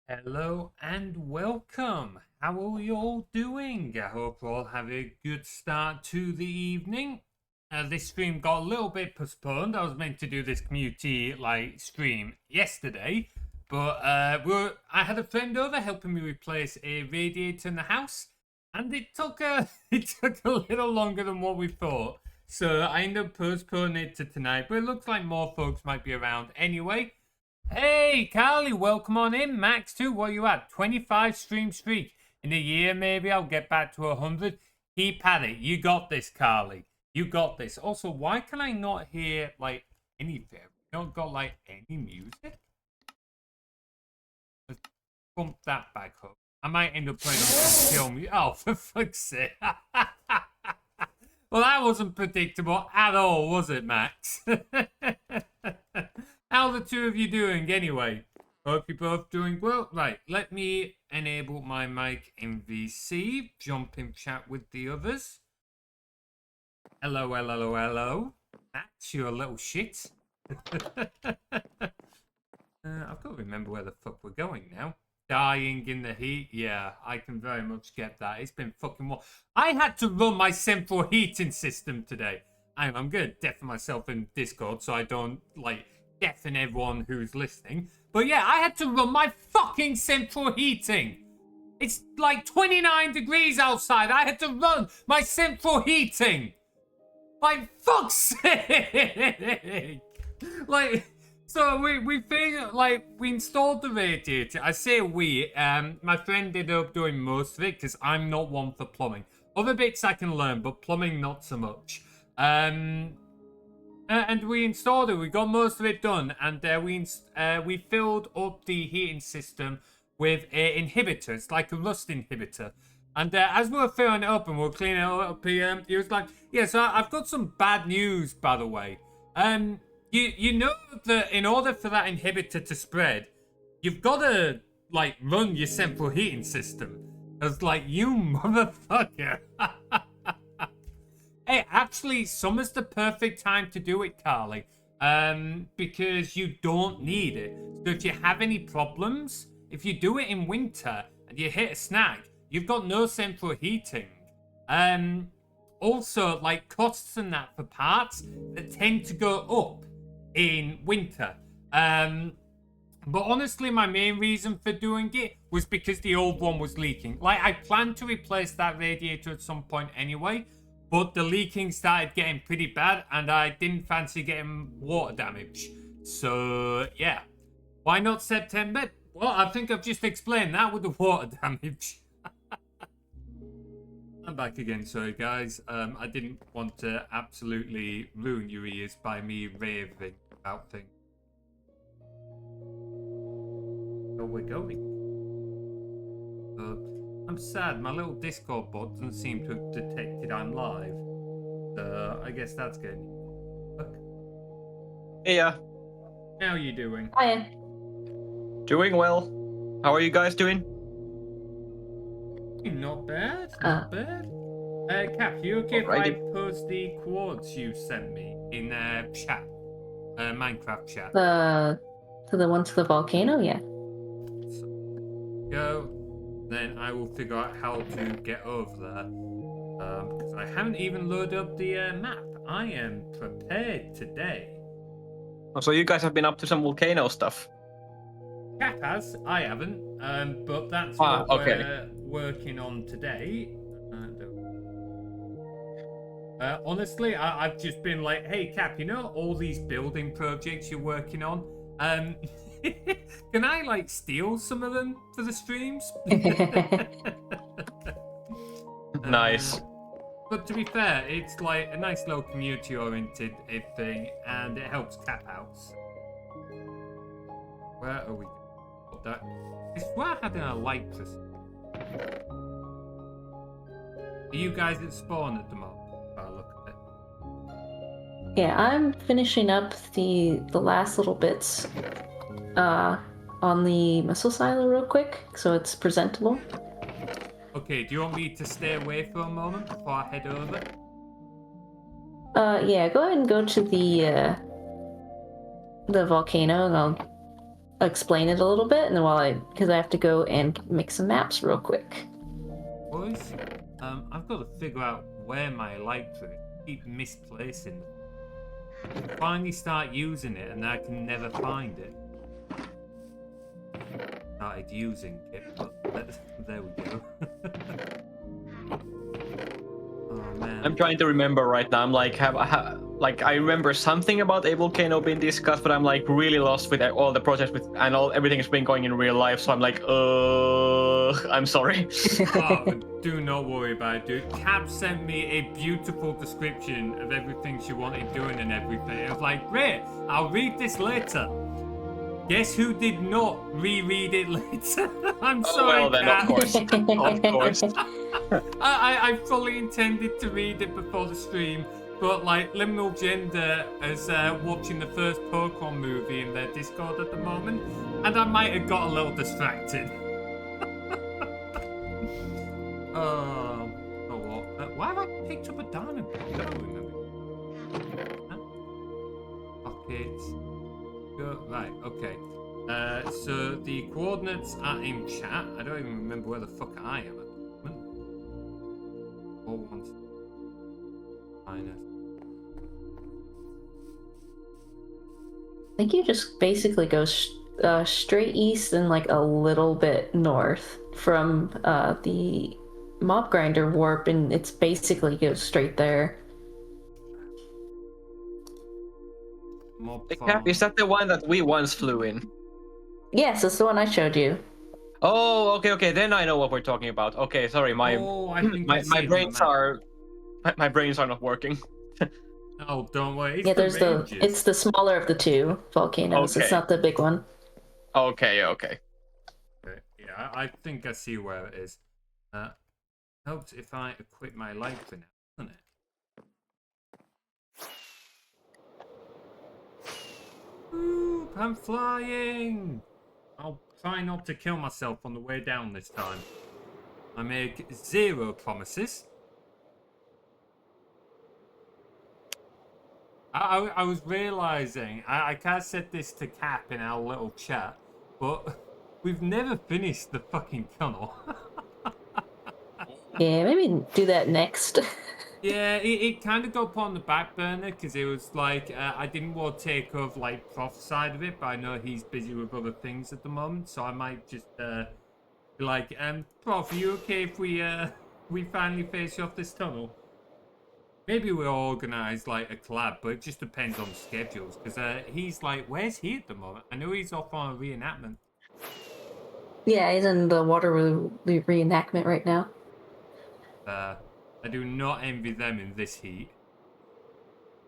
Hello and welcome. How are we all doing? I hope you all have a good start to the evening. This stream got a little bit postponed. I was meant to do this community stream yesterday, but I had a friend over helping me replace a radiator in the house, and it took a little longer than what we thought. So I ended up postponing it to tonight, but it looks like more folks might be around anyway. Hey, Carly, welcome on in. Max, too. What are you at? 25 stream streak. In a year, maybe I'll get back to 100. Keep at it. You got this, Carly. You got this. Also, why can I not hear, anything? Not got, any music? Let's bump that back up. I might end up playing on some chill music. Oh, for fuck's sake. Well, that wasn't predictable at all, was it, Max? How are the two of you doing anyway? Hope you're both doing well. Right, let me enable my mic in VC. Jump in chat with the others. Hello, hello, hello. Max, you're a little shit. I've got to remember where the fuck we're going now. Dying in the heat. Yeah, I can very much get that. It's been fucking warm. I had to run my central heating system today. I'm going to deafen myself in Discord so I don't, deafen everyone who's listening. But yeah, I had to run my fucking central heating. It's 29 degrees outside. I had to run my central heating. Fuck's sake. So we figured, we installed the radiator. I say we, my friend ended up doing most of it because I'm not one for plumbing. Other bits I can learn, but plumbing not so much. And we installed it. We got most of it done, and we filled up the heating system with an inhibitor. It's like a rust inhibitor. And as we were filling it up and we were cleaning it up, he was like, "Yeah, so I've got some bad news, by the way. You know that in order for that inhibitor to spread, you've got to run your central heating system." I was like, "You motherfucker." Hey, actually, summer's the perfect time to do it, Carly. Because you don't need it. So if you have any problems, if you do it in winter and you hit a snag, you've got no central heating. Also, costs and that for parts that tend to go up in winter. But honestly, my main reason for doing it was because the old one was leaking. I planned to replace that radiator at some point anyway, but the leaking started getting pretty bad, and I didn't fancy getting water damage. So, yeah. Why not September? Well, I think I've just explained that with the water damage. I'm back again, sorry guys. I didn't want to absolutely ruin your ears by me raving about things. So we're going. I'm sad, my little Discord bot doesn't seem to have detected I'm live. So I guess that's good. Look. Yeah. How are you doing? Hiya. Doing well. How are you guys doing? Not bad, not bad. Cap, you okay if I post the chords you sent me in chat? Minecraft chat. The one to the volcano, yeah. So, go. Then I will figure out how to get over there. Because I haven't even loaded up the map. I am prepared today. Oh, so you guys have been up to some volcano stuff? Cap has, I haven't. But that's what we're working on today. Honestly, I've just been like, hey Cap, you know all these building projects you're working on? Can I steal some of them for the streams? Nice. But to be fair, it's a nice little community-oriented thing, and it helps Cap out. Where are we? That I swear I had a light for. Are you guys at spawn at the moment? Look at it. Yeah, I'm finishing up the last little bits on the missile silo real quick, so it's presentable. Okay, do you want me to stay away for a moment before I head over? Yeah, go ahead and go to the volcano, and I'll explain it a little bit, and then because I have to go and make some maps real quick. Boys, I've got to figure out where my elytra is. I keep misplacing it. Finally start using it, and I can never find it. Started using it, but there we go. Oh man. I'm trying to remember right now. I'm like, like I remember something about a volcano being discussed, but I'm like really lost with all the projects and everything has been going in real life. So I'm like, I'm sorry. Oh, do not worry about it, dude. Cap sent me a beautiful description of everything she wanted doing and everything. I was like, great, I'll read this later. Guess who did not reread it later? I'm sorry, well then, Kat. of course, of course. I fully intended to read it before the stream, but like Liminal Gender is watching the first Pokemon movie in their Discord at the moment, and I might have got a little distracted. Oh what? Why have I picked up a diamond? I don't remember. Huh? Okay. Go, right, okay. So the coordinates are in chat. I don't even remember where the fuck I am at the moment. 417 minus. I think you just basically go straight east and like a little bit north from the mob grinder warp, and it's basically goes straight there. Mob The farm. cap, is that the one that we once flew in? Yes, it's the one I showed you. Oh, okay. Then I know what we're talking about. Okay, sorry, my I think I see my it on the brains map. are my brains are not working. Oh, don't worry. It's Yeah, the there's ranges. it's the smaller of the two volcanoes. It's Okay. not the big one. Okay. Yeah, I think I see where it is. Helps if I equip my light for now, doesn't it? Ooh, I'm flying! I'll try not to kill myself on the way down this time. I make 0 promises. I was realizing, I can't set this to Cap in our little chat, but we've never finished the fucking tunnel. Yeah, maybe do that next. Yeah, it kind of got put on the back burner because it was like, I didn't want to take over like Prof's side of it, but I know he's busy with other things at the moment, so I might just be like, Prof, are you okay if we finally finish off this tunnel? Maybe we'll organise like a collab, but it just depends on schedules. Because he's like, where's he at the moment? I know he's off on a reenactment. Yeah, he's in the Waterloo reenactment right now. I do not envy them in this heat.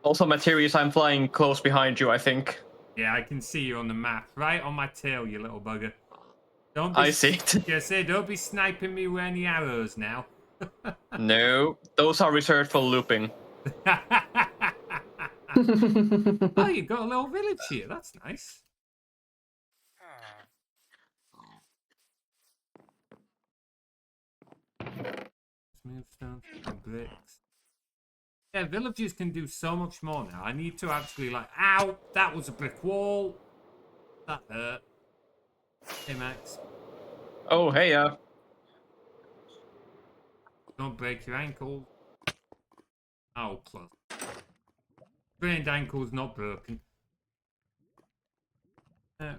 Also, Materies, I'm flying close behind you, I think. Yeah, I can see you on the map, right on my tail, you little bugger. Don't be, I see it. Just say, don't be sniping me with any arrows now. No, those are reserved for looping. Oh, you got a little village here. That's nice. Smooth stones and bricks. Yeah, villagers can do so much more now. I need to actually like, ow, that was a brick wall. That hurt. Hey, Max. Oh, hey, Don't break your ankles. Oh, close. Sprained ankle's not broken.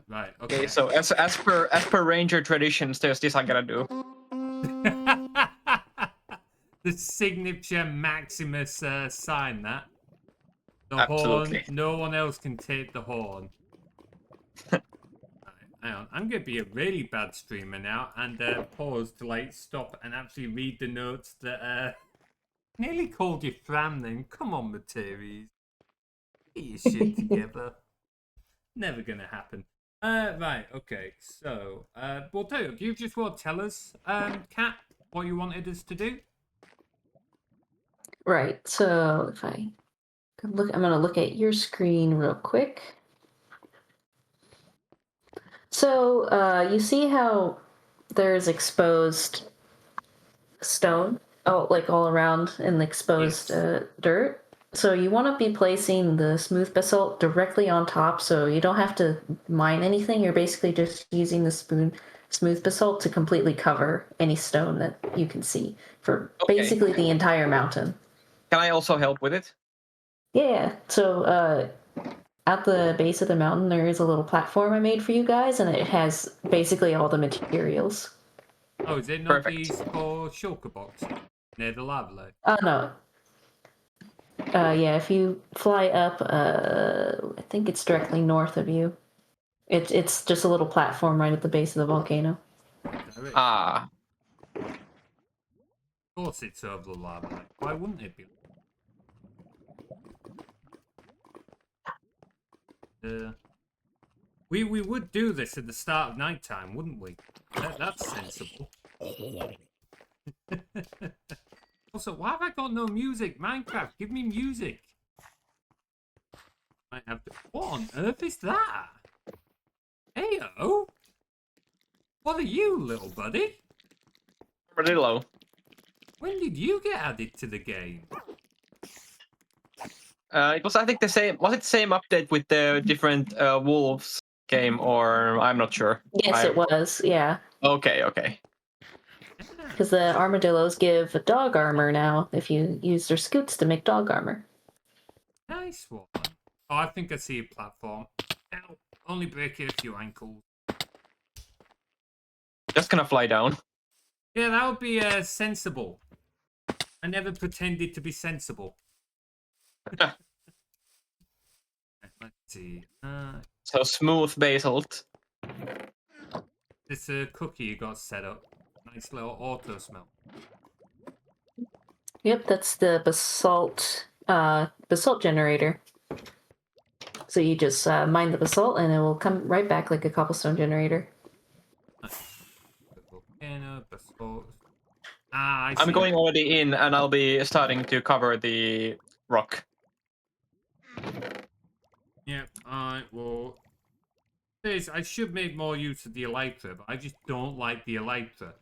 Right, okay. so as per Ranger traditions, there's this I gotta do. The signature Maximus sign, that. The Absolutely. horn, no one else can take the horn. Right, hang on. I'm going to be a really bad streamer now and pause to like stop and actually read the notes that nearly called you Fram then. Come on, Materies. Get your shit together. Never going to happen. Right, okay. So, Bordeaux, do you just want to tell us, Kat, what you wanted us to do? Right, so if I could look, I'm going to look at your screen real quick. So you see how there's exposed stone, like all around in the exposed dirt? So you want to be placing the smooth basalt directly on top, so you don't have to mine anything. You're basically just using the smooth basalt to completely cover any stone that you can see for basically the entire mountain. Can I also help with it? Yeah. So at the base of the mountain, there is a little platform I made for you guys, and it has basically all the materials. Oh, is it not these for shulker boxes near the lava lake? Oh, no. Yeah, if you fly up, I think it's directly north of you. It's just a little platform right at the base of the volcano. Ah. Of course it's over the lava lake. Why wouldn't it be? We would do this at the start of nighttime, wouldn't we? That's sensible. Also, why have I got no music? Minecraft, give me music. Might have to... What on earth is that? Heyo! What are you, little buddy? Pretty low. When did you get added to the game? It was, I think, the same. Was it the same update with the different wolves game, or I'm not sure. Yes, it was. Yeah. Okay. Okay. Because the armadillos give dog armor now if you use their scoots to make dog armor. Nice one. Oh, I think I see a platform. Ow, only break a few ankles. Just gonna fly down. Yeah, that would be sensible. I never pretended to be sensible. Let's see. So smooth basalt. This cookie you got set up. Nice little auto smell. Yep, that's the basalt generator. So you just mine the basalt and it will come right back like a cobblestone generator. Volcano, basalt. Ah, I'm going already in, and I'll be starting to cover the rock. Yep, I will. I should make more use of the elytra, but I just don't like the elytra.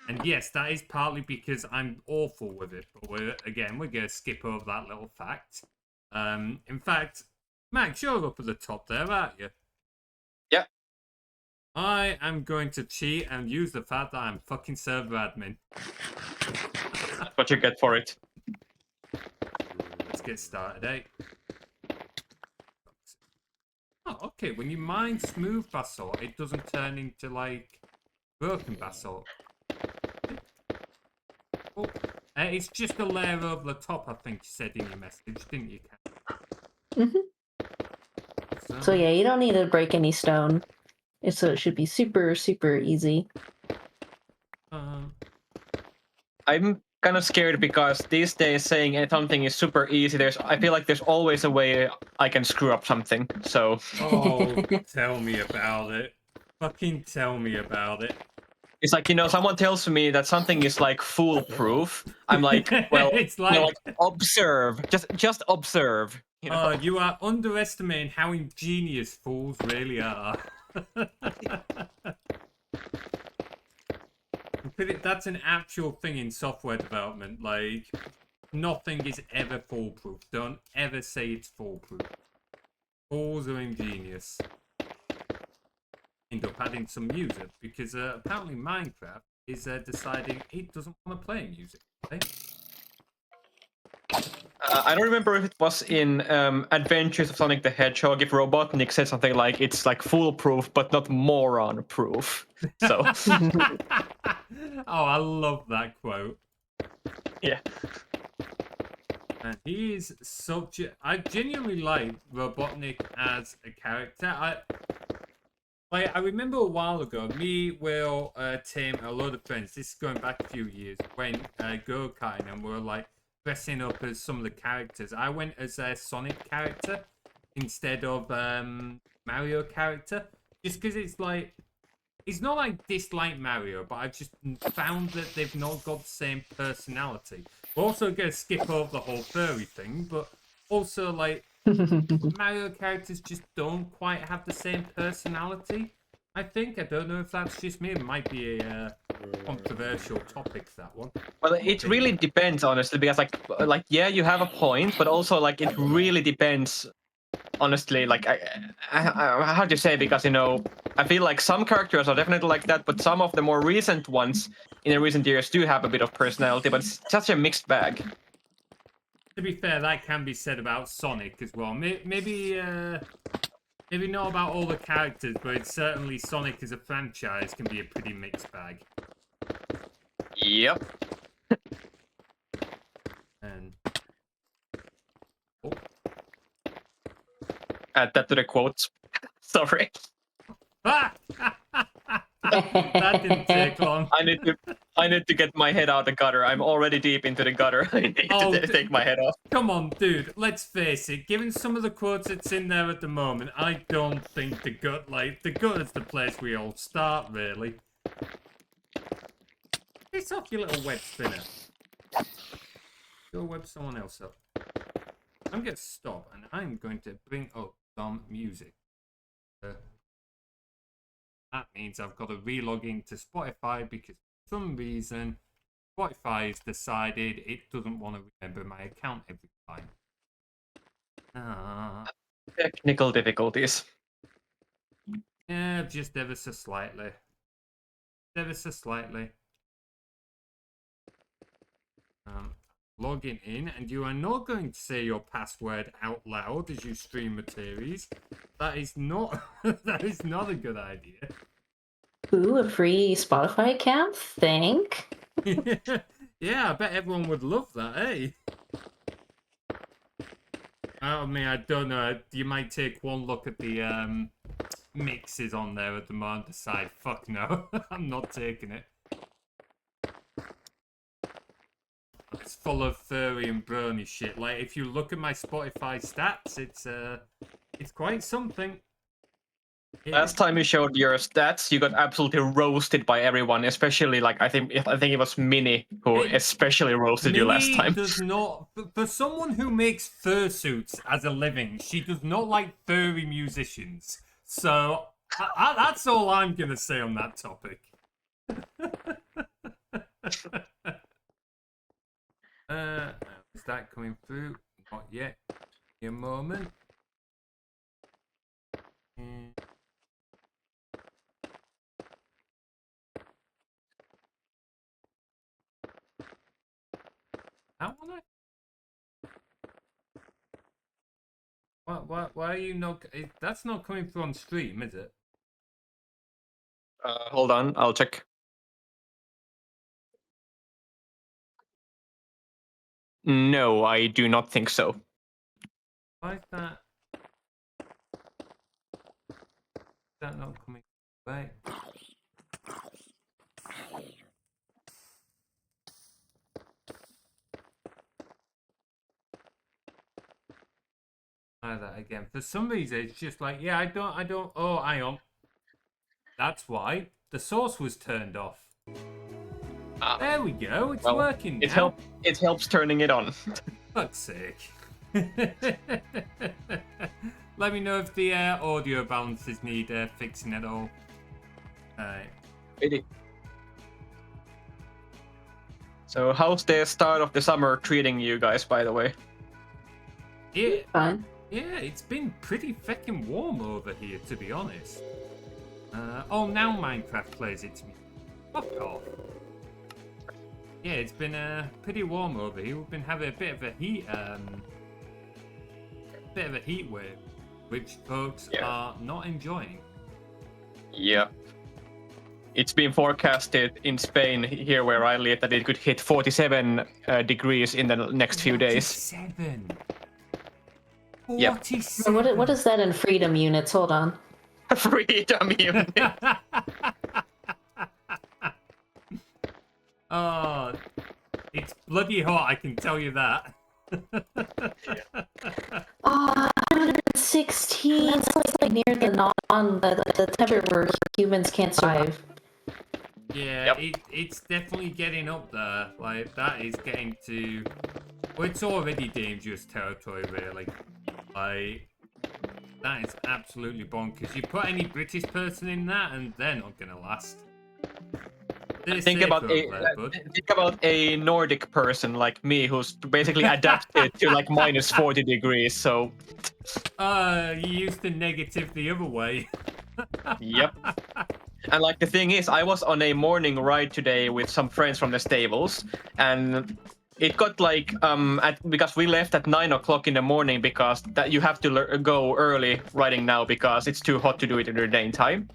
And yes, that is partly because I'm awful with it. But we're going to skip over that little fact. In fact, Max, you're up at the top there, aren't you? Yeah. I am going to cheat and use the fact that I'm fucking server admin. That's what you get for it. Let's get started, eh? Oh, okay. When you mine smooth basalt, it doesn't turn into, like, broken basalt. Oh, it's just a layer over the top, I think you said in your message, didn't you, Kat? Mm-hmm. So yeah, you don't need to break any stone. So it should be super, super easy. I'm kind of scared because these days saying something is super easy, I feel like there's always a way I can screw up something, so... Oh, tell me about it. Fucking tell me about it. It's like, someone tells me that something is like foolproof. I'm like, well, it's like, observe. Just observe. You are underestimating how ingenious fools really are. That's an actual thing in software development. Like, nothing is ever foolproof. Don't ever say it's foolproof. Fools are ingenious. End up adding some music because apparently Minecraft is deciding it doesn't want to play music. Okay? I don't remember if it was in Adventures of Sonic the Hedgehog if Robotnik said something like it's like foolproof but not moron-proof. So. Oh, I love that quote. Yeah. And he is such a... I genuinely like Robotnik as a character. I remember a while ago, me, Will, Tim, a lot of friends, this is going back a few years, went go-karting and were like dressing up as some of the characters. I went as a Sonic character instead of Mario character, just because it's like, it's not like dislike Mario, but I've just found that they've not got the same personality. We're also going to skip over the whole furry thing, but also like, Mario characters just don't quite have the same personality. I think. I don't know if that's just me. It might be a controversial topic, that one. Well, it really depends, honestly, because like yeah, you have a point, but also like it really depends, honestly. Like, how do you say? Because I feel like some characters are definitely like that, but some of the more recent ones in the recent years do have a bit of personality, but it's such a mixed bag. To be fair, that can be said about Sonic as well. Maybe not about all the characters, but it's certainly Sonic as a franchise can be a pretty mixed bag. Yep. And Add that to the quotes. Sorry. that didn't take long. I need to get my head out the gutter. I'm already deep into the gutter. I need to take my head off. Come on, dude. Let's face it. Given some of the quotes that's in there at the moment, I don't think the gut is the place we all start, really. Piss off, you little web spinner. Go web someone else up. I'm going to stop, and I'm going to bring up some music. That means I've got to relog into Spotify because for some reason Spotify has decided it doesn't want to remember my account every time. Technical difficulties. Yeah, just ever so slightly. Ever so slightly. Logging in, and you are not going to say your password out loud as you stream Materies. That is not that is not a good idea. Ooh, a free Spotify account? Think. Yeah, I bet everyone would love that, eh? I mean, I don't know. You might take one look at the mixes on there at the moment and decide, fuck no, I'm not taking it. It's full of furry and brony shit. Like, if you look at my Spotify stats, it's quite something. Last time you showed your stats, you got absolutely roasted by everyone, especially like I think it was Minnie who especially roasted you last time. Does not, for someone who makes fursuits as a living, she does not like furry musicians. So that's all I'm gonna say on that topic. Is that coming through? Not yet. Give me a moment. That one? Why are you not? That's not coming through on stream, is it? Hold on, I'll check. No, I do not think so. Why is that? Is that not coming? Right. Try that again. For some reason, it's just like, yeah, I don't. Oh, hang on. That's why the source was turned off. There we go. It's working now. It helps turning it on. Fuck's sake. Let me know if the audio balances need fixing at all. Alright. So how's the start of the summer treating you guys, by the way? Yeah, Fine. yeah, it's been pretty fucking warm over here, to be honest. Oh, now Minecraft plays its music. Fuck off. Yeah, it's been pretty warm over here. We've been having a bit of a heat wave, which folks are not enjoying. Yeah. It's been forecasted in Spain, here where I live, that it could hit 47 degrees in the next few days. 47. Yep. 47. What is that in freedom units? Hold on. Freedom unit. Oh, it's bloody hot, I can tell you that. Oh, 116. That's like near the temperature where humans can't survive. Yeah, it's definitely getting up there. Like, that is getting to... Well, it's already dangerous territory, really. Like, that is absolutely bonkers. You put any British person in that, and they're not going to last. Stay Think safe about over a there, bud. think about a Nordic person like me who's basically adapted to like minus 40 degrees. So, You used to negative the other way. yep. And like the thing is, I was on a morning ride today with some friends from the stables, and it got like because we left at 9 o'clock in the morning because that you have to go early riding now because it's too hot to do it in the daytime.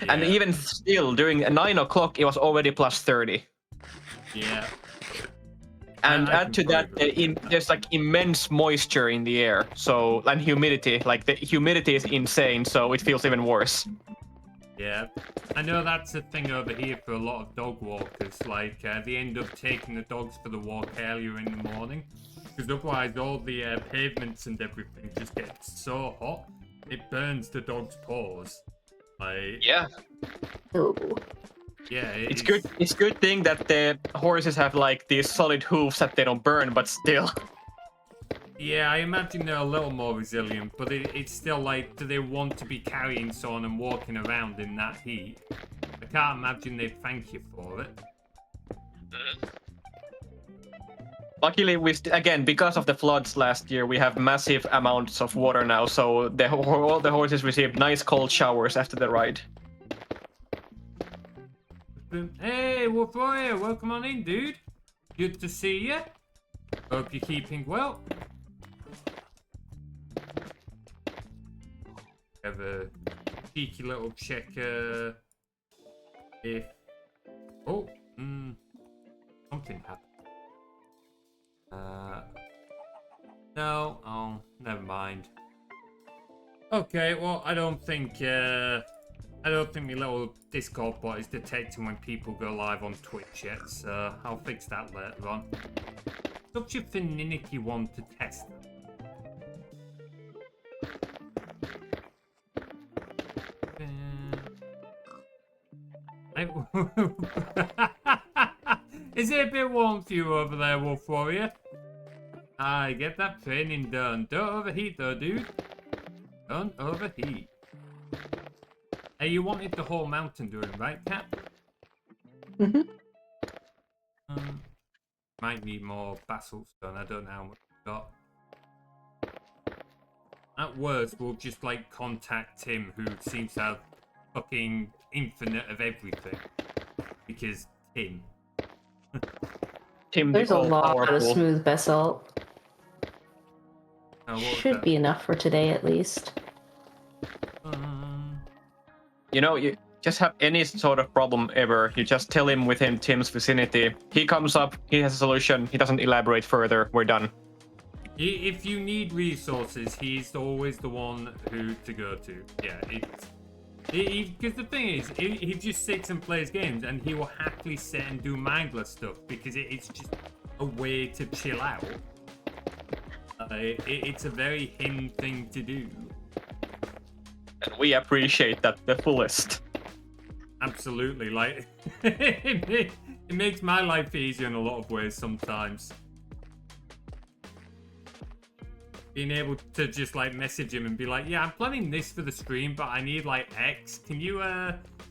And Yeah. even still, during 9 o'clock, it was already plus 30. Yeah. And I add to can that, probably believe that. there's like immense moisture in the air, so and humidity. Like the humidity is insane, so it feels even worse. Yeah. I know that's a thing over here for a lot of dog walkers. Like, they end up taking the dogs for the walk earlier in the morning. Because otherwise, all the pavements and everything just gets so hot, it burns the dog's paws. Like, Yeah. Oh. yeah, It's good. It's good thing that the horses have like these solid hooves that they don't burn, but still. Yeah, I imagine they're a little more resilient, but it's still like, do they want to be carrying someone and walking around in that heat? I can't imagine they'd thank you for it. Luckily, again because of the floods last year, we have massive amounts of water now, so all the horses received nice cold showers after the ride. Hey, Wolfroy, welcome on in, dude. Good to see you. Hope you're keeping well. Have a cheeky little check if... Oh, something happened. No, oh, never mind. Okay, well, I don't think my little Discord bot is detecting when people go live on Twitch yet, so I'll fix that later on. Such a finicky one to test. Is it a bit warm for you over there, Wolf Warrior? Get that training done. Don't overheat though, dude. Don't overheat. Hey, you wanted the whole mountain doing, right, Cat? Mhm. Might need more basalt stone. I don't know how much we've got. At worst, we'll just like contact Tim, who seems to have fucking infinite of everything. Because Tim. Tim, There's a lot of smooth basalt. Oh, what was Should that? be enough for today at least. You know, you just have any sort of problem ever, you just tell him within Tim's vicinity. He comes up, he has a solution, he doesn't elaborate further, we're done. If you need resources, he's always the one who to go to. Yeah, because the thing is, he just sits and plays games, and he will happily sit and do mindless stuff because it's just a way to chill out. It's a very him thing to do. And we appreciate that the fullest. Absolutely, like it makes my life easier in a lot of ways sometimes. Being able to just like message him and be like, yeah, I'm planning this for the stream, but I need like X. Can you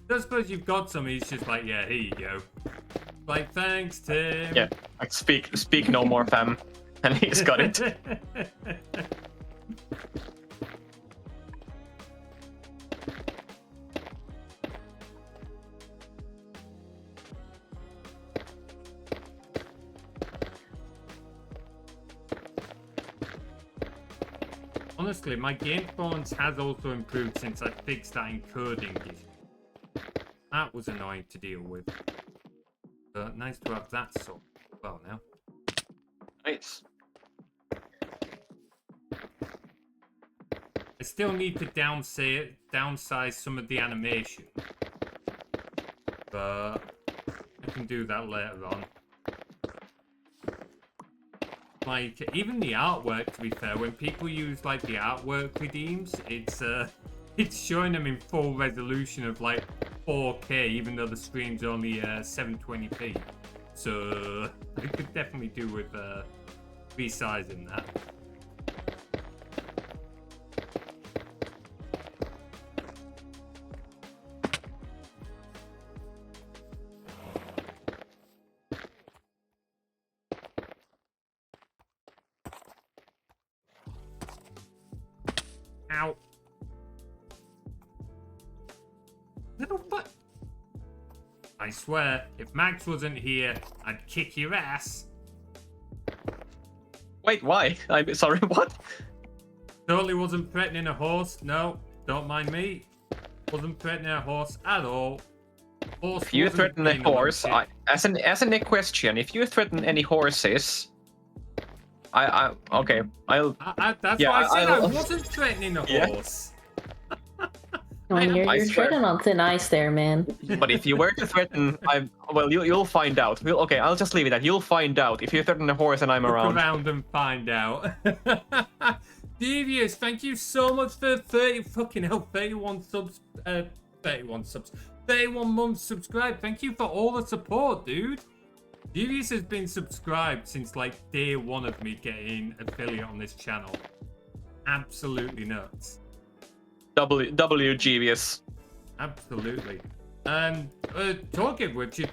don't suppose you've got some? He's just like, yeah, here you go. Like, thanks, Tim. Yeah, like speak no more, fam. And he's got it. Honestly, my game performance has also improved since I fixed that encoding issue. That was annoying to deal with. But nice to have that sorted well now. Nice. I still need to downsize some of the animation. But I can do that later on. Like, even the artwork, to be fair, when people use like the artwork redeems, it's showing them in full resolution of like 4K, even though the screen's only 720p. So I could definitely do with resizing that. Ow. Little butt. I swear, if Max wasn't here, I'd kick your ass. Wait, why? I'm sorry, what? Totally wasn't threatening a horse. No, don't mind me. Wasn't threatening a horse at all. Horse If you wasn't threaten a being horse, lunatic. as an question, if you threaten any horses, okay, That's yeah, why I said I I'll- wasn't threatening a Yeah. horse. Well, I you're swear. treading on thin ice there, man. But if you were to threaten, you'll find out. Okay, I'll just leave it at you'll find out if you threaten a horse and I'm Look around. around and find out. Devious, thank you so much for 31 subs, 31 months subscribed. Thank you for all the support, dude. Devious has been subscribed since like day one of me getting affiliate on this channel. Absolutely nuts. WGVS. Absolutely. And talking of which, if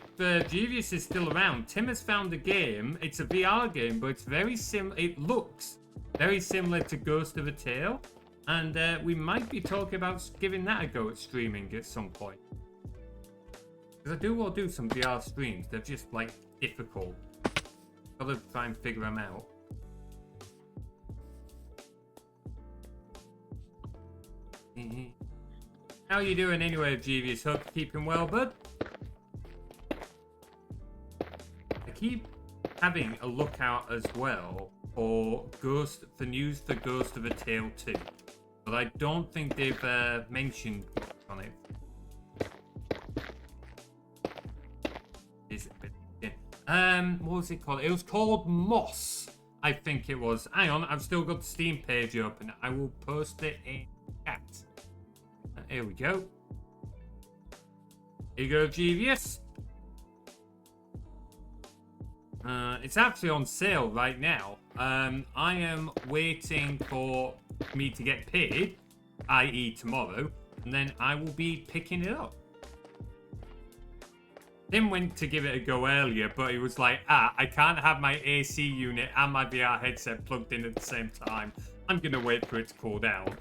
Devious is still around, Tim has found a game. It's a VR game, but it's very similar. It looks very similar to Ghost of a Tale, and we might be talking about giving that a go at streaming at some point. Because I do want to do some VR streams. They're just like difficult. Gotta try and figure them out. How you doing anyway, Devious? Hope you're keeping well, bud. I keep having a look out as well for news for Ghost of a Tale 2, but I don't think they've mentioned on it. Is it? What was it called? It was called Moss, I think it was. Hang on, I've still got the Steam page open. I will post it in chat. Here we go. Here you go, Devious. It's actually on sale right now. I am waiting for me to get paid, i.e. tomorrow, and then I will be picking it up. Tim went to give it a go earlier, but he was like, I can't have my AC unit and my VR headset plugged in at the same time. I'm going to wait for it to cool down.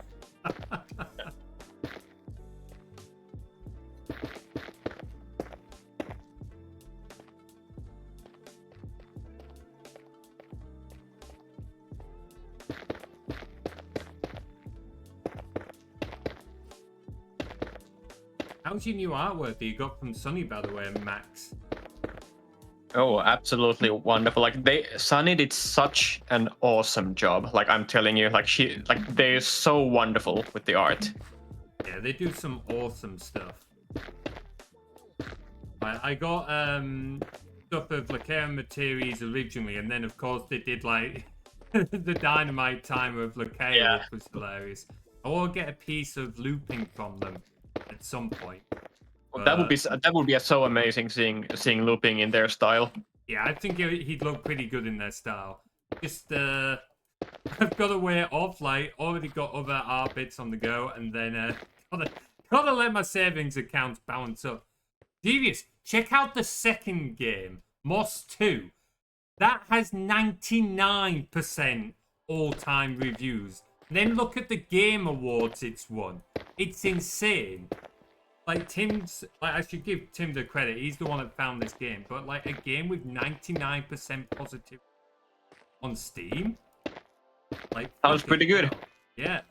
How's your new artwork that you got from Sunny, by the way, Max? Oh, absolutely wonderful. Like Sunny did such an awesome job. Like I'm telling you, they're so wonderful with the art. Yeah, they do some awesome stuff. I got stuff of Lakea and Materies originally, and then of course they did like the Dynamite Timer of Lakea, Yeah. which was hilarious. I want to get a piece of looping from them at some point. Well, that would be so amazing seeing looping in their style. Yeah, I think he'd look pretty good in their style. Just I've got a way off, like already got other art bits on the go, and then gotta let my savings account balance up. Devious, check out the second game, Moss 2. That has 99% all-time reviews. Then look at the Game Awards it's won. It's insane. Like I should give Tim the credit. He's the one that found this game. But like a game with 99% positive on Steam, like Sounds pretty good. Yeah,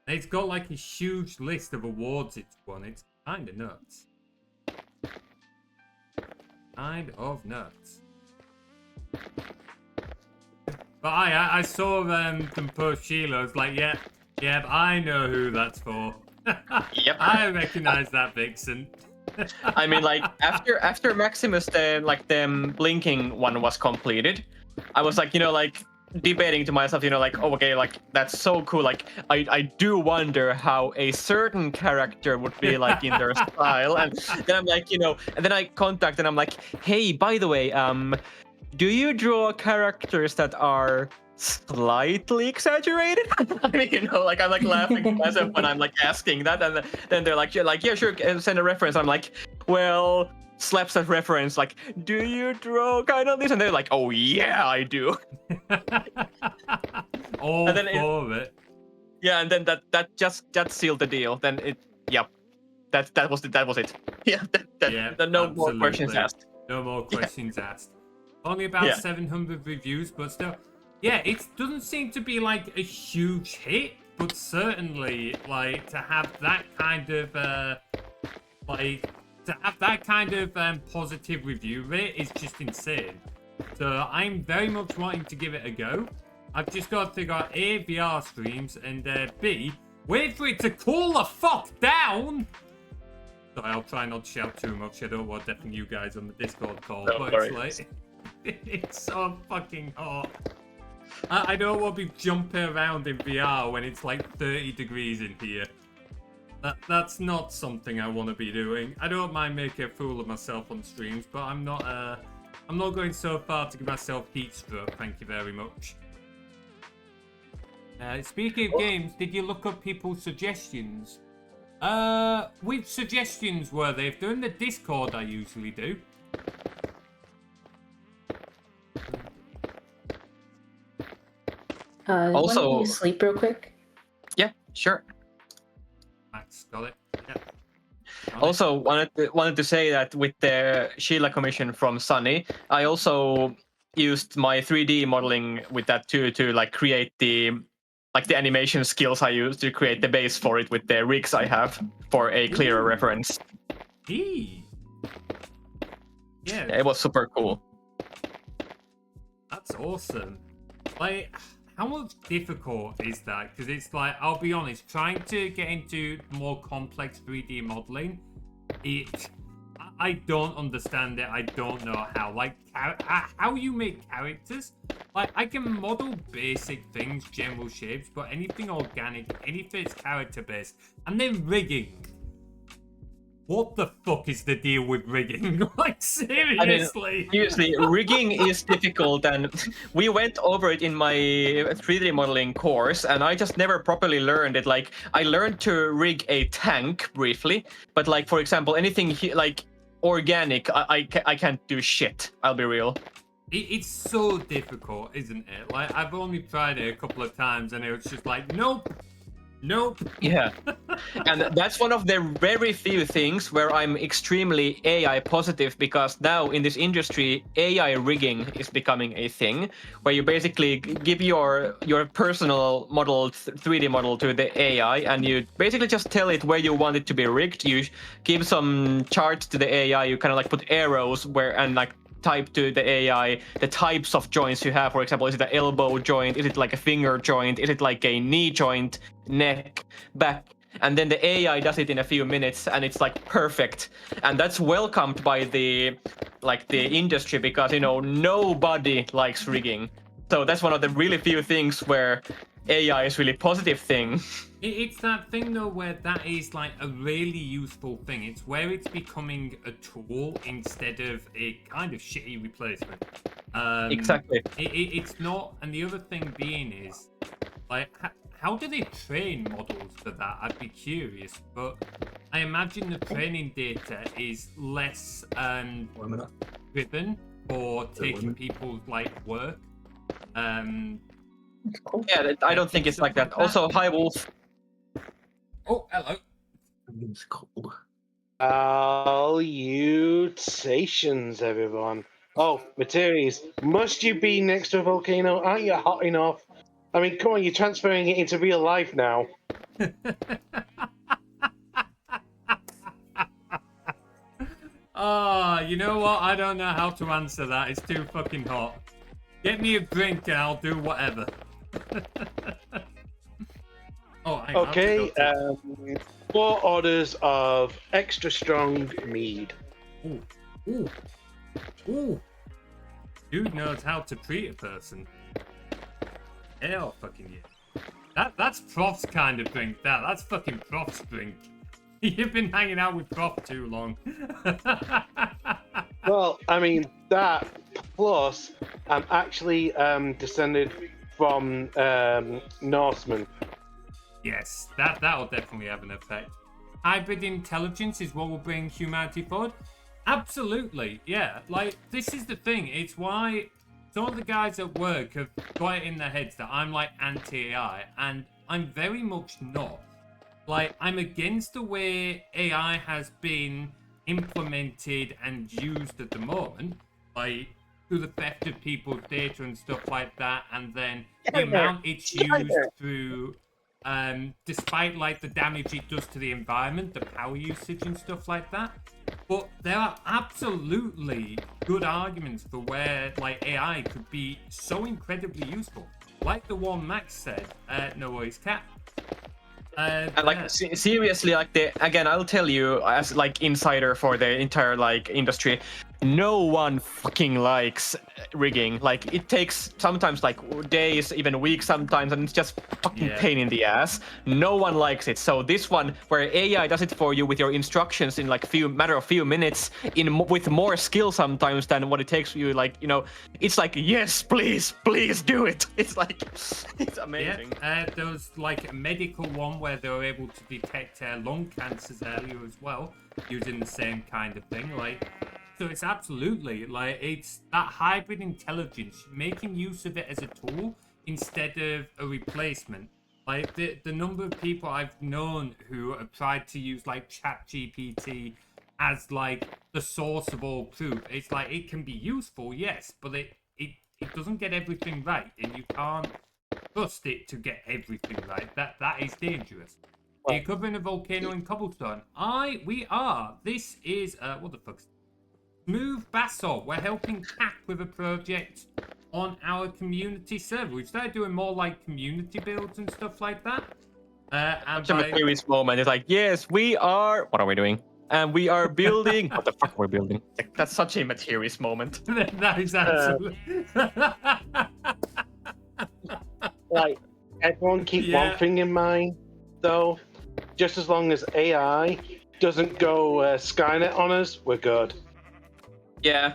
and it's got like a huge list of awards it's won. It's kind of nuts. Kind of nuts. But I saw from post Sheila. I was like, yeah, I know who that's for. Yep. I recognize that vixen. I mean, like after Maximus, the blinking one was completed, I was like, debating to myself, oh, okay, like that's so cool. Like I do wonder how a certain character would be like in their style, and then I'm like, and then I contact and I'm like, hey, by the way, do you draw characters that are slightly exaggerated? I mean, I'm like laughing to myself when I'm like asking that, and then they're like, yeah, sure, send a reference. I'm like, well, slaps that reference, like, do you draw kind of this? And they're like, oh yeah, I do. All And then for it. Yeah, and then that sealed the deal. Then that was it. Yeah, no more questions absolutely. asked. No more questions asked. Only about Yeah. 700 reviews, but still, yeah, it doesn't seem to be like a huge hit, but certainly like to have that kind of positive review rate is just insane. So I'm very much wanting to give it a go. I've just got to figure out A, VR streams, and B, wait for it to cool the fuck down. Sorry, I'll try not to shout too much. I don't want deafening you guys on the Discord call, No but worries. it's like it's so fucking hot. I don't want to be jumping around in VR when it's like 30 degrees in here. That's not something I want to be doing. I don't mind making a fool of myself on streams, but I'm not going so far to give myself heat stroke. Thank you very much. Speaking of games, did you look up people's suggestions? Which suggestions were they? If they're in the Discord, I usually do. Also- Why don't you sleep real quick? Yeah, sure. Max got it. Yeah. Also, wanted to say that with the Sheila commission from Sunny, I also used my 3D modeling with that too to like create the animation skills I used to create the base for it with the rigs I have for a clearer Ooh. reference. Yeah, Yeah, it was super cool. that's awesome. Like, how much difficult is that? Because it's like, I'll be honest, trying to get into more complex 3D modeling, I don't understand it. I don't know how. Like, how you make characters? Like, I can model basic things, general shapes, but anything organic, anything that's character-based, and then rigging. What the fuck is the deal with rigging? Like, seriously? Seriously, rigging is difficult, and we went over it in my 3D modeling course, and I just never properly learned it. Like, I learned to rig a tank briefly, but like, for example, anything like organic, I can't do shit. I'll be real. It's so difficult, isn't it? Like, I've only tried it a couple of times, and it was just like, nope. Yeah, and that's one of the very few things where I'm extremely AI positive, because now in this industry, AI rigging is becoming a thing, where you basically give your personal model, 3D model to the AI, and you basically just tell it where you want it to be rigged. You give some charts to the AI. You kind of like put arrows where and like type to the AI the types of joints you have. For example, is it an elbow joint? Is it like a finger joint? Is it like a knee joint, neck, back? And then the AI does it in a few minutes, and it's like perfect. And that's welcomed by the industry, because nobody likes rigging. So that's one of the really few things where AI is really positive thing. It's that thing though where that is like a really useful thing. It's where it's becoming a tool instead of a kind of shitty replacement. Exactly. It's not, and the other thing being is, like, how do they train models for that? I'd be curious, but I imagine the training data is less driven for taking people's like work. Yeah, I don't think it's like that. Also, hi Wolf. Oh, hello. It's cold. Salutations, everyone. Oh, Materies, must you be next to a volcano? Aren't you hot enough? I mean, come on, you're transferring it into real life now. You know what? I don't know how to answer that. It's too fucking hot. Get me a drink and I'll do whatever. Hang on, Okay, I have to go 4 orders of extra strong mead. Ooh. Dude knows how to treat a person. Hell fucking yeah. That's Prof's kind of drink. That's fucking Prof's drink. You've been hanging out with Prof too long. Well, I mean, that plus I'm actually descended from Norsemen. Yes, that'll definitely have an effect. Hybrid intelligence is what will bring humanity forward. Absolutely, yeah. Like, this is the thing. It's why some of the guys at work have got it in their heads that I'm like anti-AI, and I'm very much not. Like, I'm against the way AI has been implemented and used at the moment, like through the theft of people's data and stuff like that, and then the amount it's used through, despite like the damage it does to the environment, the power usage and stuff like that. But there are absolutely good arguments for where like AI could be so incredibly useful, like the one Max said. No worries, cat. And like seriously, like again, I'll tell you as like insider for the entire like industry, no one fucking likes rigging. Like it takes sometimes like days, even weeks sometimes, and it's just fucking pain in the ass. No one likes it. So this one where AI does it for you with your instructions in like matter of few minutes, with more skill sometimes than what it takes you. Like, you know, it's like, yes, please do it. It's like it's amazing. Yeah, there was like a medical one where they were able to detect lung cancers earlier as well, using the same kind of thing. Like, so it's absolutely like it's that hybrid intelligence, making use of it as a tool instead of a replacement. Like the number of people I've known who have tried to use like ChatGPT as like the source of all truth. It's like it can be useful, yes, but it doesn't get everything right, and you can't trust it to get everything right. That is dangerous. Are you covering a volcano in cobblestone? We are. This is what the fuck's Smooth Basalt. We're helping Cap with a project on our community server. We've started doing more like community builds and stuff like that. And Such a Materies moment. It's like, yes, we are. What are we doing? And we are building. What the fuck are we building? That's such a Materies moment. That is absolutely. Like, everyone keep one thing in mind, though. Just as long as AI doesn't go Skynet on us, we're good. Yeah.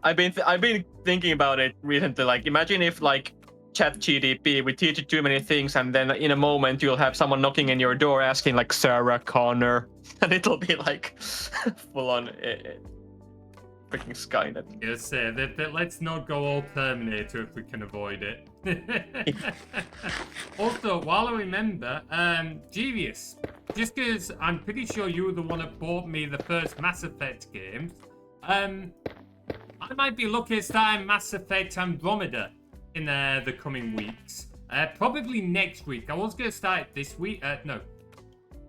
I've been thinking about it recently. Like, imagine if like ChatGPT would teach you too many things, and then in a moment you'll have someone knocking in your door asking like Sarah Connor, and it'll be like full on freaking Skynet. Yes, let's not go all Terminator if we can avoid it. Also, while I remember, Genius, just because I'm pretty sure you were the one that bought me the first Mass Effect games, I might be looking at starting Mass Effect Andromeda in the coming weeks. Probably next week. I was going to start it this week. No.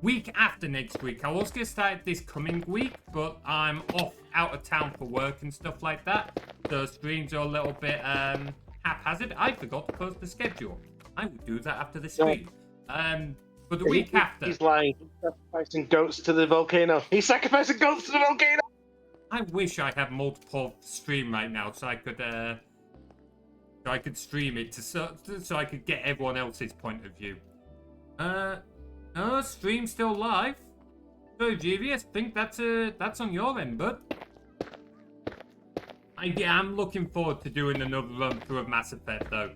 Week after next week. I was going to start it this coming week, but I'm out of town for work and stuff like that. The streams are a little bit haphazard. I forgot to post the schedule. I will do that after the stream. But the week after. He's lying. He's sacrificing goats to the volcano. He's sacrificing goats to the volcano! I wish I had multiple stream right now so I could stream it so I could get everyone else's point of view. No, stream's still live. So, GVS, think that's on your end, bud. Yeah, I'm looking forward to doing another run through of Mass Effect, though.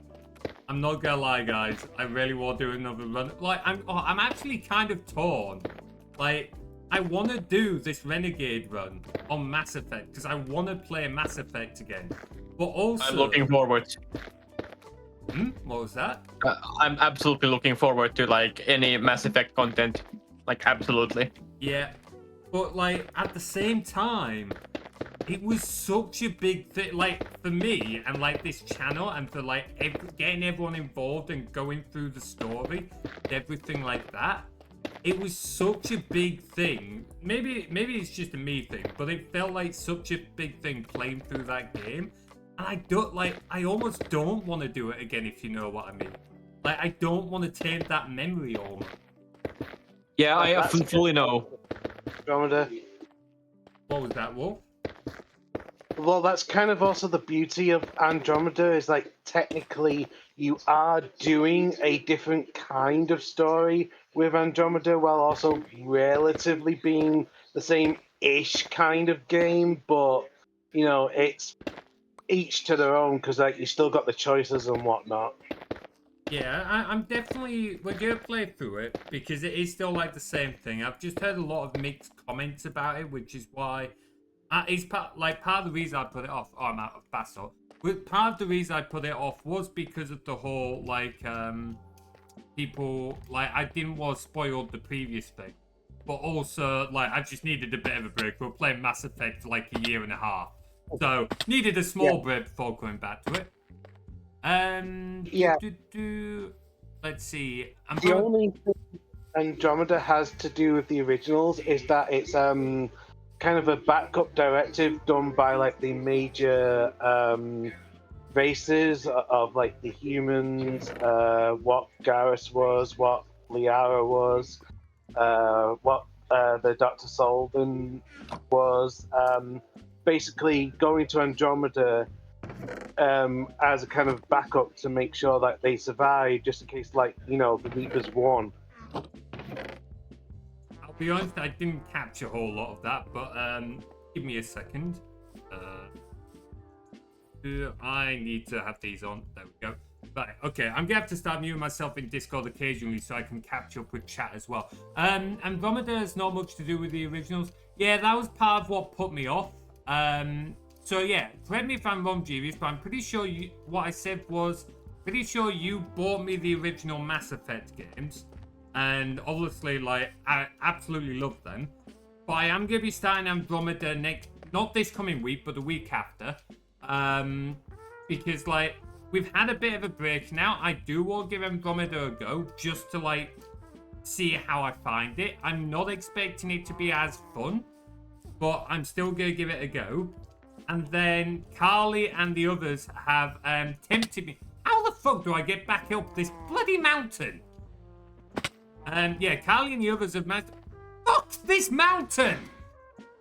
I'm not gonna lie, guys. I really want to do another run. Like, I'm actually kind of torn. Like, I want to do this Renegade run on Mass Effect because I want to play Mass Effect again. But also, I'm looking forward. What was that? I'm absolutely looking forward to like any Mass Effect content. Like, absolutely. Yeah, but like at the same time, it was such a big thing. Like for me and like this channel, and for like getting everyone involved and going through the story, everything like that. It was such a big thing. Maybe it's just a me thing, but it felt like such a big thing playing through that game. And I almost don't want to do it again, if you know what I mean. Like, I don't want to taint that memory almost. Yeah, I fully know. Andromeda. What was that, Wolf? Well, that's kind of also the beauty of Andromeda, is like technically you are doing a different kind of story with Andromeda while also relatively being the same-ish kind of game, but, you know, it's each to their own because like you still got the choices and whatnot. Yeah, I'm definitely... We're going to play through it because it is still like the same thing. I've just heard a lot of mixed comments about it, which is why... it's part of the reason I put it off... Oh, I'm out of basalt. But part of the reason I put it off was because of the whole, like, people, like, I didn't want to spoil the previous thing. But also, like, I just needed a bit of a break. We were playing Mass Effect for like a year and a half. So, needed a small break before going back to it. Yeah. Let's see. The only thing Andromeda has to do with the originals is that it's kind of a backup directive done by like the major races of like the humans, what Garrus was, what Liara was, what the Dr. Solden was. Basically going to Andromeda as a kind of backup to make sure that they survive, just in case, like, you know, the Reapers won. I'll be honest, I didn't catch a whole lot of that, but give me a second. I need to have these on. There we go. Right, okay, I'm gonna have to start muting myself in Discord occasionally so I can catch up with chat as well. Andromeda has not much to do with the originals. Yeah, that was part of what put me off. So yeah, correct me if I'm wrong, Jeeves, but I'm pretty sure what I said was, pretty sure you bought me the original Mass Effect games, and obviously, like, I absolutely love them. But I am gonna be starting Andromeda not this coming week, but the week after, because like we've had a bit of a break now. I do want to give Andromeda a go just to like see how I find it. I'm not expecting it to be as fun, but I'm still gonna give it a go. And then Carly and the others have tempted me. How the fuck do I get back up this bloody mountain? Yeah, Carly and the others have managed. Fuck this mountain!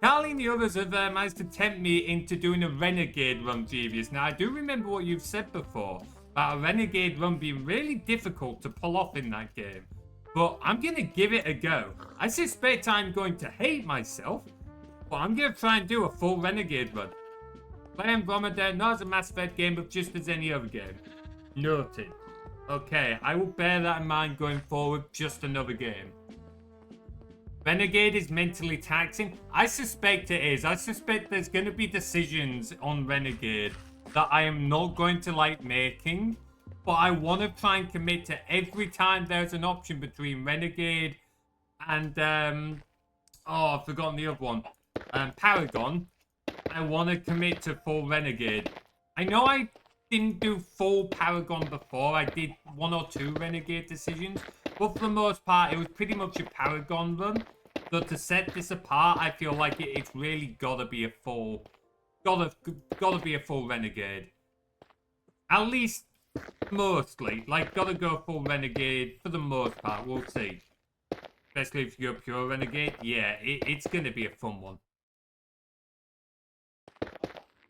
Carly and the others have managed to tempt me into doing a Renegade run, Jeeves. Now, I do remember what you've said before about a Renegade run being really difficult to pull off in that game. But I'm going to give it a go. I suspect I'm going to hate myself, but I'm going to try and do a full Renegade run. Play Andromeda, not as a Mass Effect game, but just as any other game. Noted. Okay, I will bear that in mind going forward. Just another game. Renegade is mentally taxing. I suspect it is. I suspect there's going to be decisions on Renegade that I am not going to like making. But I want to try and commit to every time there's an option between Renegade and... oh, I've forgotten the other one. Paragon. I want to commit to full Renegade. I know I didn't do full Paragon before. I did 1 or 2 Renegade decisions. But for the most part, it was pretty much a Paragon run. So to set this apart, I feel like it's really gotta be a full... Gotta be a full Renegade. At least, mostly. Like, gotta go full Renegade for the most part. We'll see. Especially if you go pure Renegade. Yeah, it's gonna be a fun one.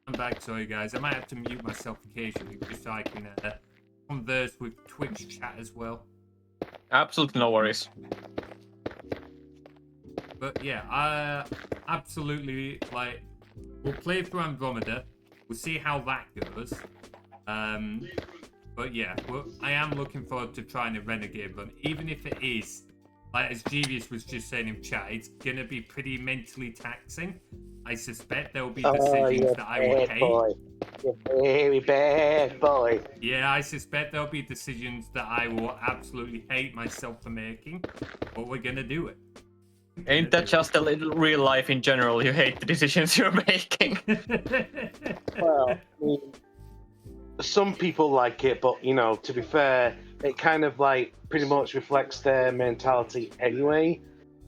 I'm back, sorry guys. I might have to mute myself occasionally just so I can converse with Twitch chat as well. Absolutely no worries. But yeah, absolutely, like, we'll play through Andromeda. We'll see how that goes. But yeah, I am looking forward to trying a Renegade run, even if it is, like as Jeeves was just saying in chat, it's gonna be pretty mentally taxing. I suspect there will be decisions that I will hate. Boy. You're very bad boy. Yeah, I suspect there'll be decisions that I will absolutely hate myself for making, but we're gonna do it. Ain't that just a little real life in general? You hate the decisions you're making. Well, I mean, some people like it, but you know, to be fair, it kind of like pretty much reflects their mentality anyway,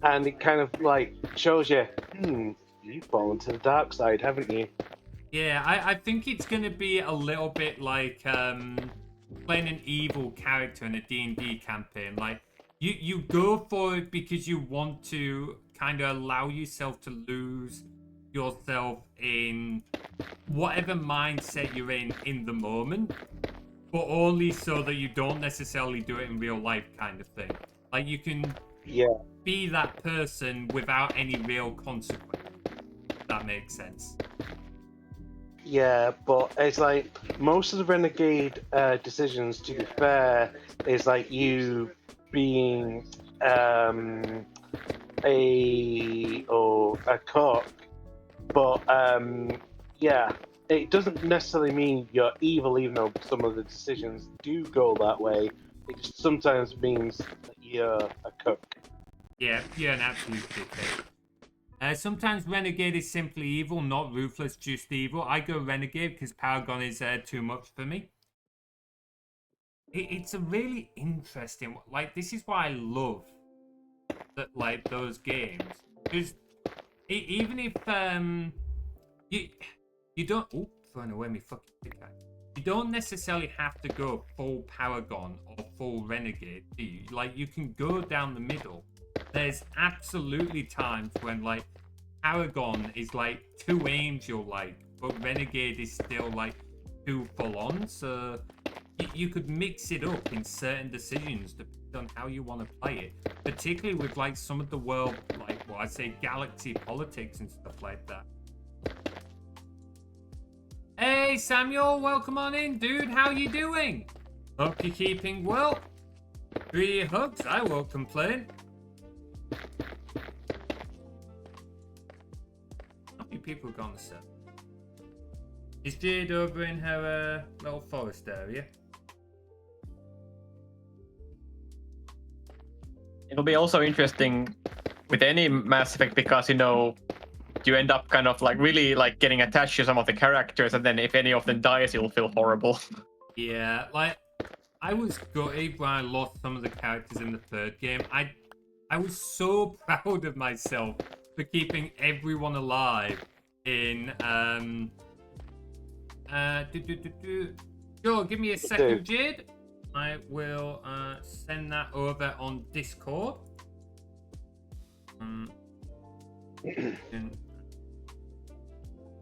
and it kind of like shows you, you've fallen to the dark side, haven't you? Yeah, I think it's going to be a little bit like playing an evil character in a D&D campaign. Like, you go for it because you want to kind of allow yourself to lose yourself in whatever mindset you're in the moment, but only so that you don't necessarily do it in real life kind of thing. Like, you can be that person without any real consequence. If that makes sense. Yeah, but it's like most of the Renegade decisions, to be fair, is like you being a cook. But yeah, it doesn't necessarily mean you're evil, even though some of the decisions do go that way. It just sometimes means that you're a cook. Yeah, you're an absolute dickhead. Sometimes Renegade is simply evil, not ruthless, just evil. I go Renegade because Paragon is too much for me. It's a really interesting... Like, this is why I love that, like, those games. Because even if you don't... Oh, throwing away my fucking pickaxe. You don't necessarily have to go full Paragon or full Renegade, do you? Like, you can go down the middle. There's absolutely times when, like, Paragon is, like, too angel-like, but Renegade is still, like, too full-on. So you could mix it up in certain decisions depending on how you want to play it. Particularly with, like, some of the world, like, what I say, galaxy politics and stuff like that. Hey, Samuel, welcome on in, dude. How you doing? Hope you're keeping well. 3 hugs, I won't complain. How many people have gone to set? Is Jade over in her little forest area? It'll be also interesting with any Mass Effect because, you know, you end up kind of like really like getting attached to some of the characters, and then if any of them dies, you'll feel horrible. Yeah, like, I was gutted when I lost some of the characters in the 3rd game. I was so proud of myself for keeping everyone alive in Sure, give me a second, Jade. I will send that over on Discord.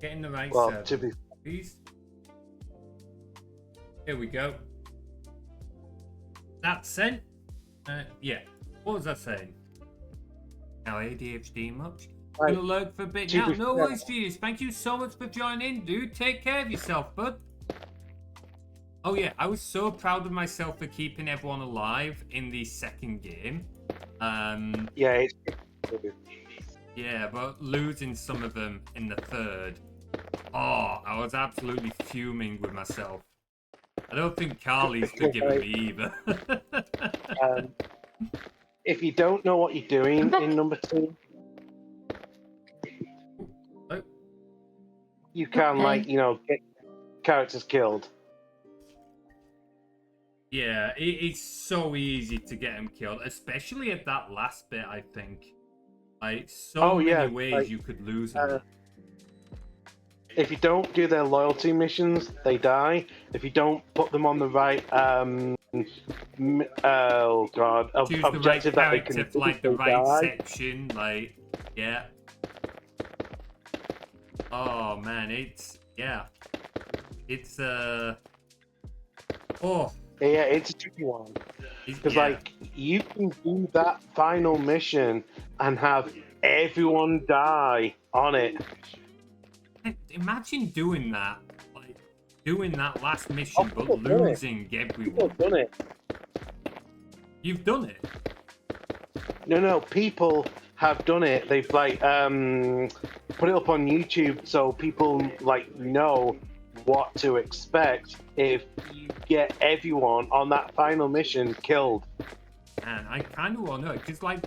Getting the right server, please. Here we go. That's sent. Yeah. What was I saying? Now ADHD much? Gonna lurk for a bit now. No worries, Jesus. Thank you so much for joining, dude. Take care of yourself, bud. Oh yeah, I was so proud of myself for keeping everyone alive in the 2nd game. Yeah, yeah, but losing some of them in the 3rd. Oh, I was absolutely fuming with myself. I don't think Carly's forgiven me either. If you don't know what you're doing in number 2, you can, like, you know, get characters killed. Yeah, it's so easy to get them killed, especially at that last bit, I think. Like, so many ways like, you could lose them. If you don't do their loyalty missions, they die. If you don't put them on the right, oh god, choose the right character for, like, the right section, like, yeah. Oh man, it's, yeah. It's, oh. Yeah, it's a tricky one. Because, like, you can do that final mission and have everyone die on it. Imagine doing that. Like, doing that last mission, but losing everyone. People have done it. You've done it? No, people have done it. They've, like, put it up on YouTube so people, like, know what to expect if you get everyone on that final mission killed. Man, I kind of want to know, because, like,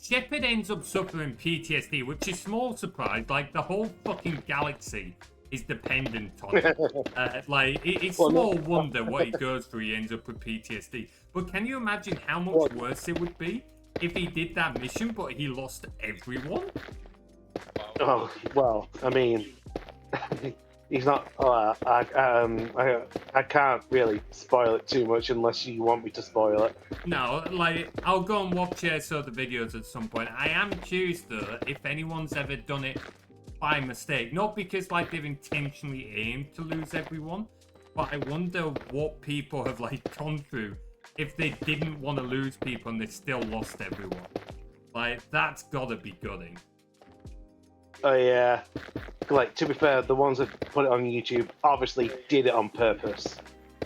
Shepard ends up suffering PTSD, which is small surprise. Like, the whole fucking galaxy is dependent on it. Like, it's small wonder what he goes through. He ends up with PTSD. But can you imagine how much worse it would be if he did that mission, but he lost everyone? Oh, well, I mean... He's not. I can't really spoil it too much unless you want me to spoil it. No, like, I'll go and watch some of the videos at some point. I am curious though if anyone's ever done it by mistake, not because like they've intentionally aimed to lose everyone, but I wonder what people have like gone through if they didn't want to lose people and they still lost everyone. Like, that's gotta be gutting. Oh yeah. Like, to be fair, the ones that put it on YouTube obviously did it on purpose.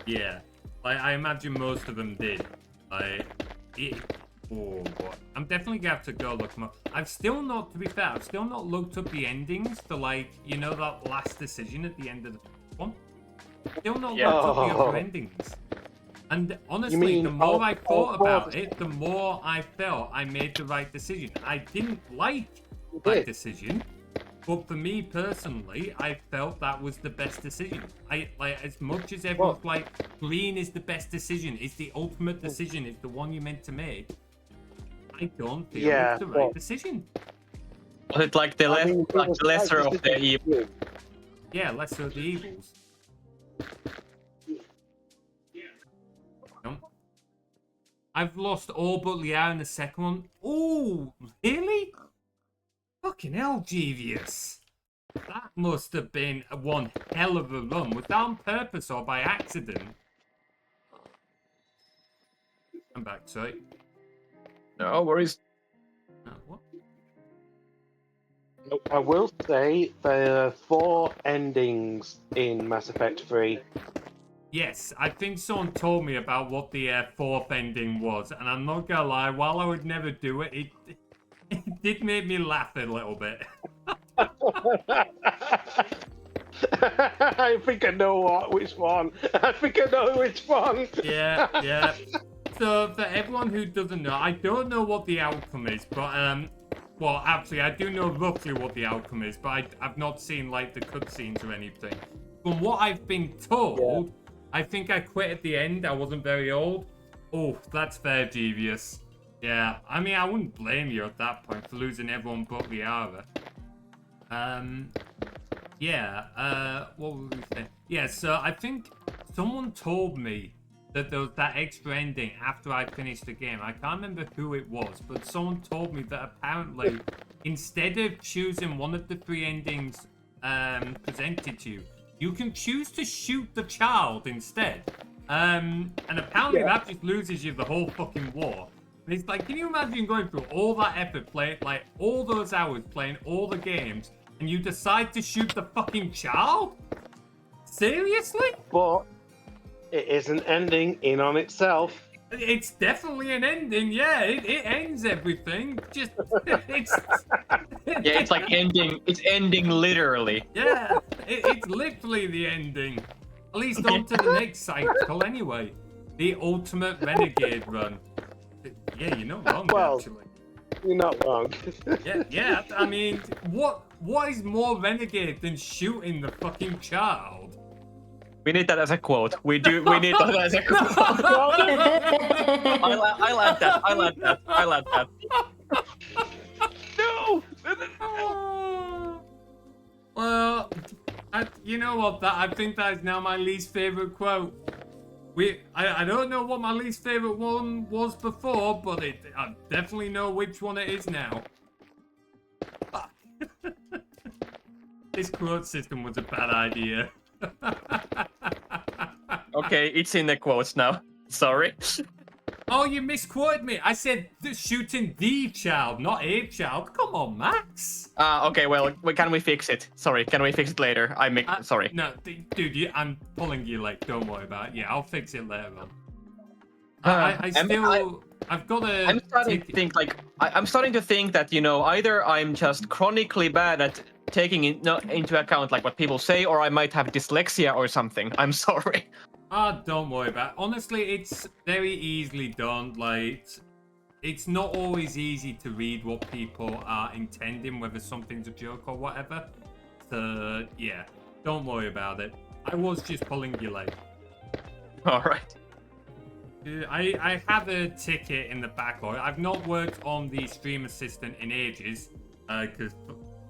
Yeah. Like, I imagine most of them did. Like, oh, boy. I'm definitely gonna have to go look them up. I've still not, to be fair, I've still not looked up the endings for, like, you know, that last decision at the end of the one? Still not looked up the other endings. And honestly, mean the more all- I all thought four about of the- it, the more I felt I made the right decision. I didn't like You that did. decision, but for me personally, I felt that was the best decision. I like as much as everyone's like green is the best decision, it's the ultimate decision, it's the one you're meant to make. I don't feel Yeah, it's the right well- decision. Was it like the, I mean, it like was the lesser right of the decision evil? for you. Yeah, lesser of the evils. No. I've lost all but Liao in the second one. Oh, really? Fucking hell, Devious. That must have been one hell of a run. Was that on purpose or by accident? I'm back, sorry. No worries. What? I will say there are 4 endings in Mass Effect 3. Yes, I think someone told me about what the fourth ending was, and I'm not gonna lie, while I would never do it, it did make me laugh a little bit. I think I know which one. I think I know which one. Yeah, yeah. So for everyone who doesn't know, I don't know what the outcome is, but well, actually, I do know roughly what the outcome is, but I've not seen like the cutscenes or anything. From what I've been told, I think I quit at the end. I wasn't very old. Oh, that's fair, Devious. Yeah, I mean, I wouldn't blame you at that point for losing everyone but Liara. Yeah, what were we saying? Yeah, so I think someone told me that there was that extra ending after I finished the game. I can't remember who it was, but someone told me that apparently instead of choosing one of the 3 endings presented to you, you can choose to shoot the child instead. And apparently that just loses you the whole fucking war. And it's like, can you imagine going through all that effort, playing like all those hours playing all the games, and you decide to shoot the fucking child? Seriously? But it is an ending in on itself. It's definitely an ending, yeah. It ends everything. Just it's Yeah, it's like ending. It's ending literally. yeah. It's literally the ending. At least on to the next cycle, anyway. The ultimate renegade run. Yeah, you're not wrong, Well- actually. You're not wrong. Yeah. I mean, what is more renegade than shooting the fucking child? We need that as a quote. We need that as a quote. I like that. I like that. I like that. No! Well, you know what? I think that is now my least favorite quote. I don't know what my least favorite one was before, but I definitely know which one it is now. This quote system was a bad idea. Okay, it's in the quotes now. Sorry. Oh, you misquoted me. I said shooting the child, not a child. Come on, Max. Okay, well, can we fix it? Sorry, can we fix it later? Sorry. No, dude, I'm pulling you like. Don't worry about it. Yeah, I'll fix it later on. I've got a. I'm starting to think like I'm starting to think that either I'm just chronically bad at taking into account like what people say, or I might have dyslexia or something. I'm sorry. Don't worry about it. Honestly, it's very easily done. Like, it's not always easy to read what people are intending, whether something's a joke or whatever. So, yeah, don't worry about it. I was just pulling your leg. All right. I have a ticket in the backlog. I've not worked on the stream assistant in ages, because,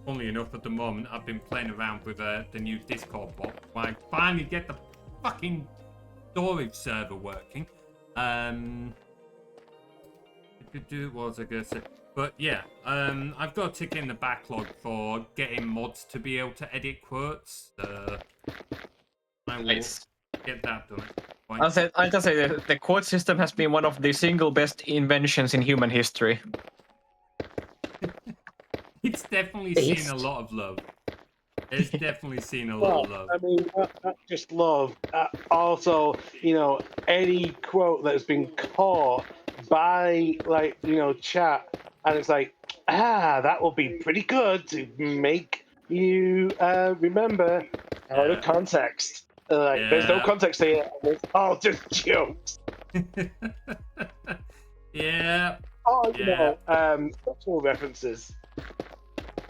funnily enough, at the moment, I've been playing around with the new Discord bot. When I finally get the fucking storage server working. What was I gonna say? But yeah, I've got a ticket in the backlog for getting mods to be able to edit quotes. I will get that done. I'll just say that the quote system has been one of the single best inventions in human history. It's definitely seen a lot of love. It's definitely seen a lot of love. I mean, not just love. Also, any quote that's been caught by, chat, and it's like, that will be pretty good to make you remember out of context. There's no context here. And it's all just jokes. Yeah. Oh, Yeah. sexual references.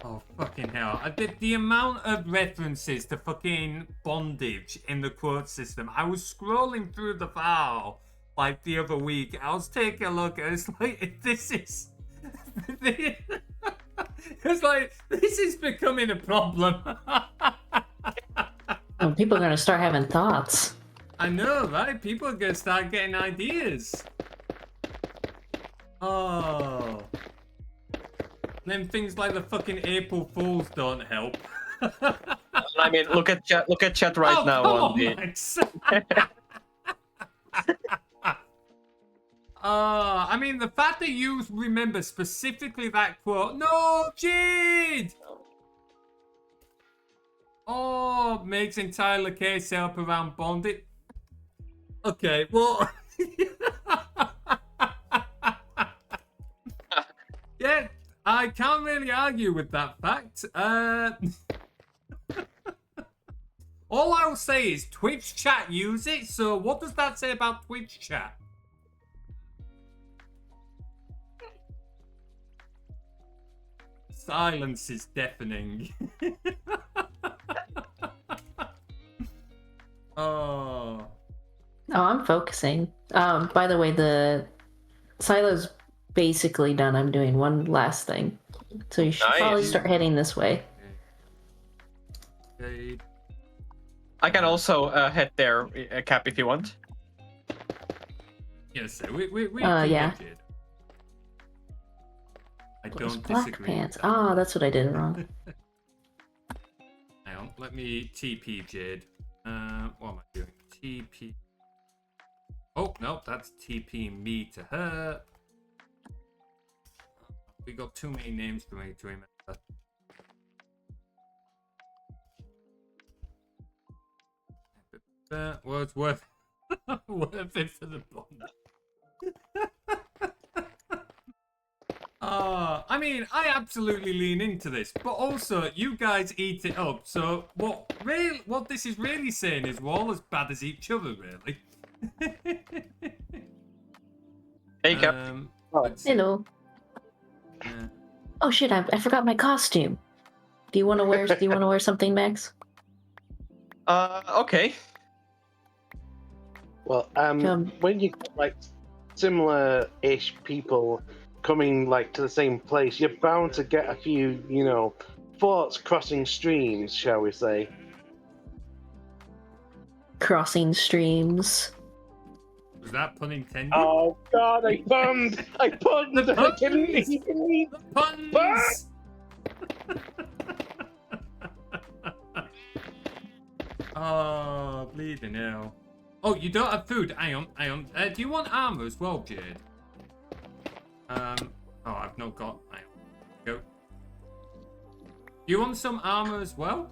Oh, fucking hell. The amount of references to fucking bondage in the quote system. I was scrolling through the file like the other week. I was taking a look and it's like, this is. It's like, this is becoming a problem. Oh, people are gonna start having thoughts. I know, right? People are gonna start getting ideas. Oh. Then things like the fucking April Fools don't help. I mean, look at chat right Oh, now come on on, the. Max. I mean, the fact that you remember specifically that quote. No, Jade! Oh, makes entire Lakea set up around bondage. Okay, well. Yeah, I can't really argue with that fact. All I'll say is Twitch chat use it, so what does that say about Twitch chat? Silence is deafening. Oh. Oh, I'm focusing. By the way, the silo's basically done. I'm doing one last thing. So you should probably Nice. start heading this way. Okay. I can also head there, Cap, if you want. Yes, we yeah. did. I Those don't black disagree. pants. With that. Ah, that's what I did wrong. Hang on, let me TP Jade. What am I doing? TP. Oh, no, that's TP me to her. We got too many names for me to remember. Well, it's worth it for the bond. I mean, I absolutely lean into this, but also you guys eat it up. So what this is really saying is we're all as bad as each other, really. Hey, Cap. Let's see. Hello. Yeah. Oh shit! I forgot my costume. Do you want to wear? Do you want to wear something, Max? Okay. Well, when you get, like, similar-ish people coming, like, to the same place, you're bound to get a few, thoughts crossing streams, shall we say. Crossing streams. Was that pun intended? Oh, God, I punned! I punned! The I didn't puns! even need... Puns! Oh, bleeding hell. Oh, you don't have food. Hang on. Do you want armor as well, Jade? Oh, I've not got... Hang on. Go. You want some armor as well?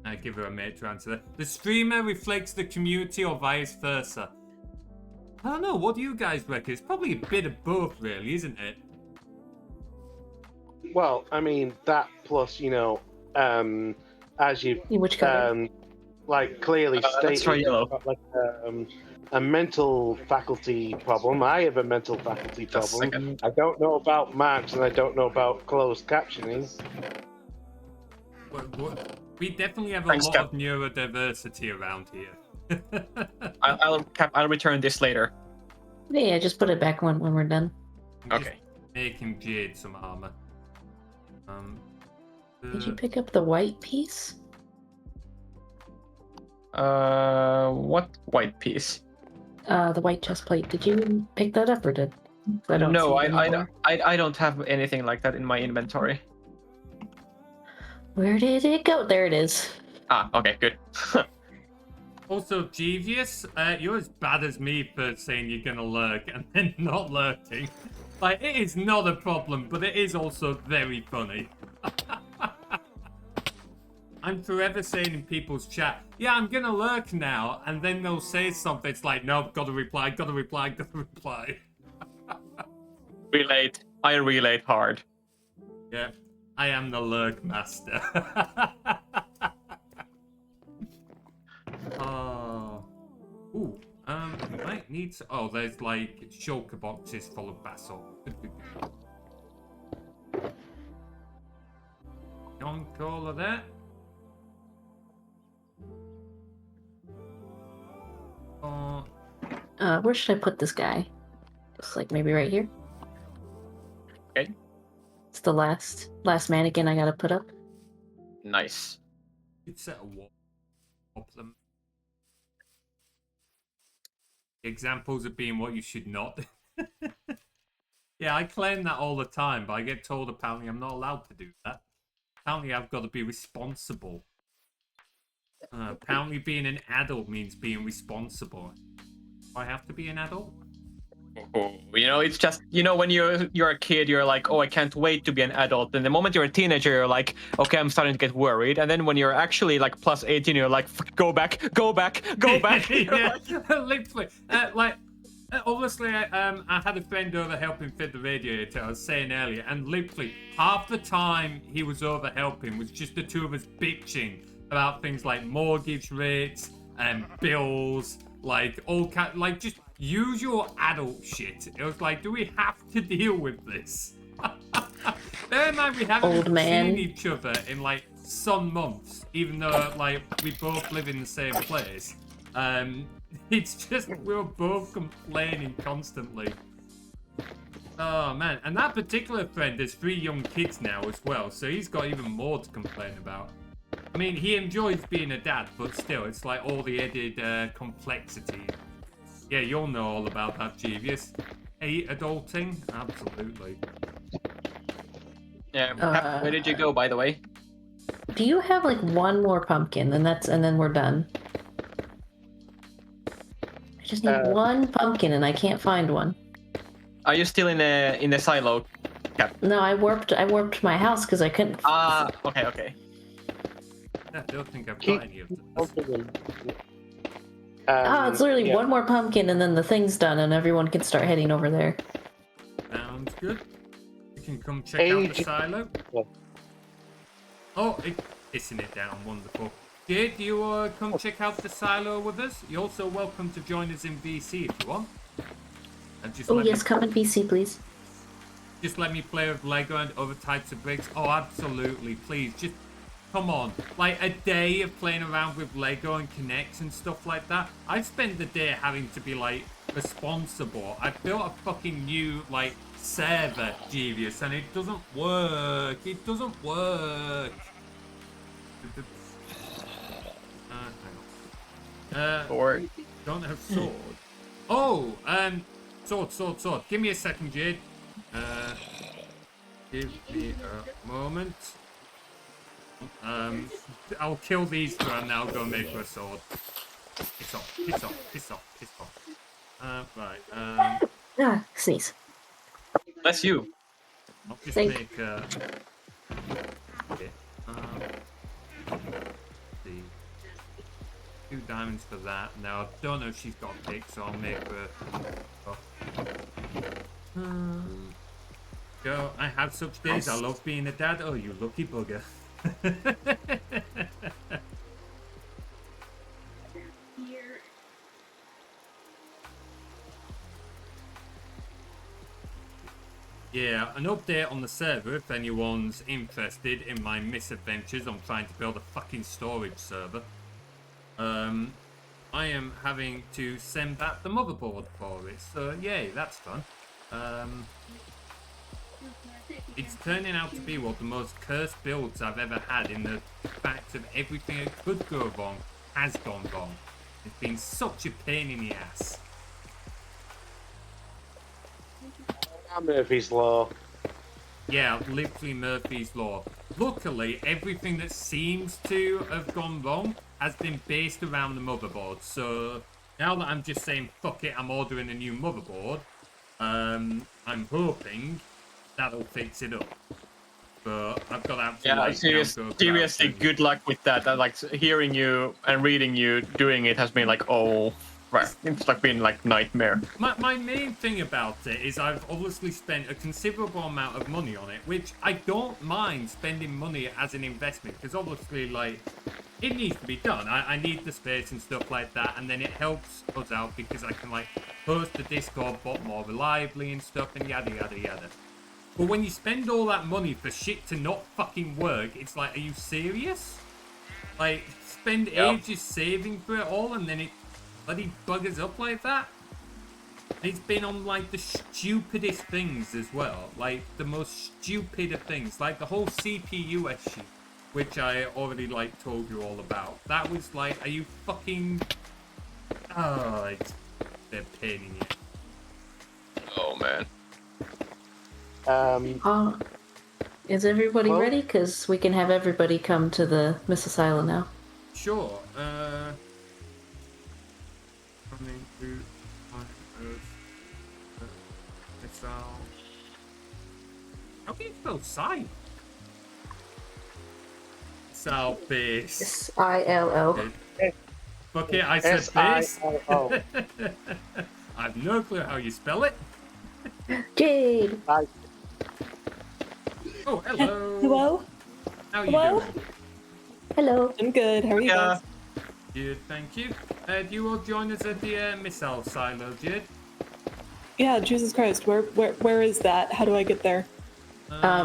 I give her a mate to answer that. The streamer reflects the community or vice versa. I don't know. What do you guys reckon? It's probably a bit of both, really, isn't it? Well, I mean, that plus, as you Which color? like clearly Let's try stated, yellow. you've got, like, a mental faculty problem. I have a mental faculty Just a problem. second. I don't know about Max, and I don't know about closed captioning. We definitely have a Thanks, lot Cap. of neurodiversity around here. I'll return this later. Yeah, just put it back when we're done. I'm just Okay. making Jade some armor. Did you pick up the white piece? What white piece? The white chest plate. Did you pick that up or did? I don't No, see it anymore. I don't have anything like that in my inventory. Where did it go? There it is. Ah, okay, good. Also, Devious, you're as bad as me for saying you're gonna lurk and then not lurking. Like, it is not a problem, but it is also very funny. I'm forever saying in people's chat, yeah, I'm gonna lurk now, and then they'll say something, it's like, no, gotta reply. Relate. I relate hard. Yeah, I am the lurk master. Oh. Ooh. We might need to... Oh, there's like shulker boxes full of basalt. Don't call of that. Where should I put this guy? Just like maybe right here. Okay. It's the last mannequin I gotta put up. Nice. You'd set a wall up them. Examples of being what you should not. Yeah, I claim that all the time, but I get told apparently I'm not allowed to do that. Apparently I've got to be responsible. Apparently being an adult means being responsible. Do I have to be an adult? Oh, you know, it's just, you know, when you're a kid, you're like, oh, I can't wait to be an adult. And the moment you're a teenager, you're like, okay, I'm starting to get worried. And then when you're actually like plus 18, you're like, go back. Yeah, literally. Obviously, I had a friend over helping fit the radiator, I was saying earlier, and literally half the time he was over helping was just the two of us bitching about things like mortgage rates and bills, like like just usual adult shit. It was like, do we have to deal with this? Bear in mind we haven't seen each other in like some months, even though like we both live in the same place. It's just we're both complaining constantly. Oh man, and that particular friend has 3 young kids now as well, so he's got even more to complain about. I mean, he enjoys being a dad, but still, it's like all the added complexity. Yeah, you'll know all about that, Jeevious. Hey, adulting? Absolutely. Yeah, where did you go, by the way? Do you have like one more pumpkin, and then we're done? I just need one pumpkin, and I can't find one. Are you still in the silo? Cap? No, I warped my house because I couldn't. Okay. I don't think I've got any of them. It's literally one more pumpkin, and then the thing's done, and everyone can start heading over there. Sounds good. You can come check out the silo. Oh, it's in it down. Wonderful. Jade, do you come check out the silo with us? You're also welcome to join us in VC if you want. And just come in VC, please. Just let me play with Lego and other types of bricks. Oh, absolutely. Please, just come on. Like a day of playing around with Lego and Connects and stuff like that. I spend the day having to be like responsible. I built a fucking new like server, Jeevious, and it doesn't work. It doesn't work. Sword. Don't have sword. Oh, sword. Give me a second, Jade. Give me a moment. I'll kill these two and now go make a sword. Piss off. Right. Sneeze. That's you. I'll just make okay. See. 2 diamonds for that. Now I don't know if she's got a pick, so I'll make her. Go. I have such days. I love being a dad. Oh, you lucky bugger. Yeah, an update on the server if anyone's interested in my misadventures. I'm trying to build a fucking storage server. I am having to send back the motherboard for it, so yay, that's fun. It's turning out to be one of the most cursed builds I've ever had, in the fact of everything that could go wrong has gone wrong. It's been such a pain in the ass. Murphy's Law. Yeah, literally Murphy's Law. Luckily, everything that seems to have gone wrong has been based around the motherboard. So now that I'm just saying, fuck it, I'm ordering a new motherboard, I'm hoping that'll fix it up. But I've got absolutely seriously, good luck with that. Like hearing you and reading you doing it has been like, oh. Right. It's like been like nightmare. My main thing about it is I've obviously spent a considerable amount of money on it, which I don't mind spending money as an investment, because obviously, like, it needs to be done. I need the space and stuff like that, and then it helps us out because I can, like, host the Discord bot more reliably and stuff, and yada yada yada. But when you spend all that money for shit to not fucking work, it's like, are you serious? Like, spend ages saving for it all, and then it bloody buggers up like that? It's been on, like, the stupidest things as well. Like, the most stupid of things. Like, the whole CPU issue, which I already, like, told you all about. That was like, are you fucking... Oh, it's... They're paining you. Oh man. Is everybody Well- ready? Because we can have everybody come to the missile silo now. Sure, coming to my Earth, missile. How can you spell silo? Missile base. SILO. Fuck it, I said base. SILO. I have no clue how you spell it. Jade. Oh, hello. Hello? How you Hello? doing? Hello. I'm good. How are you Yeah. guys? Good, thank you. Do you all join us at the missile silo, Jid? Yeah, Jesus Christ. Where is that? How do I get there?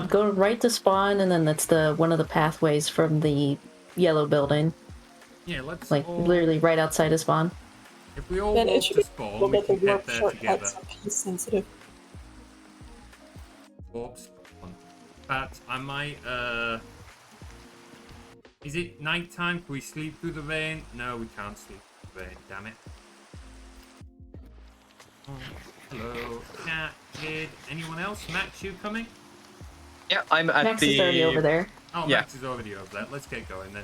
Go right to spawn, and then that's the one of the pathways from the yellow building. Yeah, let's Like, all... literally right outside of spawn. If we all Then it walk should to be spawn, we'll we get the can head warp there together. shortcuts. I'm case sensitive. Warp spawn. But I might, Is it nighttime? Can we sleep through the rain? No, we can't sleep through the rain, damn it. Oh, hello. Cat, Kid, anyone else? Max, you coming? Yeah, I'm at Max the. is already over there. Oh, Yeah. Max is already over there. Let's get going then.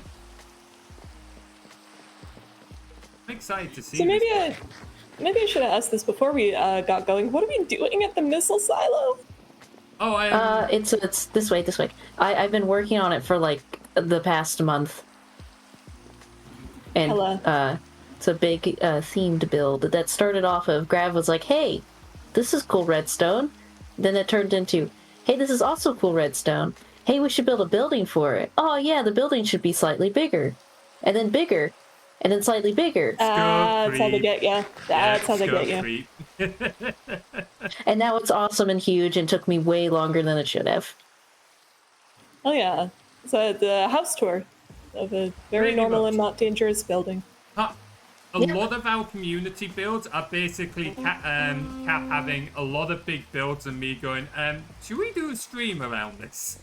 I'm excited to see So maybe this. I should have asked this before we got going. What are we doing at the missile silo? Oh, I It's this way, this way. I've been working on it for like the past month. And Hella. it's a big themed build that started off of Grav was like, hey, this is cool redstone. Then it turned into, hey, this is also cool redstone. Hey, we should build a building for it. Oh yeah, the building should be slightly bigger. And then bigger. And then slightly bigger. That's how they creep. get ya. That's how they get ya. Creep. And now it's awesome and huge and took me way longer than it should have. Oh yeah. So the house tour of a very Pretty normal much. and not dangerous building. A Yeah. lot of our community builds are basically Cap having a lot of big builds and me going, should we do a stream around this?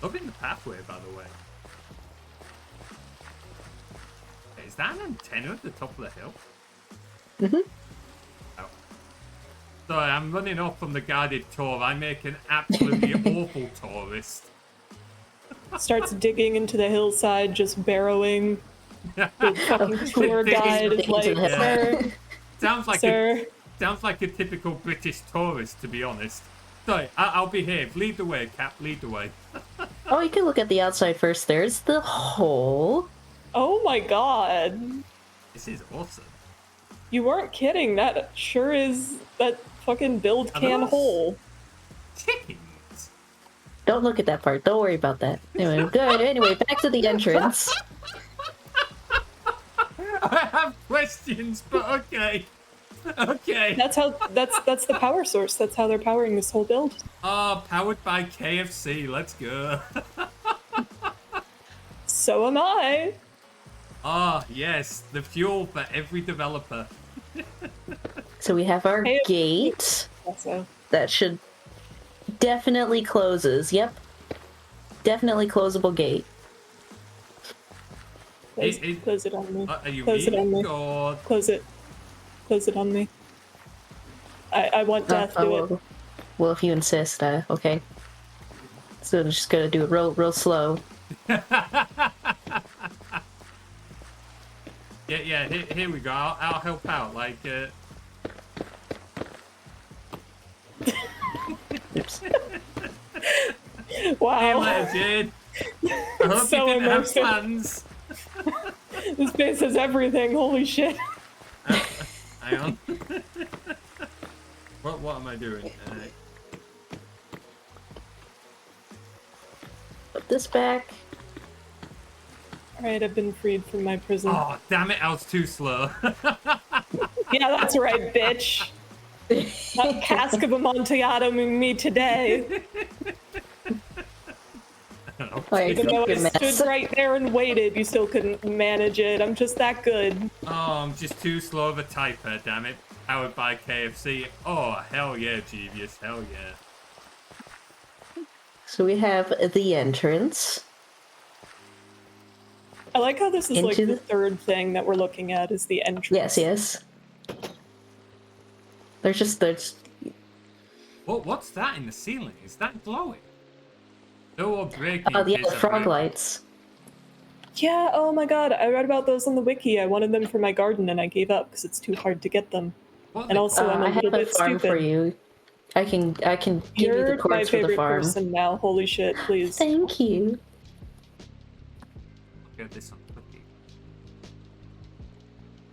Loving the pathway, by the way. Is that an antenna at the top of the hill? Mm-hmm. Oh. Sorry, I'm running off from the guided tour. I make an absolutely awful tourist. Starts digging into the hillside, just barrowing. The fucking tour Digging guide is into like, the hill. sir, Sounds like sir. sounds like a typical British tourist, to be honest. Sorry, I'll behave. Lead the way, Cap. Lead the way. Oh, you can look at the outside first. There's the hole. Oh my god. This is awesome. You weren't kidding. That sure is that fucking build Are can those- hole. Chickens. Don't look at that part. Don't worry about that. Anyway, good. Anyway, back to the entrance. I have questions, but okay. Okay. That's the power source. That's how they're powering this whole build. Powered by KFC. Let's go. So am I. Yes. The fuel for every developer. So we have our Hey. gate. Also, That should definitely closes. Yep. Definitely closable gate. close it on me. Are you Close it on eating me. or... Close it. Close it on me. I want death. Do it. Well, if you insist, okay. So I'm just gonna do it real slow. Yeah, here we go. I'll help out. Like, Oops. hey, Wow. later, Jade. I hope So you didn't have immersive. plans. This base has everything. Holy shit. Hang on. What am I doing? Put this back. Alright, I've been freed from my prison. Oh, damn it, I was too slow. Yeah, that's right, bitch. That cask of Amontillado-ing me today. Like, Even though I good mess. stood right there and waited, you still couldn't manage it. I'm just that good. Oh, I'm just too slow of a typer, damn it. Powered by KFC. Oh, hell yeah, Jeevious, hell yeah. So we have the entrance. I like how this is like Into the the- third thing that we're looking at is the entrance. Yes. There's What's that in the ceiling? Is that glowing? No, or breaking. oh yeah, in the case I frog break. lights. Yeah, oh my god, I read about those on the wiki. I wanted them for my garden and I gave up because it's too hard to get them. What are And they also, I'm a I have little a bit farm stupid. for you. I can give you You're the my cords for the favorite farm. person now. Holy shit, please. Thank you. Look at this on cookie.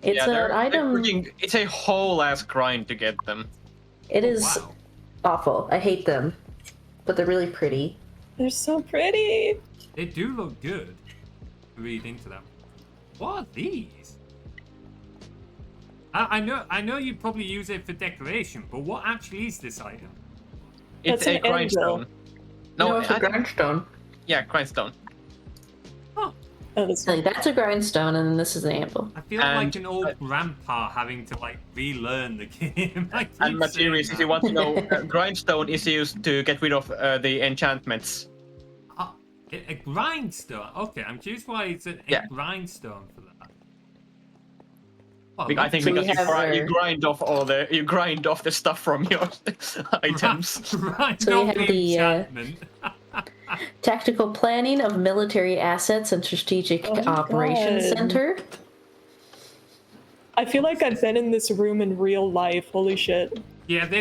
It's Yeah, an they're item. freaking- it's a whole ass grind to get them. It is Wow. awful. I hate them, but they're really pretty. They're so pretty. They do look good. Read into them. What are these? I know you probably use it for decoration, but what actually is this item? It's That's a an anvil. grindstone. No, it's a I think- grindstone. Yeah, grindstone. Huh. Oh, that's So that's a grindstone, and then this is an anvil. I feel like And- an old grandpa having to like relearn the game. I keep And Materies, saying if you that. want to know, grindstone is used to get rid of the enchantments. Ah, a grindstone. Okay, I'm curious why it's a Yeah. grindstone for that. Oh, I think So we because have you our- grind off the stuff from your items. Right, So we not have the the, enchantment. Tactical planning of military assets and strategic Oh my operations God. center. I feel like I've been in this room in real life. Holy shit. Yeah, they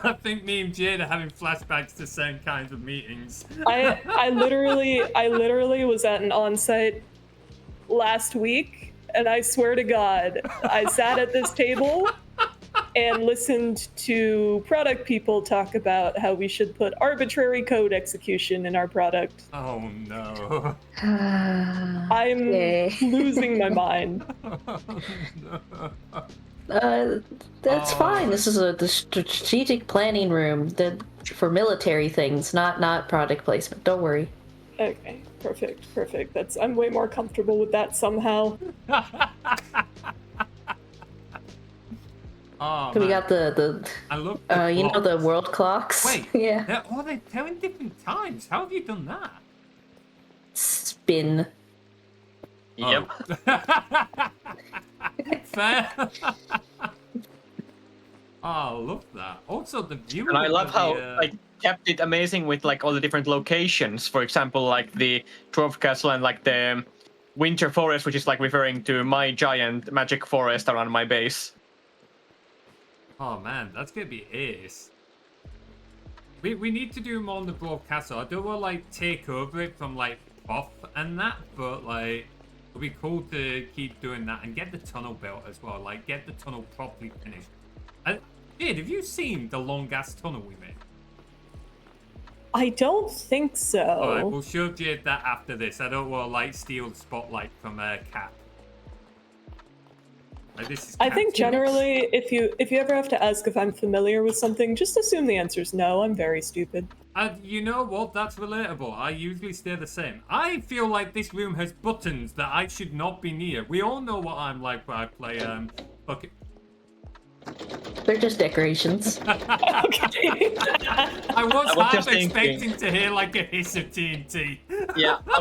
I think me and Jade are having flashbacks to certain kinds of meetings. I literally was at an on-site last week, and I swear to God, I sat at this table and listened to product people talk about how we should put arbitrary code execution in our product. Oh no. I'm Yay. losing my mind. That's Oh. fine. This is the strategic planning room for military things, not product placement. Don't worry. Okay, perfect. I'm way more comfortable with that somehow. Oh, So we man. got the I love the you know the clocks. world clocks. Wait, Yeah. they're in different times. How have you done that? Spin. Yep. Fair. Oh, I love that. Also, the view. And I love of how the, like kept it amazing with like all the different locations. For example, like the Dwarf Castle and like the Winter Forest, which is like referring to my giant magic forest around my base. Oh man, that's gonna be ace. We need to do more on the Dwarf Castle. I don't want to like take over it from like Prof and that, but like it'll be cool to keep doing that and get the tunnel built as well. Like get the tunnel properly finished. Jade, have you seen the long ass tunnel we made? I don't think so. Alright, we'll show Jade that after this. I don't want to like steal the spotlight from Cap. Like, this is I think Cap's- generally, if you ever have to ask if I'm familiar with something, just assume the answer's no. I'm very stupid. You know what? That's relatable. I usually stay the same. I feel like this room has buttons that I should not be near. We all know what I'm like when I play okay. They're just decorations. Okay. I was was half just thinking. expecting to hear like a hiss of TNT. Yeah, I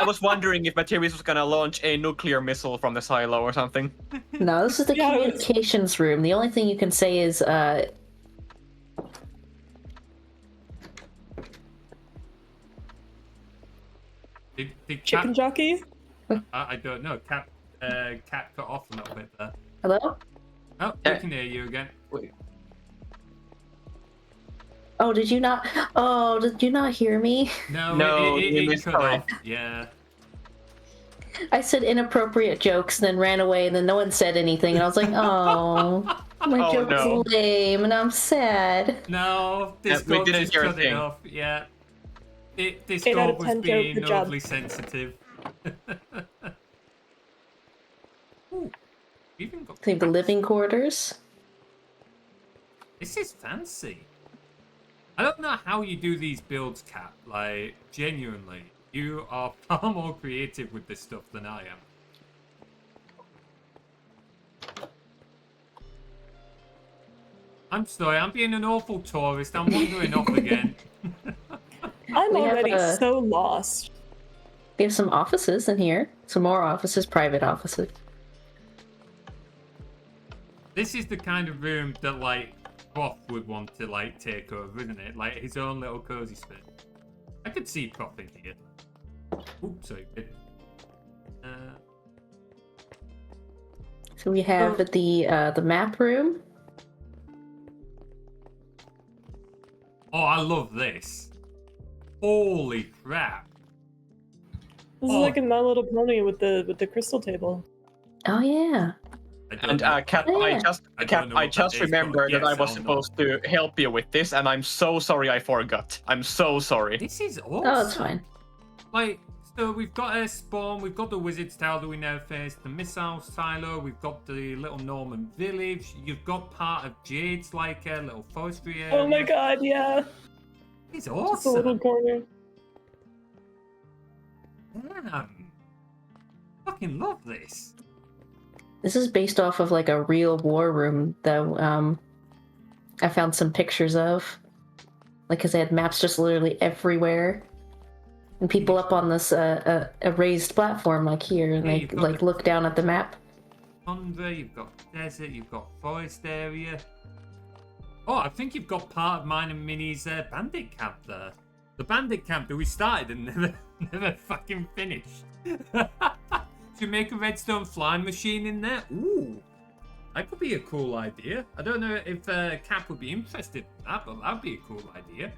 was wondering if Materies was gonna launch a nuclear missile from the silo or something. No, this is the Yeah, it was- communications room. The only thing you can say is Did Chicken Cap, jockey? I don't know. Cap cut off a little bit there. hello? Oh, we can hear you again. Oh, did you not hear me? No, No, it you missed cut out. off. Yeah. I said inappropriate jokes, then ran away, and then no one said anything, and I was like, oh, my Oh, joke's no. lame, and I'm sad. No, Yeah, this we goat didn't just hear a cut it thing. off. Yeah. This 8 out goat of was 10 joke, being good job. overly sensitive. Ooh, even got I think the cracks. living quarters. This is fancy. I don't know how you do these builds, Cap. Like, genuinely, you are far more creative with this stuff than I am. I'm sorry, I'm being an awful tourist. I'm wandering off again. I'm We have, already so lost. We have some offices in here. Some more offices, private offices. This is the kind of room that, like, Prof would want to, like, take over, isn't it? Like, his own little cozy space. I could see Prof in here. Oops, sorry. So we have the map room. Oh, I love this. Holy crap. This is like in My Little Pony with the crystal table. Oh yeah. And Kat, Oh, I yeah. just I don't know what that is, but remembered that I yes, was I'll know. supposed to help you with this, and I'm so sorry I forgot. I'm so sorry. This is awesome. Oh, it's fine. Like, so we've got a spawn, we've got the wizard's tower that we never faced, the missile silo, we've got the little Norman village, you've got part of Jade's, like, a little forestry area. Oh my god, yeah. It's Just a awesome. little corner. Damn. Fucking love this. This is based off of like a real war room that I found some pictures of. Like, because they had maps just literally everywhere. And people up on this a raised platform like here, and Yeah, they you've got like the- look down at the map. Tundra, you've got desert, you've got forest area. Oh, I think you've got part of mine and Minnie's bandit camp there. The bandit camp that we started and never fucking finished. Should make a redstone flying machine in there? Ooh, that could be a cool idea. I don't know if Cap would be interested in that, but that'd be a cool idea.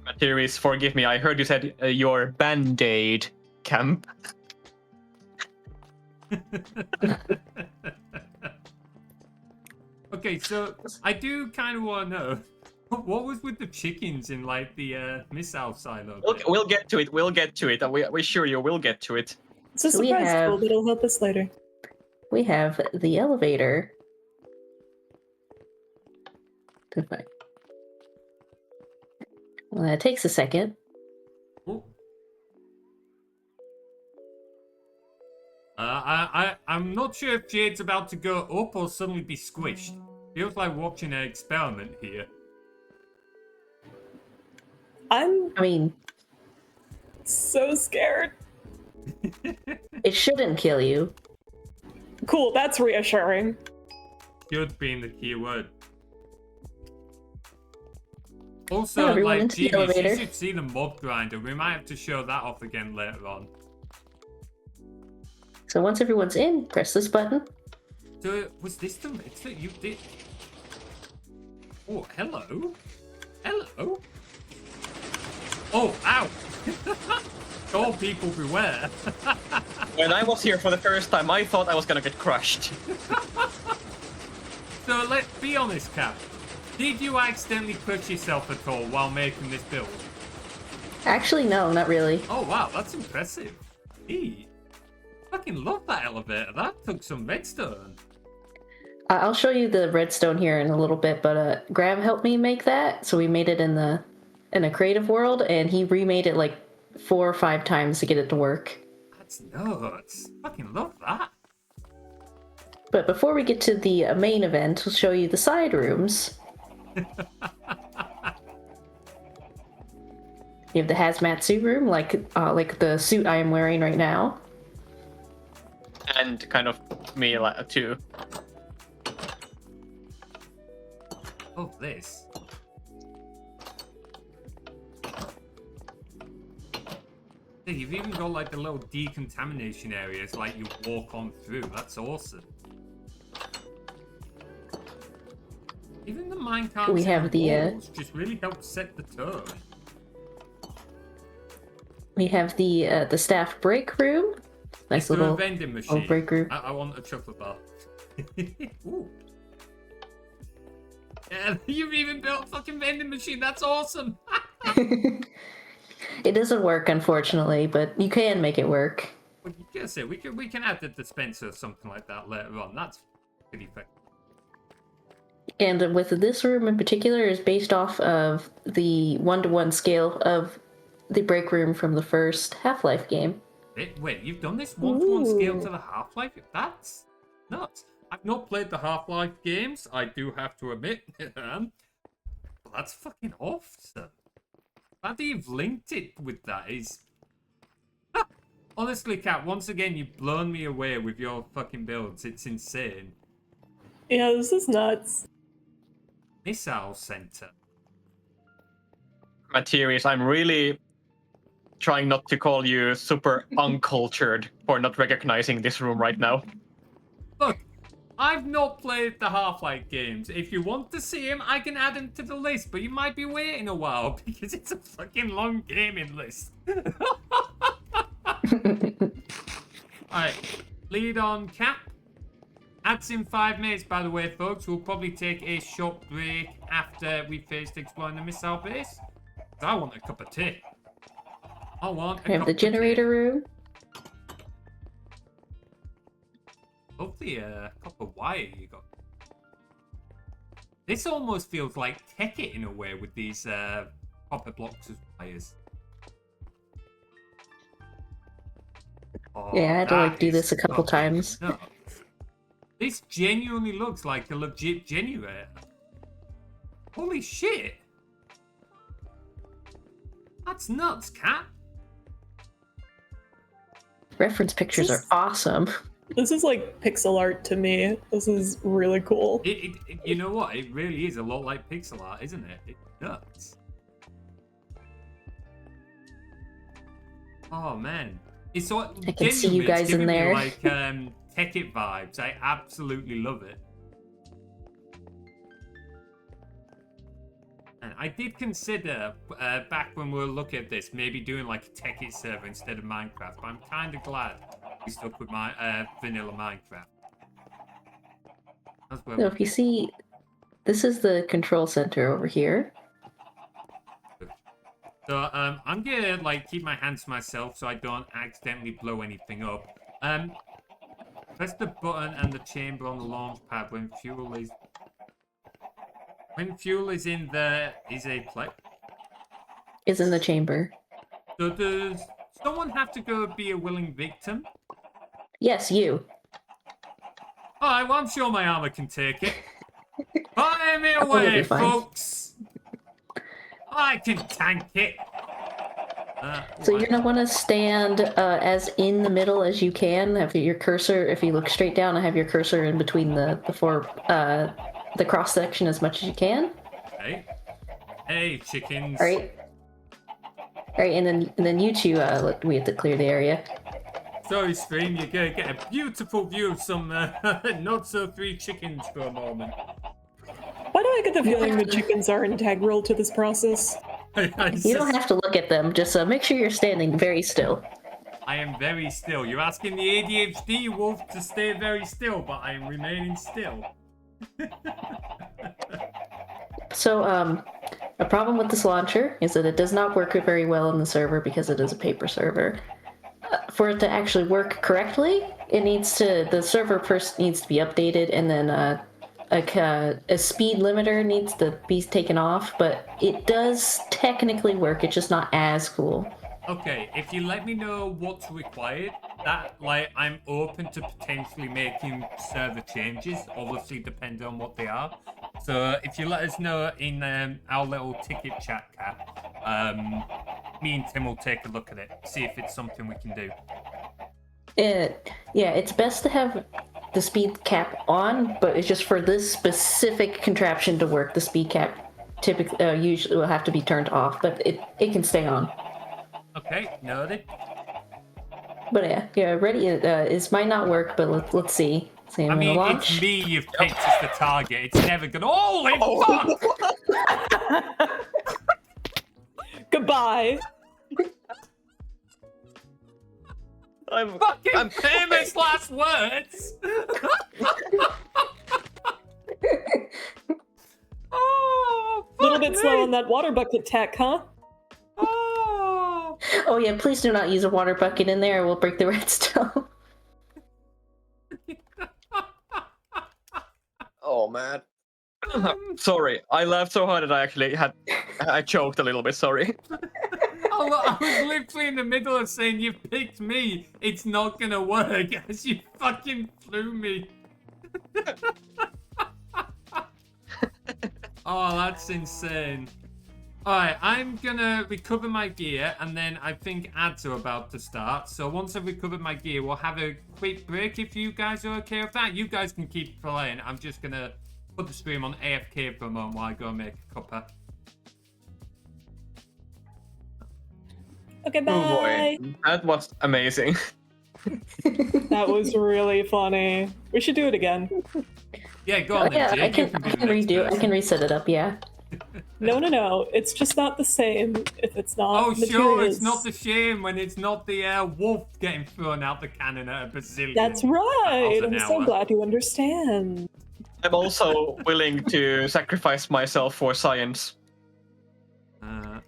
Materies, forgive me. I heard you said your Band-Aid camp. Okay, so I do kind of want to know what was with the chickens in like the missile silo. bit? We'll get to it. We'll get to it. We assure you, we'll get to it. It's a So we surprise have- tool that'll help us later. We have the elevator. Goodbye. Well, it takes a second. Ooh. I'm not sure if Jade's about to go up or suddenly be squished. Feels like watching an experiment here. I'm I mean, so scared. it shouldn't kill you. Cool, that's reassuring. Should being the key word. Also, everyone like, into the genius, you elevator. should see the mob grinder. We might have to show that off again later on. So once everyone's in, press this button. So, was this the mix that you did? Oh, hello? Hello? Oh, ow! Oh, people beware. When I was here for the first time, I thought I was gonna get crushed. So, let's be honest, Cap. Did you accidentally crush yourself at all while making this build? Actually, no, not really. Oh, wow, that's impressive. Hey, fucking love that elevator. That took some redstone. I'll show you the redstone here in a little bit, but Graham helped me make that, so we made it in a creative world, and he remade it like 4 or 5 times to get it to work. That's nuts. Fucking love that. But before we get to the main event, we'll show you the side rooms. You have the hazmat suit room, like the suit I am wearing right now. And kind of me too. Oh, this. Hey, you've even got like the little decontamination areas like you walk on through. That's awesome. Even the minecarts We have and the, walls just really help set the tone. We have the staff break room. Nice Is there a little vending machine? break room. I want a chocolate bar. Ooh. Yeah, you've even built a fucking vending machine. That's awesome. It doesn't work, unfortunately, but you can make it work. Well, you can say we can add the dispenser or something like that later on. That's pretty fair. And with this room in particular is based off of the 1-to-1 scale of the break room from the first Half-Life game. Wait, you've done this 1-to-1 scale Ooh. to the Half-Life? That's nuts. I've not played the Half-Life games, I do have to admit. But that's fucking awesome. Glad that you've linked it with that is... Honestly, Kat, once again, you've blown me away with your fucking builds. It's insane. Yeah, this is nuts. Missile Center. Materies, I'm really trying not to call you super uncultured for not recognizing this room right now. Look, I've not played the Half-Life games. If you want to see him, I can add him to the list, but you might be waiting a while because it's a fucking long gaming list. Alright, lead on Cap. Ads in 5 minutes, by the way, folks. We'll probably take a short break after we finished exploring the missile base. I want a cup of tea. I want a We have cup the of generator room. Lovely copper wire you got. This almost feels like Tekkit in a way with these copper blocks of wires. Oh, Yeah, I had to that like do is this a couple fucking times. nuts. This genuinely looks like a legit generator. Holy shit! That's nuts, Cat. Reference pictures are awesome. This is like pixel art to me. This is really cool. You know what? It really is a lot like pixel art, isn't it? It's nuts. Oh man, it's so I can see you guys in there. Like Tekkit vibes. I absolutely love it. And I did consider back when we were looking at this, maybe doing like a Tekkit server instead of Minecraft. But I'm kind of glad we stuck with my vanilla Minecraft. That's where So if you see, this is the control center over here. So I'm gonna like keep my hands to myself so I don't accidentally blow anything up. Press the button and the chamber on the launch pad when fuel is in there is a play. Is in the chamber. So does someone have to go be a willing victim? Yes, you. Alright, well I'm sure my armor can take it. Fire me You'll away, be fine. folks! I can tank it. So you're gonna want to stand as in the middle as you can. Have your cursor, if you look straight down, and have your cursor in between the cross section as much as you can. Okay. Hey, chickens. All right. All right, and then you two, look, we have to clear the area. Sorry, stream, you're gonna get a beautiful view of some not so free chickens for a moment. Why do I get the feeling the chickens are integral to this process? You don't have to look at them. Just make sure you're standing very still. I am very still. You're asking the ADHD wolf to stay very still, but I am remaining still. So, a problem with this launcher is that it does not work very well in the server because it is a paper server. For it to actually work correctly, the server first needs to be updated, and then a speed limiter needs to be taken off, but it does technically work, it's just not as cool. Okay, if you let me know what's required, I'm open to potentially making server changes, obviously depending on what they are. So if you let us know in our little ticket chat, Cat, me and Tim will take a look at it, see if it's something we can do. Yeah, it's best to have the speed cap on, but it's just for this specific contraption to work, the speed cap typically usually will have to be turned off, but it can stay on. Okay, noted. But yeah, ready. It might not work, but let's see. I mean, it's me you've picked as the target. It's never gonna. Holy fuck! Fucking I'm famous last words. Oh, A little fuck bit slow me. on that water bucket tech, huh? Oh. Oh yeah, please do not use a water bucket in there, or we'll break the redstone. Oh man. Sorry, I laughed so hard that I actually I choked a little bit. Sorry. I was literally in the middle of saying, you picked me, it's not gonna work, as you fucking flew me. Oh, that's insane. Alright, I'm gonna recover my gear, and then I think ads are about to start. So once I've recovered my gear, we'll have a quick break if you guys are okay with that. You guys can keep playing. I'm just gonna put the stream on AFK for a moment while I go make a cuppa. Okay, bye. Oh boy, that was amazing. That was really funny. We should do it again. Yeah, go on then, Yeah, Jake. I You can be the next redo. I person. can reset it up. Yeah. No. It's just not the same if it's not. Oh, sure, it's Materies. not the shame when it's not the wolf getting thrown out the cannon at a bazillion. That's right. miles an I'm so hour. glad you understand. I'm also willing to sacrifice myself for science.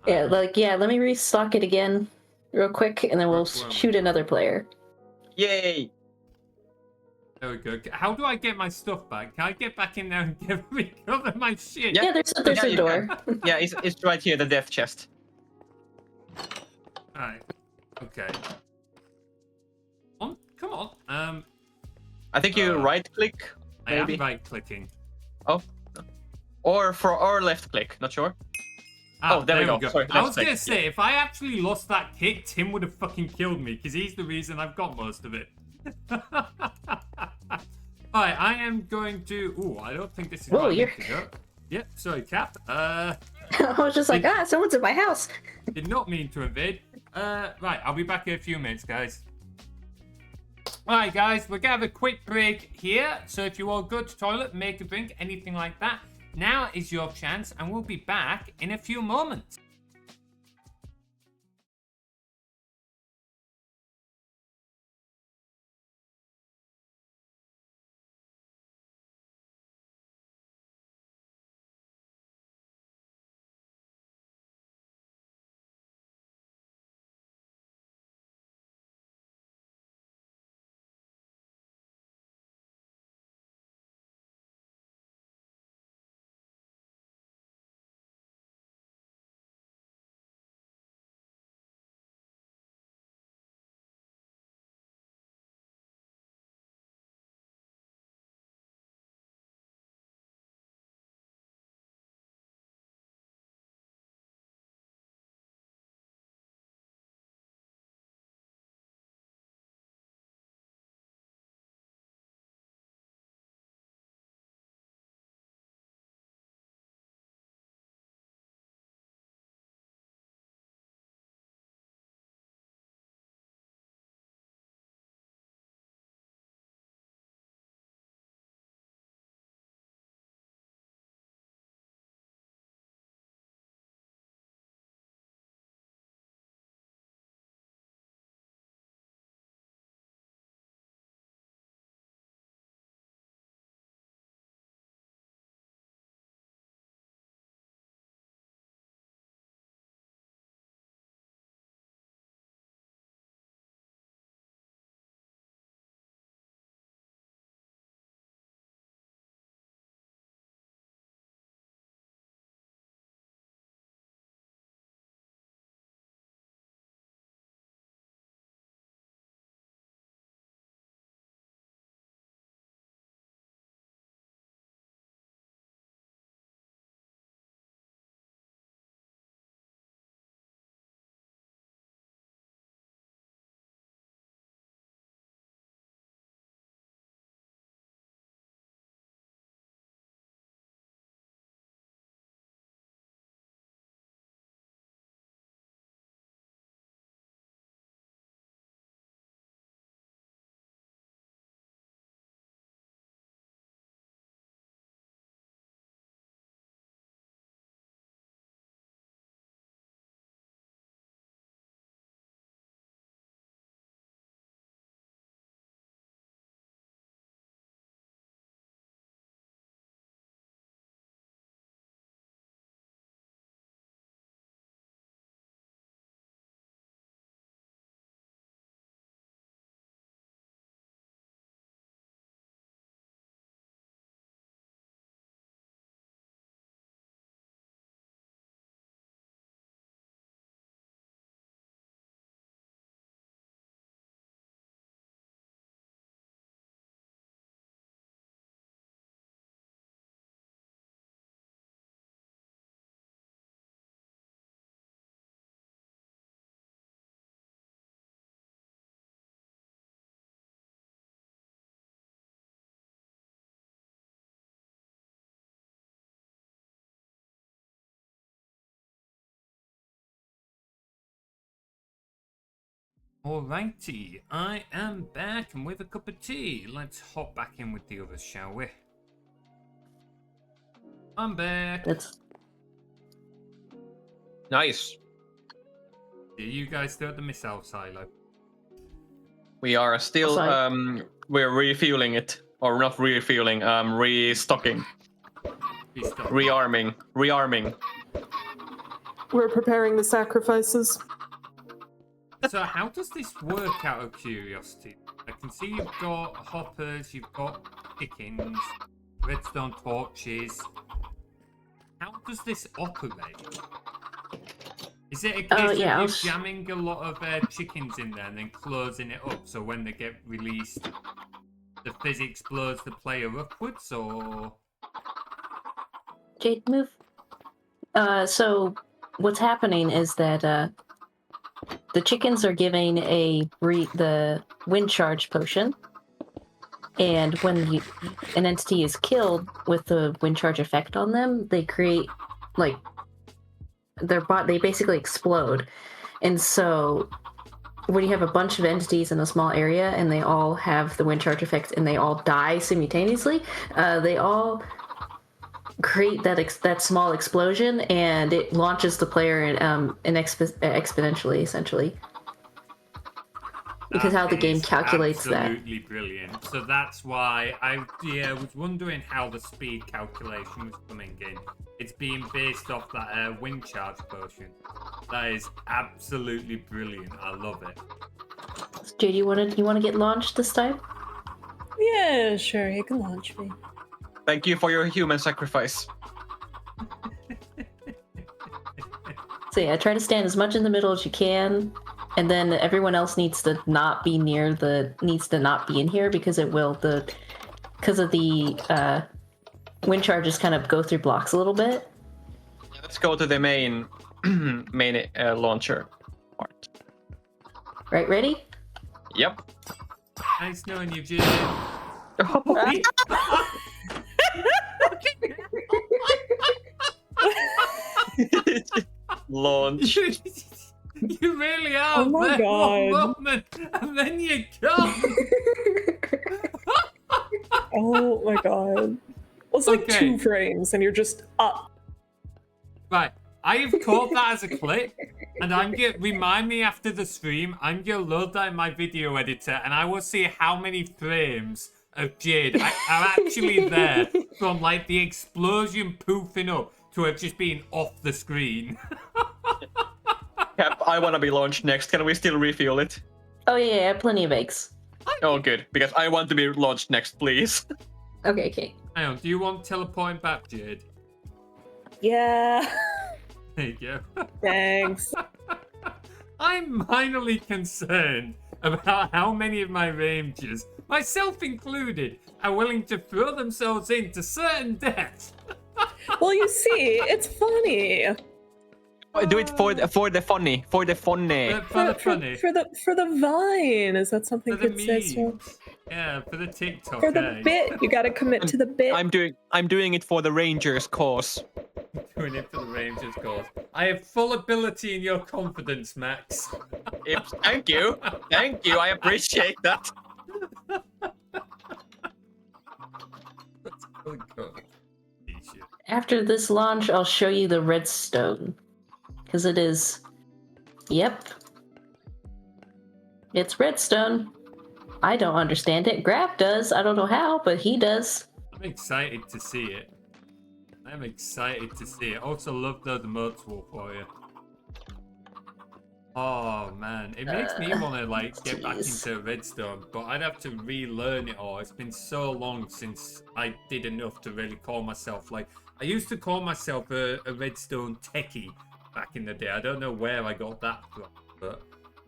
Yeah, let me restock it again, real quick, and then we'll Where am I? shoot another player. Yay! There we go. How do I get my stuff back? Can I get back in there and recover my shit? Yeah. Yeah, there's Yeah, a you door. Yeah, it's right here, the death chest. Alright. Okay. Come on. I think you right click, I am maybe. right clicking. Oh. Or left click, not sure. Oh, there we go. Sorry, I left was gonna click. say, if I actually lost that kick, Tim would have fucking killed me, because he's the reason I've got most of it. Alright, I am going to... Ooh, I don't think this is Whoa, where I you're- need to go. Yep, sorry, Cap. I was just like, someone's at my house. Did not mean to invade. Right, I'll be back in a few minutes, guys. Alright, guys, we're gonna have a quick break here. So if you all go to toilet, make a drink, anything like that, now is your chance, and we'll be back in a few moments. Alrighty, I am back and with a cup of tea. Let's hop back in with the others, shall we? I'm back. That's Nice. Are you guys still at the missile silo? We are still Sorry. we're refueling it, or not refueling, restocking, Restock. rearming. We're preparing the sacrifices. So how does this work out of curiosity? I can see you've got hoppers, you've got chickens, redstone torches. How does this operate? Is it a case yeah, of I'll you sh- jamming a lot of chickens in there and then closing it up so when they get released, the physics blows the player upwards, or...? Jade, move. So what's happening is that the chickens are giving the wind charge potion, and when an entity is killed with the wind charge effect on them, they create like they basically explode. And so when you have a bunch of entities in a small area and they all have the wind charge effect and they all die simultaneously, they all create that small explosion, and it launches the player exponentially, essentially. Because how the game is calculates that. absolutely brilliant. So that's why I was wondering how the speed calculation was coming in. It's being based off that wind charge potion. That is absolutely brilliant. I love it. Jade, you want to get launched this time? Yeah, sure, you can launch me. Thank you for your human sacrifice. So yeah, try to stand as much in the middle as you can, and then everyone else needs to not be in here because because of the wind charges kind of go through blocks a little bit. Let's go to the main launcher part. Right, ready? Yep. Nice knowing you, Jim. Launch. You really are. Oh my there one God. moment, and then you come. Oh my god. It's like Okay. 2 frames and you're just up. Right, I have caught that as a clip, and I'm gonna remind me after the stream. I'm gonna load that in my video editor, and I will see how many frames of Jade are actually there from like the explosion poofing up to it just being off the screen. Cap, I want to be launched next. Can we still refuel it? Oh yeah, I have plenty of eggs. Oh, good. Because I want to be launched next, please. Okay. Hang on, do you want teleporting back, Jade? Yeah. There you go. Thanks. I'm minorly concerned about how many of my rangers, myself included, are willing to throw themselves into certain deaths. Well, you see, it's funny. Do it for the funny. For the funny. For the funny. For the vine. Is that something For the kids say? So? memes. Yeah, for the TikTok. For the bit. You gotta commit to the bit. I'm doing it for the Rangers cause. Doing it for the Rangers cause. I have full ability in your confidence, Max. Thank you. Thank you. I appreciate that. Let's go. After this launch, I'll show you the redstone. Because it is... Yep. It's redstone. I don't understand it. Graf does. I don't know how, but he does. I'm excited to see it. I'm excited to see it. Also love those emotes for you. Oh man, it makes me want to like get back into redstone, but I'd have to relearn it all. It's been so long since I did enough to really call myself like. I used to call myself a redstone techie back in the day. I don't know where I got that from, but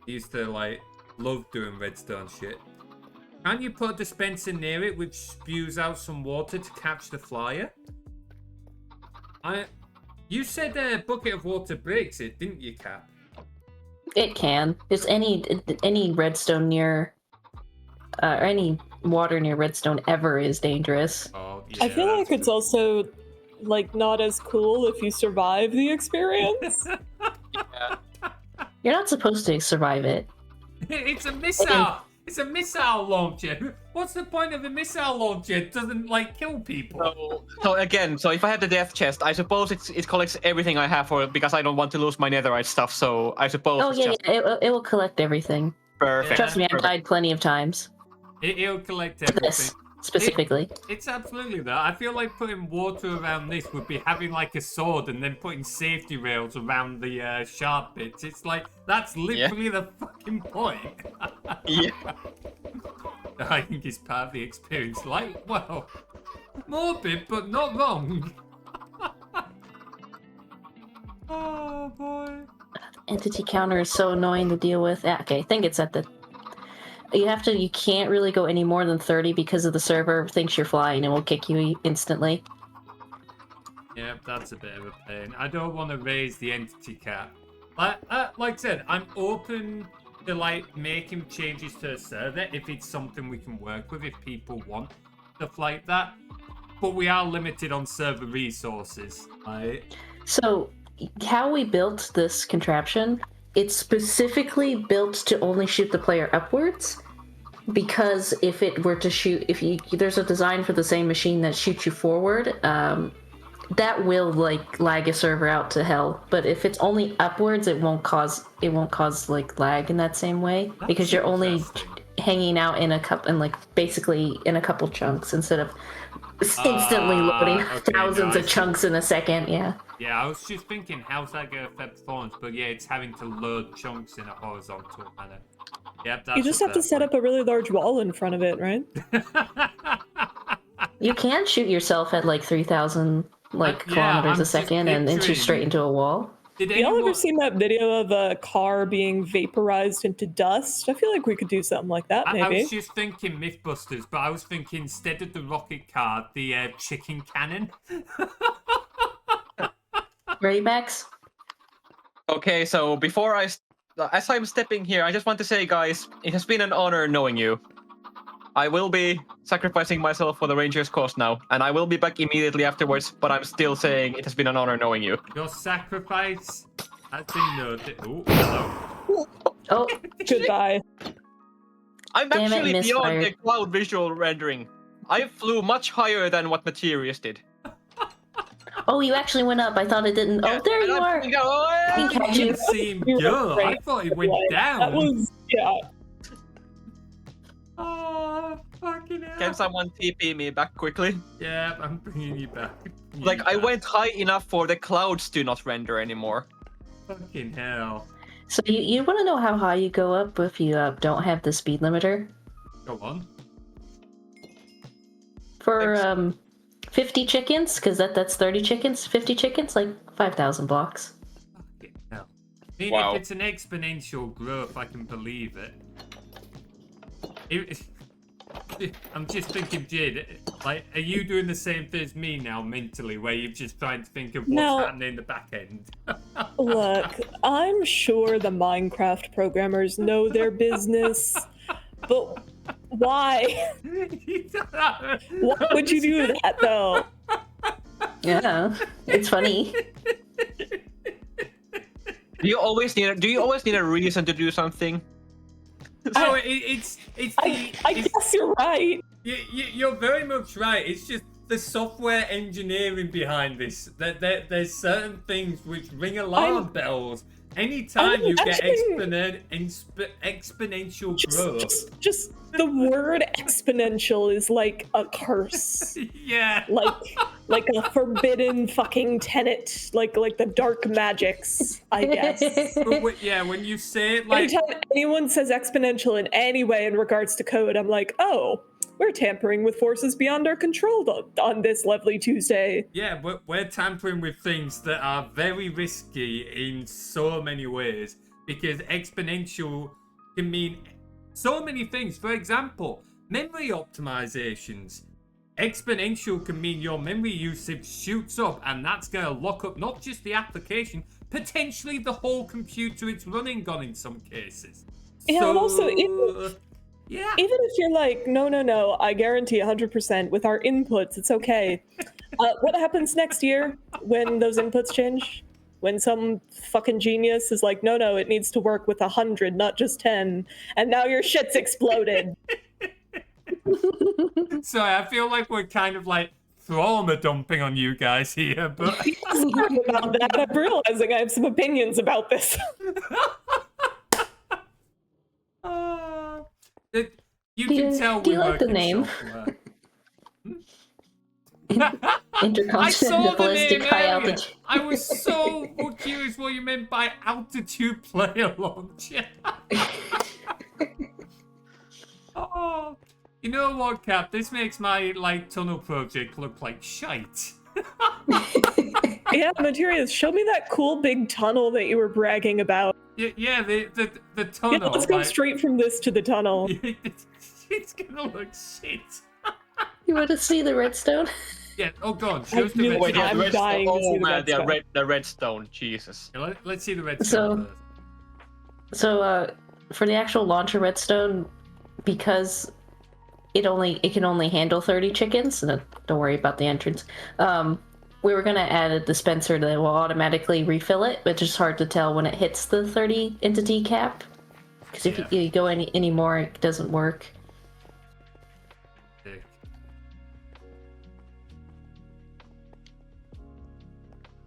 I used to like love doing redstone shit. Can you put a dispenser near it which spews out some water to catch the flyer? You said a bucket of water breaks it, didn't you, Cap? It can. Just any redstone near, or any water near redstone ever is dangerous. Oh, yeah, I feel like that's it's also like not as cool if you survive the experience. Yeah. You're not supposed to survive it. It's a missile. It's a missile launcher. What's the point of a missile launcher? It doesn't like kill people. So again, so if I had the death chest, I suppose it collects everything I have for because I don't want to lose my netherite stuff. So I suppose. Oh yeah, it will collect everything. Perfect. Trust me, I Perfect. died plenty of times. It'll collect To everything. this specifically. It's absolutely that. I feel like putting water around this would be having like a sword and then putting safety rails around the sharp bits. It's like, that's literally the fucking point. Yeah. I think it's part of the experience. Like, well, morbid, but not wrong. Oh, boy. Entity counter is so annoying to deal with. Yeah, okay, I think it's at the... You can't really go any more than 30 because of the server thinks you're flying and will kick you instantly. Yep, that's a bit of a pain. I don't want to raise the entity cap. Like I said, I'm open to like making changes to the server if it's something we can work with, if people want stuff like that. But we are limited on server resources, right? So, how we built this contraption, it's specifically built to only shoot the player upwards. Because if it were to shoot, there's a design for the same machine that shoots you forward, that will like lag a server out to hell. But if it's only upwards, it won't cause like lag in that same way. That's because you're only interesting. hanging out in basically in a couple chunks instead of instantly loading okay, thousands no, I of see. chunks in a second. Yeah. Yeah, I was just thinking, how's that going to affect performance? But yeah, it's having to load chunks in a horizontal manner. Yep, that's You just have to set up a really large wall in front of it, right? You can shoot yourself at like 3,000 yeah, kilometers I'm a just second and into picturing- straight into a wall. Did Y'all anyone... ever seen that video of a car being vaporized into dust? I feel like we could do something like that, I maybe. was just thinking Mythbusters, but I was thinking instead of the rocket car, the chicken cannon. Ready, Max? Okay, so before as I'm stepping here, I just want to say, guys, it has been an honor knowing you. I will be sacrificing myself for the Rangers' cause now, and I will be back immediately afterwards, but I'm still saying it has been an honor knowing you. Your sacrifice has been noted. Oh, hello. Oh, Goodbye. I'm Damn it, actually beyond the misfired. cloud visual rendering. I flew much higher than what Materies did. oh, you actually went up. I thought it didn't. Oh, there you are. I can catch you. Didn't see him You were go. I great. thought he went down. That was, yeah. Oh, fucking hell. Can someone TP me back quickly? Yeah, I'm bringing you back. Like, I went high enough for the clouds to not render anymore. Fucking hell. So you want to know how high you go up if you don't have the speed limiter? Go on. For 50 chickens, because that's 30 chickens. 50 chickens, like 5,000 blocks. Fucking hell. I mean, Wow. if it's an exponential growth, I can believe it. I'm just thinking, Jid, like, are you doing the same thing as me now mentally, where you're just trying to think of what's No. happening in the back end? Look, I'm sure the Minecraft programmers know their business, but why? Why would you do that, though? Yeah, it's funny. Do you always need a reason to do something? So it's the I guess you're right. you're very much right. It's just the software engineering behind this. There's certain things which ring alarm bells anytime you get exponential growth. Just the word exponential is like a curse. Yeah. Like a forbidden fucking tenet, like the dark magics, I guess. But yeah, when you say it like Anytime anyone says exponential in any way in regards to code, I'm like, oh, we're tampering with forces beyond our control on this lovely Tuesday. yeah, we're tampering with things that are very risky in so many ways because exponential can mean so many things. For example, memory optimizations. Exponential can mean your memory usage shoots up, and that's going to lock up not just the application, potentially the whole computer it's running on in some cases. Yeah, and also, yeah. Even if you're like, no, I guarantee 100% with our inputs, it's okay. What happens next year when those inputs change? when some fucking genius is like, no, it needs to work with 100, not just 10, and now your shit's exploded. Sorry, I feel like we're kind of like trauma dumping on you guys here, but Sorry about that. I'm realizing I have some opinions about this. You can tell do we you like work the in name? software. I Intercontinental saw the ballistic name high earlier. altitude. I was so curious what you meant by altitude player launcher. Oh, you know what, Cap? This makes my like tunnel project look like shite. Yeah, Materies, show me that cool big tunnel that you were bragging about. Yeah, the tunnel. Yeah, let's go like, straight from this to the tunnel. It's gonna look shit. You want to see the redstone? Yeah. Oh god. Show us the really- redstone. Wait, yeah, I'm the redstone. dying to see Oh the man, redstone. the redstone. Jesus. Yeah, let's see the redstone first. So for the actual launcher redstone, because it can only handle 30 chickens, so don't worry about the entrance. We were gonna add a dispenser that will automatically refill it, but it's just hard to tell when it hits the 30 entity cap. Because if you go any more, it doesn't work. Dick.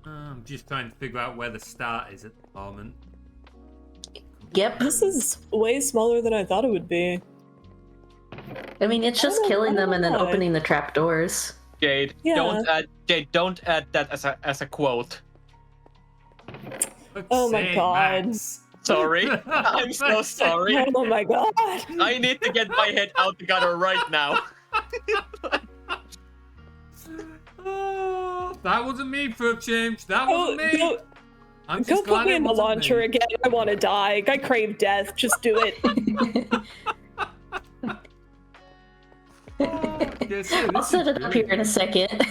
I'm just trying to figure out where the start is at the moment. Yep. This is way smaller than I thought it would be. I mean, it's just I don't killing them and then know why. opening the trapdoors. Jade, Yeah. don't add that as a quote. Oh my Say, God. Max. Sorry. I'm so sorry. Oh my god. I need to get my head out the gutter right now. Oh, that wasn't me for a change. That wasn't me. I'm just Don't glad put me it in the wasn't launcher me. again. I want to die. I crave death. Just do it. Yeah, see, I'll this set is it up here in a second.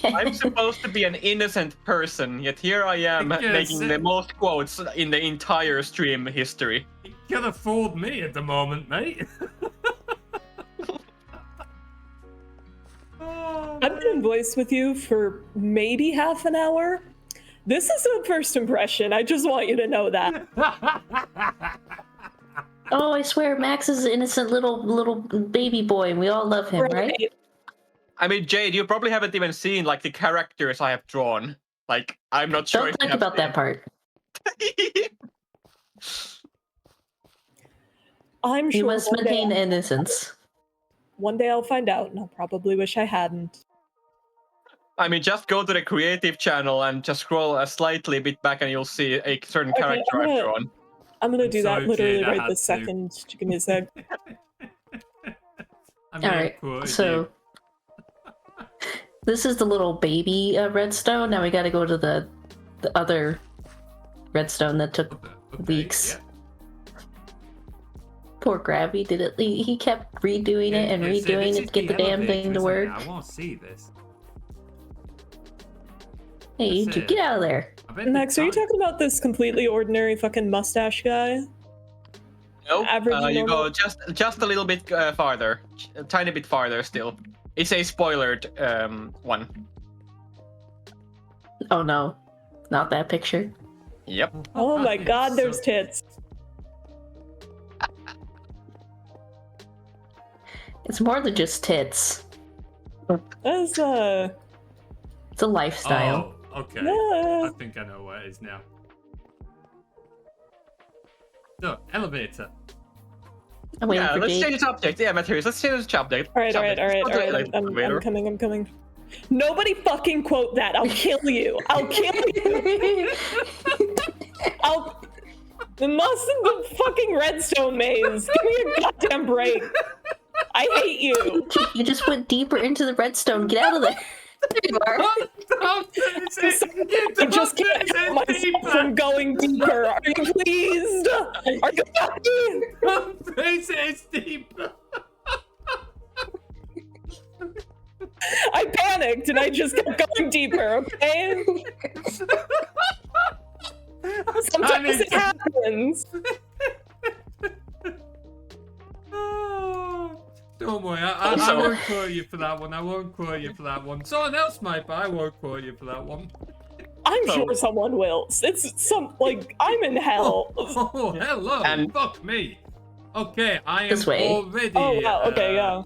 I'm supposed to be an innocent person, yet here I am Yes, making the most quotes in the entire stream history. You can afford me at the moment, mate. Oh, I've been in voice with you for maybe half an hour. This is a first impression. I just want you to know that. Oh, I swear, Max is an innocent little baby boy, and we all love him, right? I mean, Jade, you probably haven't even seen like the characters I have drawn. Like, I'm not sure. Don't if you think have about that part. I'm You sure must maintain innocence. one day I'll find out, and I'll probably wish I hadn't. I mean, just go to the creative channel and just scroll a slightly bit back, and you'll see a certain Okay, character I've drawn. I'm gonna I'm do sorry, that literally Jade, I right had this to. second. Just give me a sec. I All right, so this is the little baby redstone. Now we got to go to the other redstone that took weeks. Yeah. Poor Gravy did it. He kept redoing it and Yeah, so redoing this it is to get the damn elevator, thing to isn't work. it? I want to see this. Hey, you That's two, it. get out of there. I bet Max, the are you time- talking about this completely ordinary fucking mustache guy? Nope. Average You normal- go just a little bit farther, a tiny bit farther still. It's a spoilered one. Oh no, not that picture. Yep. Oh my it's god, so- there's tits. It's more than just tits. That's It's a lifestyle. Oh, okay. yeah. I think I know where it is now. So, elevator. I'm waiting Yeah, for let's Jade. change the subject. Yeah, Materials. Let's change the subject. All right. Subject. I'm coming. Nobody fucking quote that. I'll kill you. I'll kill you. The fucking redstone maze. Give me a goddamn break. I hate you. You just went deeper into the redstone. Get out of there. There you are. Don't face it! I just can't help myself from going deeper. Are you pleased? Are you happy? Don't face it, it's deeper. I panicked and I just kept going deeper, okay? Sometimes it happens. Oh, don't worry, I Also- won't quote you for that one. I won't quote you for that one. Someone else might, but I won't quote you for that one. I'm So- sure someone will. It's I'm in hell. Oh, hello. And- Fuck me. Okay, I am This way. already. Oh wow. Okay, yeah.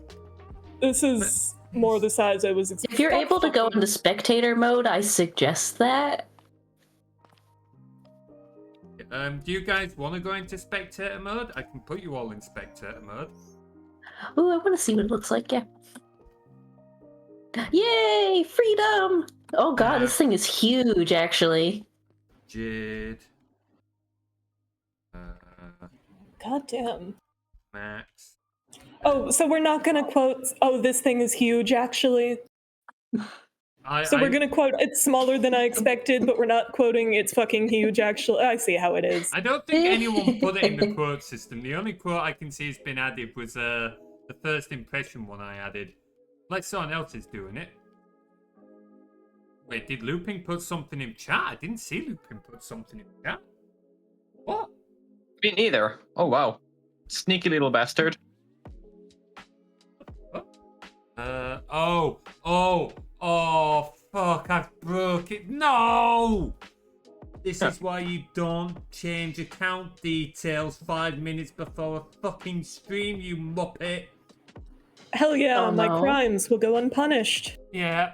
This is more the size I was expecting. If you're able to go into spectator mode, I suggest that. Do you guys want to go into spectator mode? I can put you all in spectator mode. Ooh, I want to see what it looks like, yeah. Yay! Freedom! Oh god, this thing is huge, actually. Jade. God damn. Max. Oh, so we're not gonna quote. Oh, this thing is huge, actually. So we're gonna quote. It's smaller than I expected, but we're not quoting. It's fucking huge, actually. I see how it is. I don't think anyone put it in the quote system. The only quote I can see has been added was the first impression one I added. Like someone else is doing it. Wait, did Looping put something in chat? I didn't see Looping put something in chat. What? Me neither. Oh wow, sneaky little bastard. Oh, fuck, I've broke it. No! This is why you don't change account details 5 minutes before a fucking stream, you muppet. Hell yeah, Oh, my no. crimes will go unpunished. Yeah.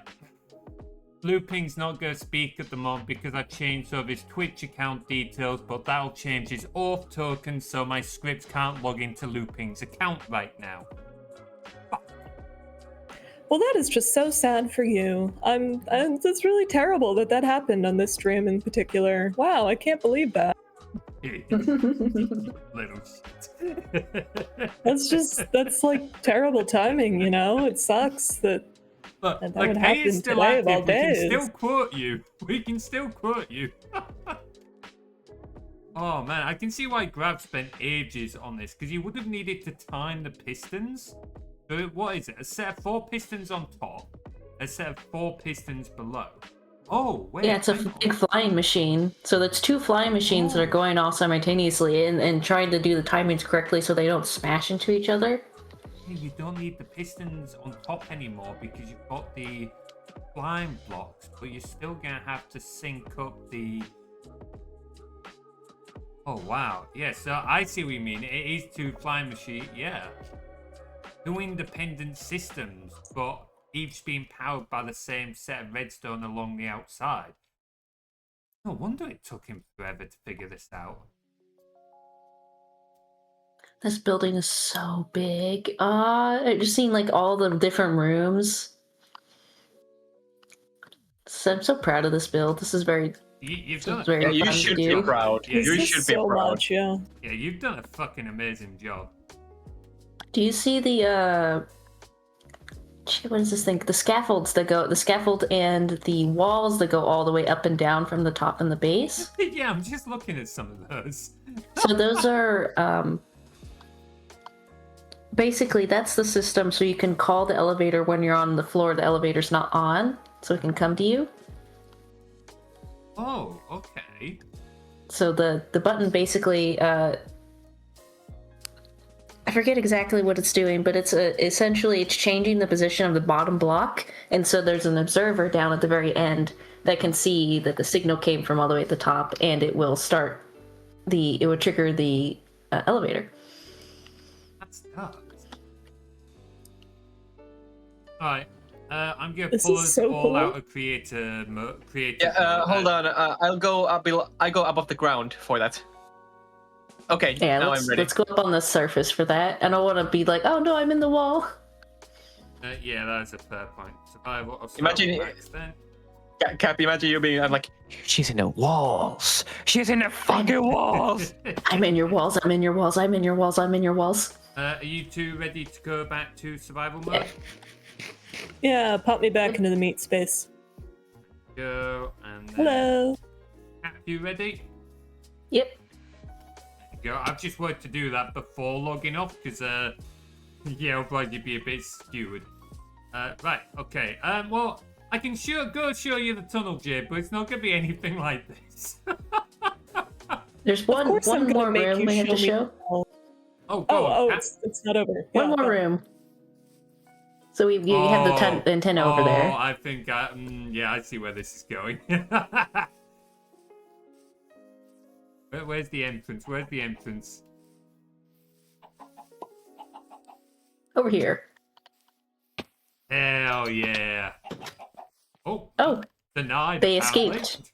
Looping's not going to speak at the moment because I changed some of his Twitch account details, but that'll change his auth token so my scripts can't log into Looping's account right now. Well, that is just so sad for you. It's really terrible that that happened on this stream in particular. Wow, I can't believe that. Little shit. That's like terrible timing, you know? It sucks that. But That like, would hey, happen it's still today of active. all We can days. still quote you. We can still quote you. Oh man, I can see why Grab spent ages on this because you would have needed to time the pistons. So what is it? A set of 4 pistons on top, a set of 4 pistons below. Oh wait. Yeah, it's a hang on. big flying machine. So there's 2 flying machines that are going off simultaneously and trying to do the timings correctly so they don't smash into each other. Hey, you don't need the pistons on top anymore because you've got the flying blocks, but you're still gonna have to sync up the. Oh wow, yeah. So I see what you mean. It is 2 flying machines. Yeah, 2 independent systems, but each being powered by the same set of redstone along the outside. No wonder it took him forever to figure this out. This building is so big. I've just seen like all the different rooms. So I'm so proud of this build. This is very, You've this done is a very Yeah, you fun to should be do. proud. Yeah, This You is should be so proud. much, yeah. Yeah, you've done a fucking amazing job. Do you see the shit, what is this thing? The scaffold and the walls that go all the way up and down from the top and the base. Yeah, I'm just looking at some of those. So those are basically that's the system. So you can call the elevator when you're on the floor. The elevator's not on, so it can come to you. Oh, okay. So the button basically, I forget exactly what it's doing, but it's essentially it's changing the position of the bottom block, and so there's an observer down at the very end that can see that the signal came from all the way at the top, and it will it would trigger the elevator. That's tough. Alright, I'm gonna This pull is us so all cool. out of creative mode. Yeah, hold on. I'll go up. I go above the ground for that. Okay, Yeah, now I'm ready. let's go up on the surface for that. I don't want to be like, oh no, I'm in the wall. Yeah, that's a fair point. Survival of Imagine- Max, then. Cap, imagine you being. I'm like, she's in the walls. She's in the fucking walls. I'm in your walls. I'm in your walls. I'm in your walls. I'm in your walls. Are you 2 ready to go back to survival mode? Yeah, pop me back into the meat space. Go and then... Hello. Cat, you ready? Yep. Go. I've just wanted to do that before logging off because yeah, otherwise you'd be a bit steward. Right, okay. Well, I can go show you the tunnel, Jade, but it's not gonna be anything like this. There's one course I'm gonna more make room you we have to show me- show. Oh, go on, Cat. It's not over. One Yeah, more go. room. So you have the antenna over there. I think, yeah, I see where this is going. Where's the entrance? Where's the entrance? Over here. Hell yeah. Oh, denied. they apparently. escaped.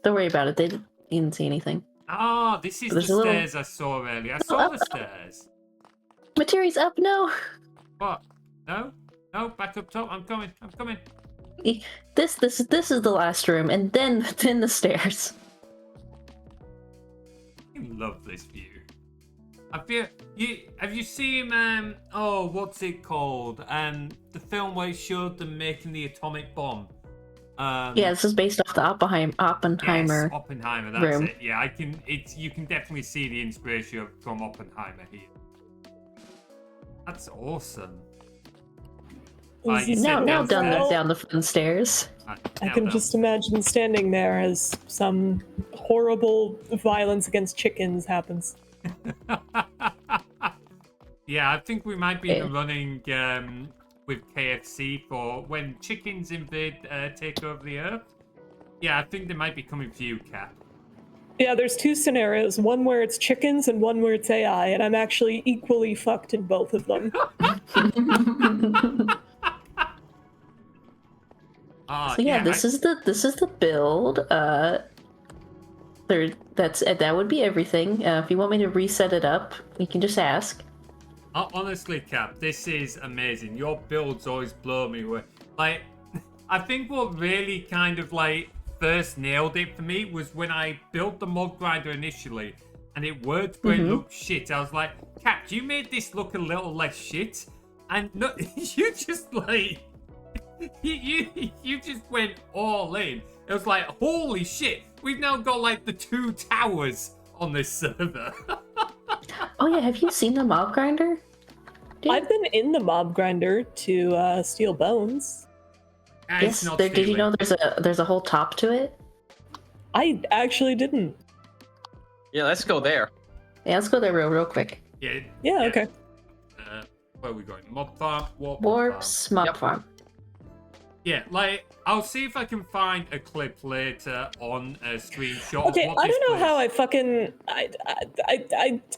Don't worry about it. They didn't see anything. Ah, this is the There's a little- stairs I saw earlier. I saw the stairs. Materies up, no. What? No? No, back up top. I'm coming. I'm coming. This is the last room, and then the stairs. I love this view. I feel have you seen what's it called? The film where it showed them making the atomic bomb. Yeah, this is based off the Oppenheimer. Yes, Oppenheimer, that's room. it. Yeah, you can definitely see the inspiration from Oppenheimer here. That's awesome. You said Now downstairs. down the front stairs. I can just imagine standing there as some horrible violence against chickens happens. Yeah, I think we might be running with KFC for when chickens take over the earth. Yeah, I think they might be coming for you, Kat. Yeah, there's two scenarios. One where it's chickens and one where it's AI, and I'm actually equally fucked in both of them. So yeah, this is the build. That would be everything. If you want me to reset it up, you can just ask. Honestly, Cap, this is amazing. Your builds always blow me away. Like, I think what really kind of like first nailed it for me was when I built the mod grinder initially, and it worked, but it looked shit. I was like, Cap, you made this look a little less shit, and no, you just like. You just went all in. It was like, holy shit, we've now got like the 2 towers on this server. Oh yeah, have you seen the mob grinder? Dude. I've been in the mob grinder to steal bones. Yes, did you know there's a whole top to it? I actually didn't. Yeah, let's go there. Yeah, let's go there real quick. Yeah, okay. Where are we going? Mob farm? Warps, mob farm. Yeah, like, I'll see if I can find a clip later on a screenshot. Okay, of what I don't know this how I fucking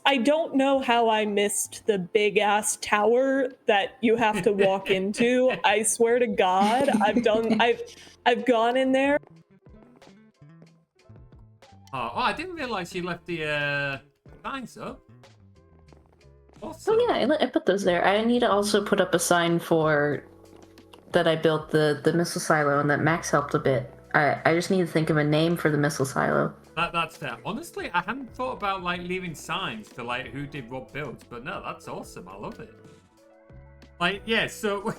I don't know how I missed the big ass tower that you have to walk into. I swear to God, I've gone in there. Oh, I didn't realize you left the signs up. Awesome. Oh yeah, I put those there. I need to also put up a sign for that I built the missile silo and that Max helped a bit. I just need to think of a name for the missile silo. That's fair. Honestly, I hadn't thought about like leaving signs for like who did what builds, but no, that's awesome. I love it. Like, yeah, so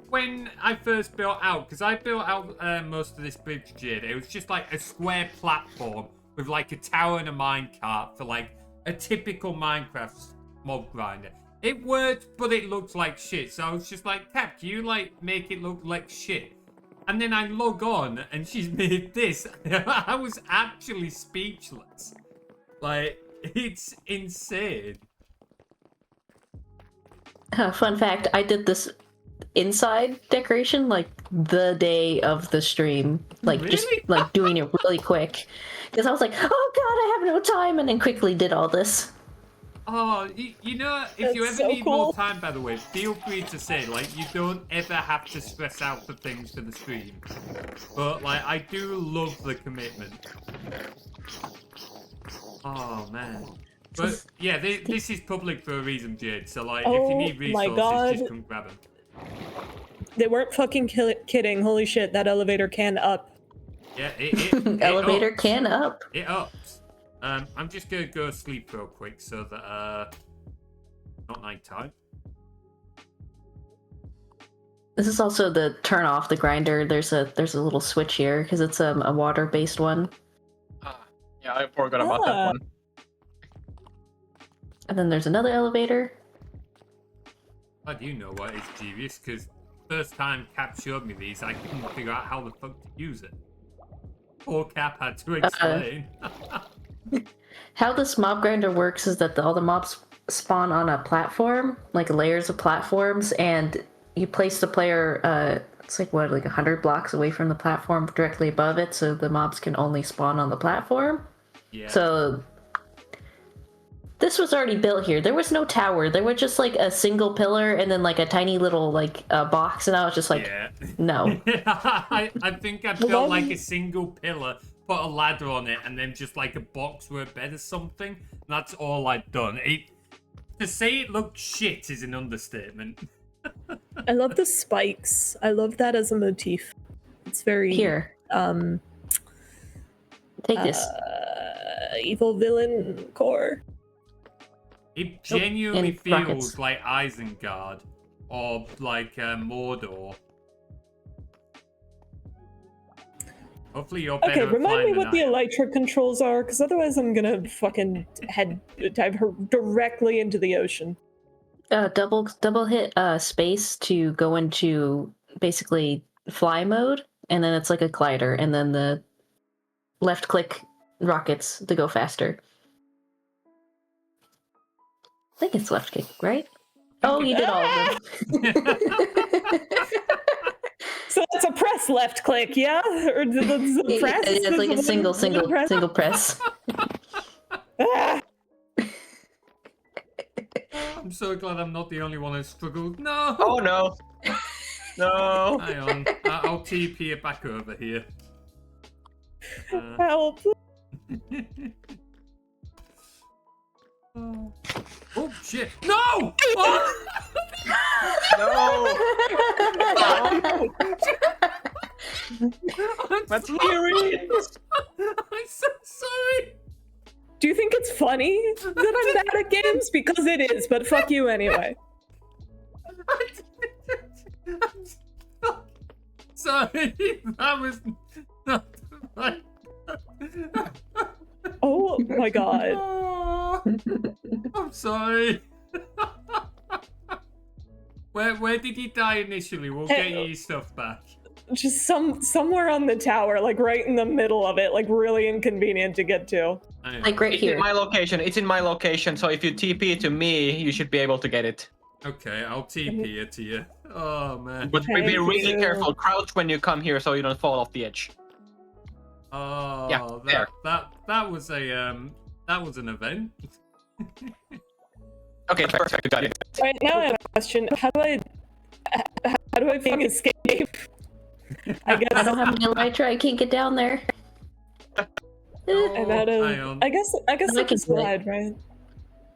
when I first built out, because I built out most of this bridge, Jade, it was just like a square platform with like a tower and a minecart for like a typical Minecraft mob grinder. It worked, but it looked like shit. So I was just like, Cap, can you like make it look like shit? And then I log on and she's made this. I was actually speechless. Like, it's insane. Fun fact, I did this inside decoration like the day of the stream. Like, really? Just like doing it really quick. Because I was like, oh god, I have no time, and then quickly did all this. Oh, you know, if you That's ever so need cool. more time, by the way, feel free to say, like, you don't ever have to stress out for things for the stream. But, like, I do love the commitment. Oh, man. But, yeah, this is public for a reason, Jade. So, like, if you need my resources, God. just come grab them. They weren't fucking kidding. Holy shit, that elevator can up. Yeah, it Elevator ups. can up. It ups. I'm just gonna go sleep real quick so that not night time. This is also the turn off the grinder. There's a little switch here because it's a water based one. Yeah, I forgot about that one. And then there's another elevator. How do you know what is devious? Because first time Cap showed me these, I couldn't figure out how the fuck to use it. Poor Cap had to explain. How this mob grinder works is that all the mobs spawn on a platform, like layers of platforms, and you place the player. It's like 100 blocks away from the platform, directly above it, so the mobs can only spawn on the platform. Yeah. So this was already built here. There was no tower. There was just like a single pillar and then like a tiny little like box, and I was just like, yeah. no. I think I built like a single pillar, put a ladder on it, and then just like a box where a bed or something. That's all I'd done. To say it looked shit is an understatement. I love the spikes. I love that as a motif. It's very Here. Take this. Evil villain core. It genuinely And feels rockets. like Isengard or like Mordor. Hopefully you're better Okay, at remind me flying what than the I am. elytra controls are, because otherwise I'm gonna fucking dive her directly into the ocean. Double hit space to go into basically fly mode, and then it's like a glider, and then the left click rockets to go faster. I think it's left click, right? Oh, you did all of them. So that's a press left click, yeah? Or the press? It's like a single press. Ah! I'm so glad I'm not the only one who struggled. No! Oh no. No. Hang on. I'll TP it back over here. Help! Oh shit! No! Oh! No. Materies. I'm so sorry. Do you think it's funny that I'm bad at games? Because it is, but fuck you anyway. Sorry, that was not right. Oh my god. Oh, I'm sorry. Where did you die initially? We'll get you your stuff back. Just somewhere on the tower, like right in the middle of it, like really inconvenient to get to. Like right It's here. in my location. It's in my location. So if you TP to me, you should be able to get it. Okay, I'll TP it to you. Oh man. But be Thank really you. careful. Crouch when you come here so you don't fall off the edge. Oh, Yeah, there. that was an event. Okay, perfect. Got it. Right now I have a question. How do I fucking escape? I guess I don't have any elytra. I can't get down there. I'm out hang of. on. I guess I I can can do it. slide, right?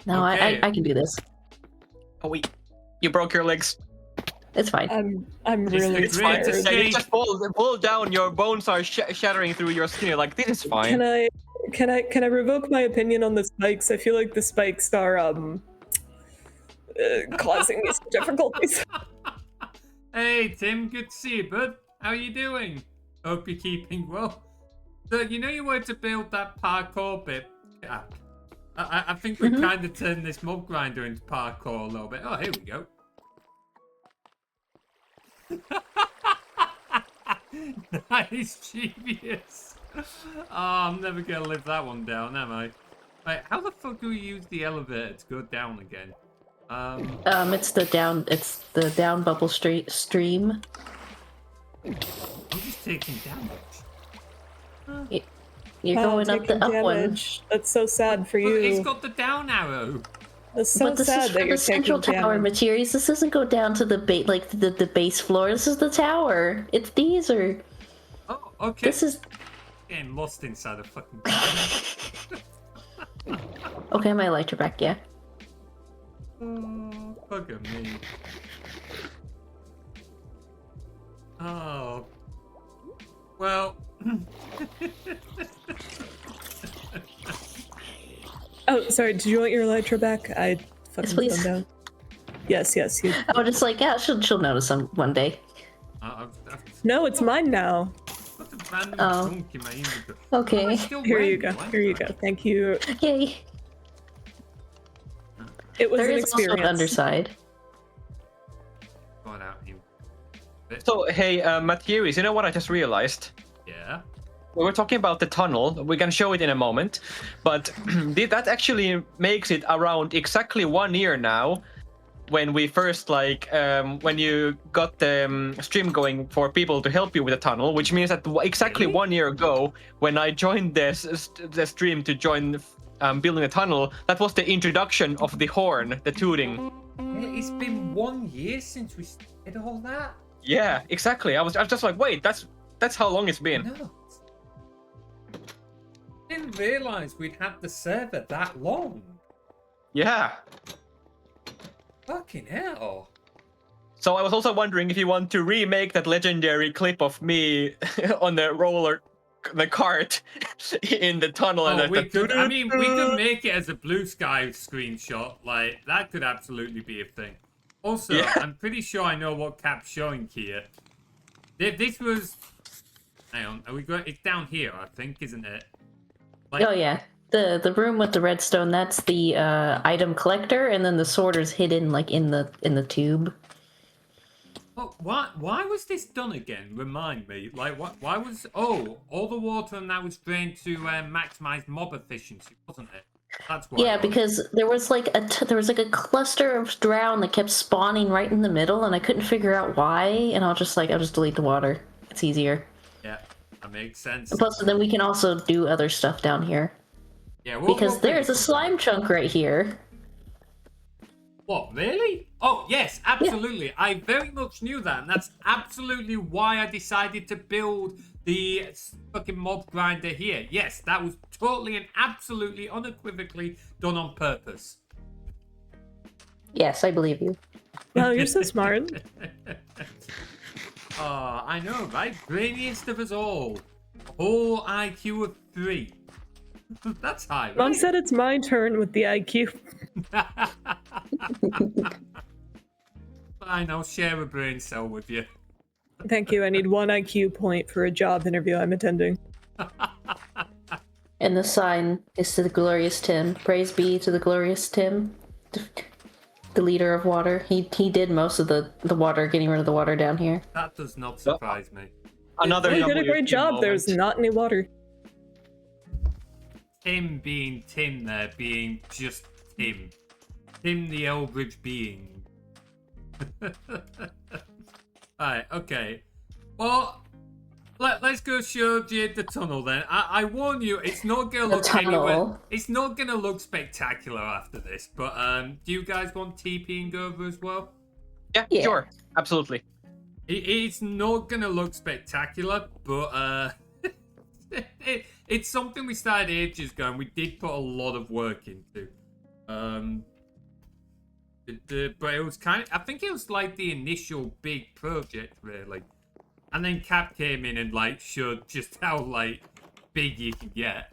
No, Okay. I can do this. Oh wait, you broke your legs. It's fine. I'm It's really the great scared. escape. Yeah, you just fall down. Your bones are shattering through your skin. You're like, this is fine. Can I revoke my opinion on the spikes? I feel like the spikes are causing me some difficulties. Hey Tim, good to see you, bud. How you doing? Hope you're keeping well. So you know you wanted to build that parkour bit. Yeah. I think we kind of turned this mob grinder into parkour a little bit. Oh, here we go. Nice, genius. Oh, I'm never gonna live that one down, am I? Wait, how the fuck do we use the elevator to go down again? It's the down bubble stream. I'm just taking damage. You're Wow, going up the taking up one. damage. That's so sad for Look, you. it's got the down arrow. That's so But this sad is that for you're the central taking tower damage. Materies. This doesn't go down to the the base floor. This is the tower. It's these or Oh, okay. this is Getting lost inside a fucking. okay. My elytra back. Yeah. Oh, bugger me. Oh. Well. Oh, sorry. Did you want your elytra back? I fucking put please. them down. Yes. You. I was just like, yeah, she'll notice some one day. I've No, it's mine now. got a random Oh. chunk in my inventory. Okay. I'm still Here you wearing go. the Here you light go. Thank you. Yay. It was There an is also an experience. underside. Got out you. So hey, Materies, you know what I just realized? Yeah. we were talking about the tunnel. We can show it in a moment, but that actually makes it around exactly 1 year now. When we first when you got the stream going for people to help you with the tunnel, which means that exactly 1 year ago, when I joined the stream to join building the tunnel, that was the introduction of the horn, the tooting. It's been 1 year since we did all that. Yeah, exactly. I was just like, wait, that's how long it's been. No. Didn't realize we'd had the server that long. Yeah. Fucking hell. So I was also wondering if you want to remake that legendary clip of me on the cart in the tunnel. Oh, we could make it as a blue sky screenshot. Like, that could absolutely be a thing. Also, Yeah. I'm pretty sure I know what Cap's showing here. This was... Hang on, are we going... It's down here, I think, isn't it? Like... Oh yeah, the room with the redstone. That's the item collector, and then the sorter's hidden like in the tube. Oh, why was this done again? Remind me. Like, why was... Oh, all the water and that was drained to maximize mob efficiency, wasn't it? That's why. Yeah, because there was like a cluster of drown that kept spawning right in the middle, and I couldn't figure out why. And I'll just delete the water. It's easier. Yeah, that makes sense. Plus, then we can also do other stuff down here. Yeah, Because there's a slime chunk right here. What, really? Oh, yes, absolutely. Yeah. I very much knew that, and that's absolutely why I decided to build the fucking mob grinder here. Yes, that was totally and absolutely unequivocally done on purpose. Yes, I believe you. Wow, you're so smart. Oh, I know, right? Brainiest of us all. Whole IQ of 3. That's high, right? Mom said it's my turn with the IQ. Fine, I'll share a brain cell with you. Thank you. I need 1 IQ point for a job interview I'm attending. And the sign is to the glorious Tim. Praise be to the glorious Tim, the leader of water. He did most of the water, getting rid of the water down here. That does not surprise me. Another He did a great job. moment. There's not any water. Tim being Tim there, being just Tim. Tim the Eldritch being. Alright, okay. Well, let's go show Jade the tunnel then. I warn you, it's not gonna look anywhere. It's not gonna look spectacular after this. But do you guys want TPing over as well? Yeah, sure, absolutely. It's not gonna look spectacular, but it's something we started ages ago, and we did put a lot of work into. But it was I think it was like the initial big project, really. And then Cap came in and like showed just how like big you can get.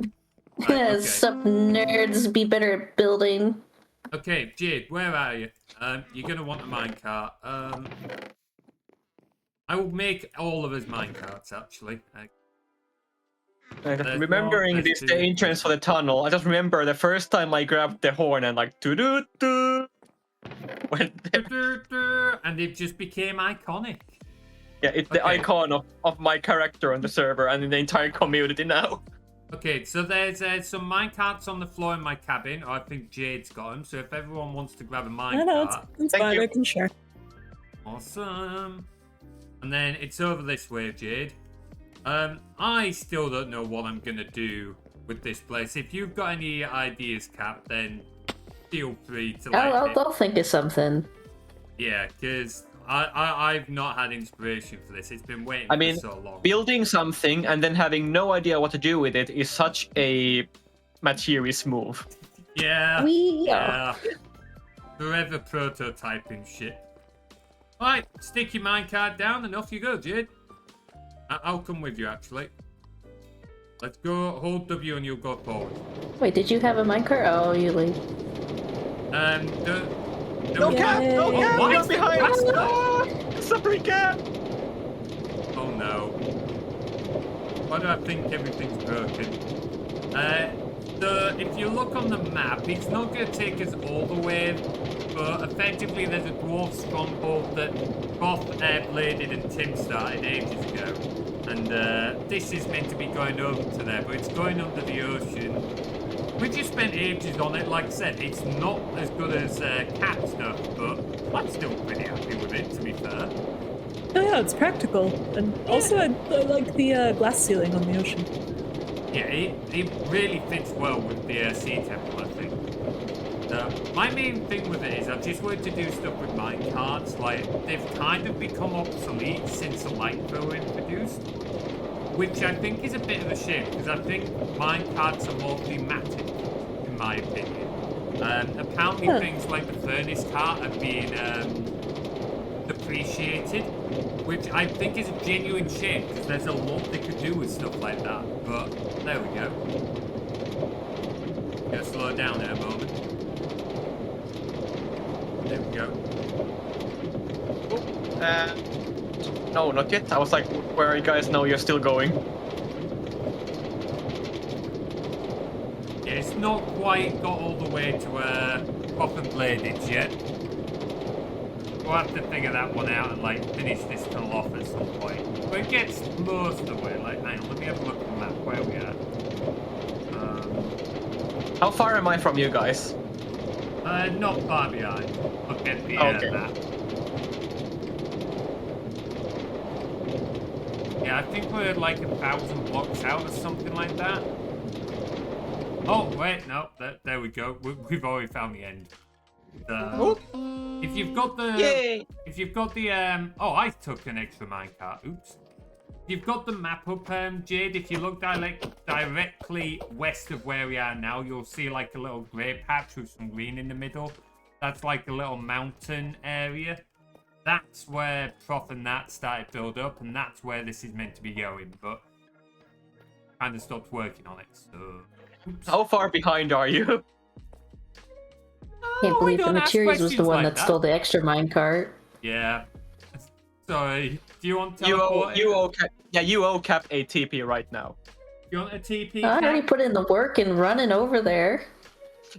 Right, okay. Sup, nerds, be better at building. Okay, Jade, where are you? You're gonna want a minecart. I will make all of us minecarts, actually. Remembering the entrance for the tunnel, I just remember the first time I grabbed the horn and like doo-doo-doo. And it just became iconic. Yeah, it's the icon of my character on the server and in the entire community now. Okay, so there's some minecarts on the floor in my cabin. I think Jade's got them, so if everyone wants to grab a minecart... No, it's fine, I can share. Awesome. And then it's over this way, Jade. I still don't know what I'm going to do with this place. If you've got any ideas, Cap, then feel free to I'll think of something. Yeah, because I've not had inspiration for this. It's been waiting for so long. Building something and then having no idea what to do with it is such a Materies move. Yeah. Yeah. Forever prototyping shit. Alright, stick your minecart down and off you go, Jade. I'll come with you, actually. Let's go, hold W and you'll go forward. Wait, did you have a minecart? Oh, you leave. No Cap! No Cap! You're behind us! No! Sorry, Cap! Oh no. Why do I think everything's broken? So if you look on the map, it's not going to take us all the way, but effectively there's a dwarf stronghold that both Bladed and Tim started ages ago. And this is meant to be going over to there, but it's going under the ocean. We just spent ages on it. Like I said, it's not as good as cat stuff, but I'm still pretty happy with it, to be fair. Oh yeah, it's practical. And also I like the glass ceiling on the ocean. Yeah, it really fits well with the sea temple, I think. My main thing with it is I've just wanted to do stuff with minecarts. Like, they've kind of become obsolete since the light were introduced, which I think is a bit of a shame, because I think minecarts are more thematic, in my opinion. Apparently things like the furnace cart are being depreciated, which I think is a genuine shame, because there's a lot they could do with stuff like that. But there we go. Gonna slow down there a moment. There we go. No, not yet. I was like, where are you guys? No, you're still going. Yeah, it's not quite got all the way to Coffin Bladage yet. We'll have to figure that one out and like finish this tunnel off at some point. But it gets most of the way. Like, hang on, let me have a look at the map where we are. How far am I from you guys? Not far behind. Look at the Okay. map. Yeah, I think we're like 1,000 blocks out or something like that. Oh wait, no, there we go. We've already found the end. If you've got the, Yay! if you've got the, oh, I took an extra minecart. Oops. If you've got the map up, Jade, if you look directly west of where we are now, you'll see like a little grey patch with some green in the middle. That's like a little mountain area. That's where Prof and that started build up, and that's where this is meant to be going, but kind of stopped working on it, so... Oops. How far behind are you? Can't believe the don't ask Materies was the questions one like that stole the extra minecart. Yeah. Sorry. Do you want to You teleport? owe Cap, yeah, you owe Cap a TP right now. You want a TP? I already Cap? put in the work and running over there.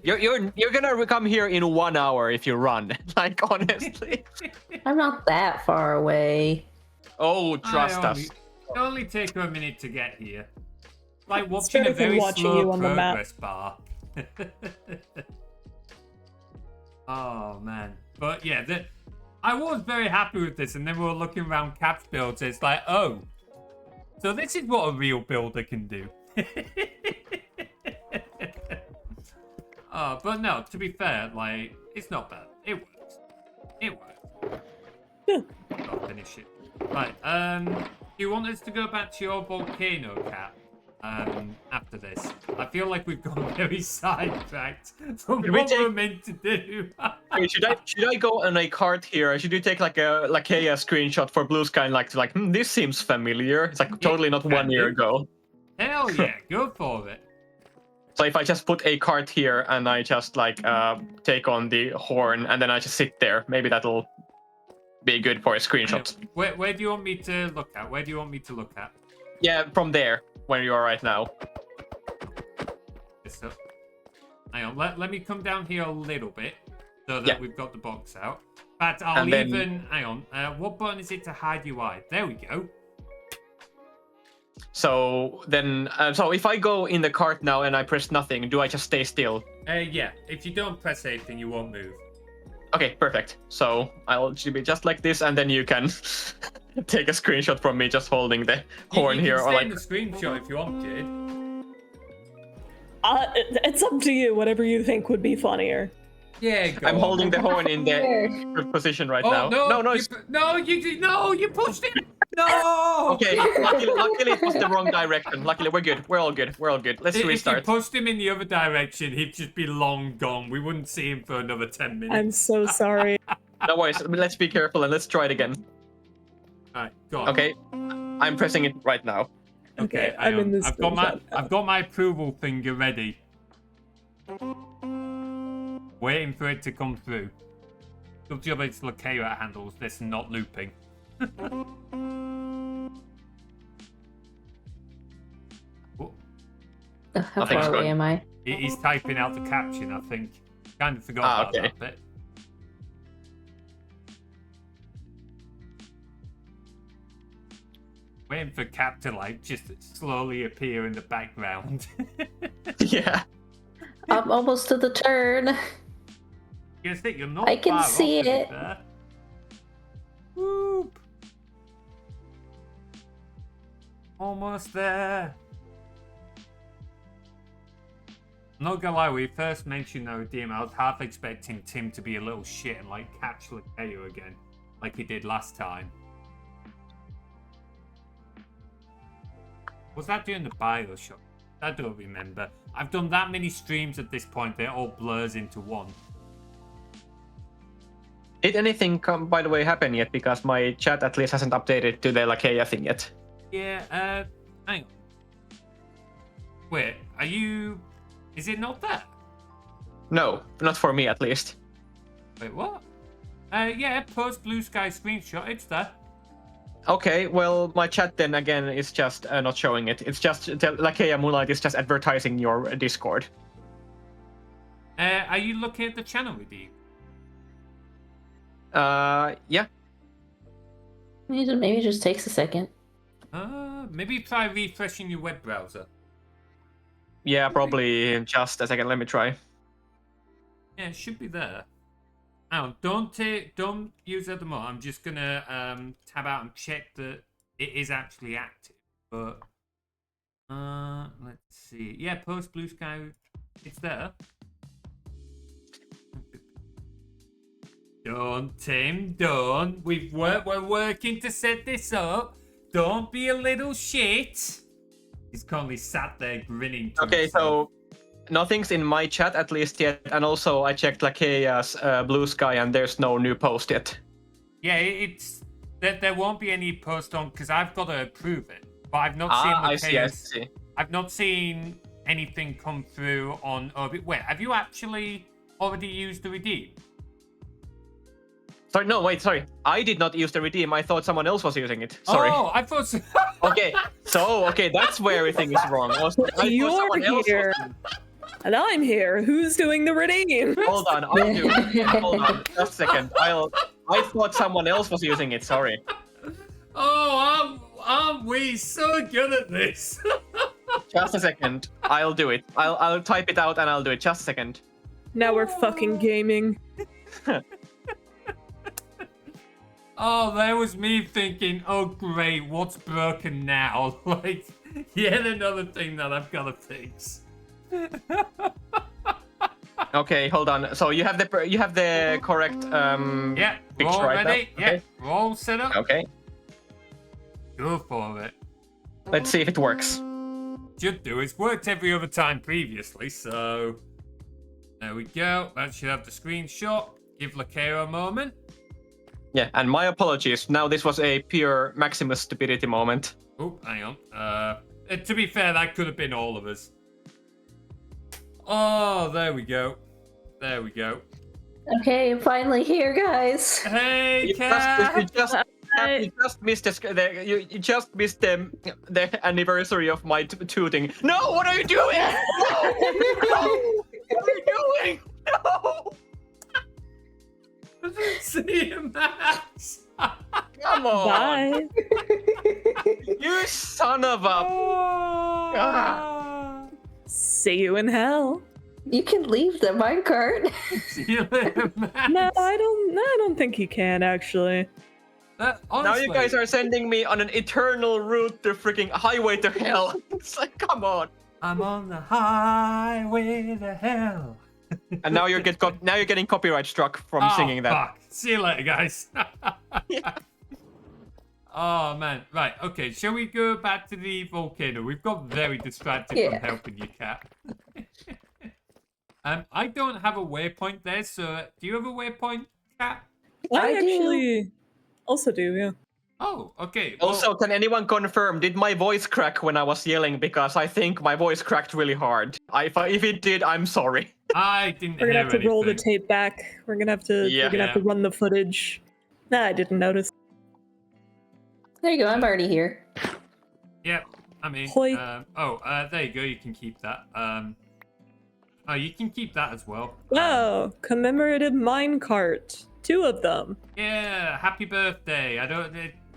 You're gonna come here in 1 hour if you run. Like, honestly. I'm not that far away. Oh, trust us. It only take a minute to get here. Like It's watching a better than very watching slow you on the map. progress bar. Oh man. But yeah, I was very happy with this, and then we were looking around Cap's builds. It's like, oh, so this is what a real builder can do. Oh, but no, to be fair, like, it's not bad. It works. It works. Yeah. I'll finish it. Right, do you want us to go back to your volcano, Cap? After this, I feel like we've gone very sidetracked from what we're meant to do. Wait, should I go on a cart here? Should you take like a Lakea screenshot for Blue Sky and like this seems familiar? It's like totally not 1 year ago. Hell yeah, go for it. So if I just put a cart here and I just like take on the horn and then I just sit there, maybe that'll be good for a screenshot. Where do you want me to look at? Where do you want me to look at? Yeah, from there, where you are right now. So, hang on, let me come down here a little bit so that we've got the box out. But I'll And then- even, hang on, what button is it to hide UI? There we go. So then, so if I go in the cart now and I press nothing, do I just stay still? Yeah, if you don't press anything, you won't move. Okay, perfect. So I'll be just like this, and then you can take a screenshot from me just holding the horn you here, can or stay like in the screenshot if you want, Jade. It's up to you. Whatever you think would be funnier. Yeah, go I'm on. holding the horn in the good position right now. Oh, no, no, you pushed it! No! Okay, luckily it was the wrong direction. Luckily, we're good. We're all good. We're all good. Let's If you restart. pushed him in the other direction, he'd just be long gone. We wouldn't see him for another 10 minutes. I'm so sorry. No worries. Let's be careful and let's try it again. Alright, go on. Okay, I'm pressing it right now. Okay, hang I'm in on. this. I've got my approval finger ready. Waiting for it to come through. Good job it's Lakea handles this, not looping. How Nothing's far away good. am I? He's typing out the caption, I think. Kind of forgot about okay. that bit. Waiting for Cap to like just slowly appear in the background. Yeah. I'm almost to the turn. You think you're not I can far see off, to be it. fair. Whoop. Almost there. Not gonna lie, when we first mentioned no redeem, I was half expecting Tim to be a little shit and like catch Lakea again, like he did last time. Was that during the bio shot? I don't remember. I've done that many streams at this point, it all blurs into one. Did anything come, by the way, happen yet? Because my chat at least hasn't updated to the Lakea thing yet. Yeah, hang on. Wait, are you... Is it not there? No, not for me at least. Wait, what? Yeah, post blue sky screenshot, it's there. Okay, well, my chat then again is just not showing it. It's just Lakea Moonlight is just advertising your Discord. Are you looking at the channel redeem? Yeah. Maybe it just takes a second. Maybe try refreshing your web browser. Yeah, probably just a second. Let me try. Yeah, it should be there. Now, don't use it at the moment. I'm just gonna tab out and check that it is actually active. But let's see. Yeah, post blue sky, it's there. Don't, Tim, don't. We're working to set this up. Don't be a little shit. He's currently sat there grinning. To Okay, himself. so nothing's in my chat at least yet, and also I checked Lakea's Blue Sky, and there's no new post yet. Yeah, it's there won't be any post on because I've got to approve it. But I've not I seen see, I Lakea's. see. I've not seen anything come through on Orbit. Wait, have you actually already used the redeem? Sorry, no, wait, sorry. I did not use the redeem. I thought someone else was using it. Sorry. Oh, I thought so. Okay, so that's where everything is wrong. I thought You're someone else was here. doing it. And I'm here. Who's doing the redeem? Hold on, I'll do it. Hold on, just a second. I thought someone else was using it. Sorry. Oh, aren't we so good at this? Just a second. I'll do it. I'll type it out and I'll do it. Just a second. Now we're fucking gaming. Oh, there was me thinking, oh great, what's broken now? Like, yet another thing that I've got to fix. Okay, hold on. So you have the correct Yeah, we're picture all right ready. now? Yeah, Okay. we're all set up. Okay. Go for it. Let's see if it works. Should do. It's worked every other time previously, so there we go. That should have the screenshot. Give Lakea a moment. Yeah, and my apologies. Now this was a pure Maximus stupidity moment. Oh, hang on. To be fair, that could have been all of us. Oh, there we go. There we go. Okay, I'm finally here, guys. Hey, You Cat! just missed you just missed the anniversary of my tooting. No, what are you doing? No! No! What are you doing? No! See you, Max! Come on! Bye. You son of a! Oh. See you in hell. You can leave the minecart. See you later, Max. No, I don't think you can actually. Now Honestly, you guys are sending me on an eternal route to freaking highway to hell. It's like, come on. I'm on the highway to hell. And now you're getting copyright struck from singing that. Fuck. See you later, guys. Yeah. Oh man, right, okay, shall we go back to the volcano? We've got very distracted from Yeah. helping you, Cat. I don't have a waypoint there, so do you have a waypoint, Cat? I I do. actually also do, yeah. Oh, okay. Well, Also, can anyone confirm, did my voice crack when I was yelling? Because I think my voice cracked really hard. If it did, I'm sorry. I didn't We're gonna hear have to roll the anything. tape back. We're gonna have to run the footage. Nah, I didn't notice. There you go, I'm already here. Yep, I mean, Hoi. there you go, you can keep that. Oh, you can keep that as well. Oh, commemorative minecart. 2 of them. Yeah, happy birthday.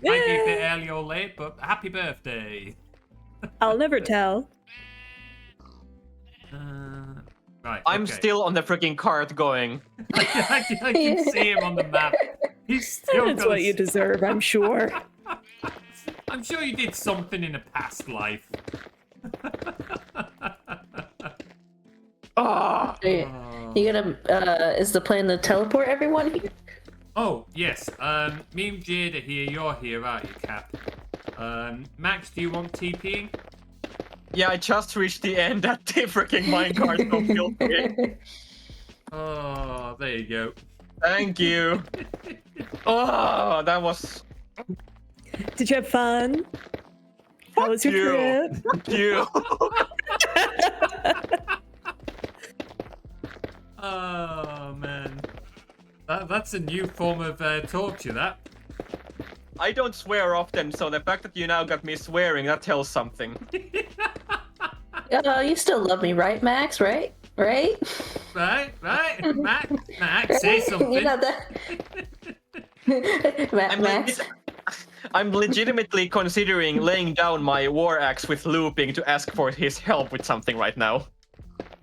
Might be a bit early or late, but happy birthday. I'll never tell. Right. I'm okay. still on the freaking cart going. I can see him on the map. He's still That's got what you deserve, I'm sure. I'm sure you did something in a past life. Ah! You gonna, is the plan to teleport everyone here? Oh, yes. Me and Jade are here. You're here, aren't you, Cap? Max, do you want TPing? Yeah, I just reached the end at the freaking minecart, so feel free. Oh, there you go. Thank you. Oh, that was... Did you have fun? How was your you. trip? Fuck you. Oh, man. That's a new form of torture, that. I don't swear often, so the fact that you now got me swearing, that tells something. You still love me, right, Max? Right? Right? Max, say something. You know that. Max. I'm legitimately considering laying down my war axe with looping to ask for his help with something right now.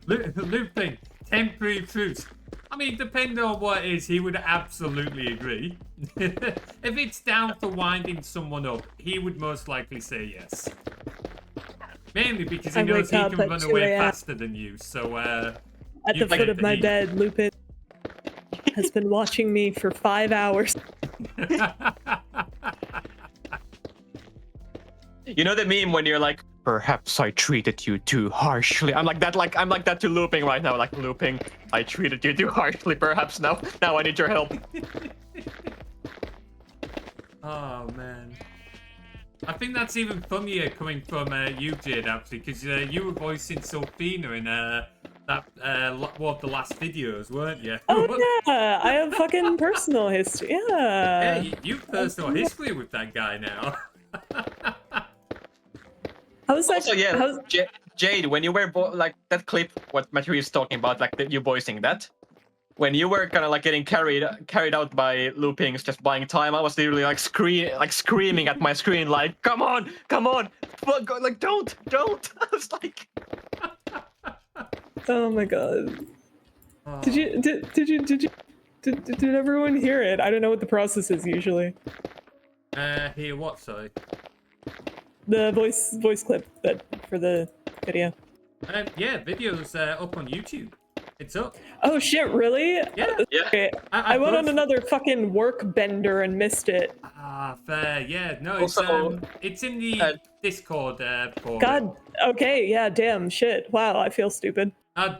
Looping, temporary fruit. I mean, depending on what it is, he would absolutely agree. If it's down for winding someone up, he would most likely say yes. Mainly because he knows he can run away faster than you, so at the foot of my bed, Lupin has been watching me for 5 hours. You know the meme when you're like, perhaps I treated you too harshly. I'm like that to looping right now, like looping. I treated you too harshly, perhaps now I need your help. Oh man. I think that's even funnier coming from you, Jade, actually, because you were voicing Sophina in one of the last videos, weren't you? Oh yeah, I have fucking personal history. Yeah. Yeah, you've personal history with that guy now. How's that? Also, yeah, Jade, when you were like that clip, what Materies is talking about, like you voicing that, when you were kind of like getting carried out by loopings, just buying time, I was literally like screaming at my screen, like, come on, like don't. I was like, Oh my god. Did everyone hear it? I don't know what the process is usually. Hear what? Sorry. The voice clip that for the video. Yeah, video's up on YouTube. It's up. Oh shit, really? Yeah. Okay. I went on another fucking work bender and missed it. Ah, fair. Yeah, no, Also, it's in the Discord forum. God. Okay. Yeah. Damn. Shit. Wow. I feel stupid.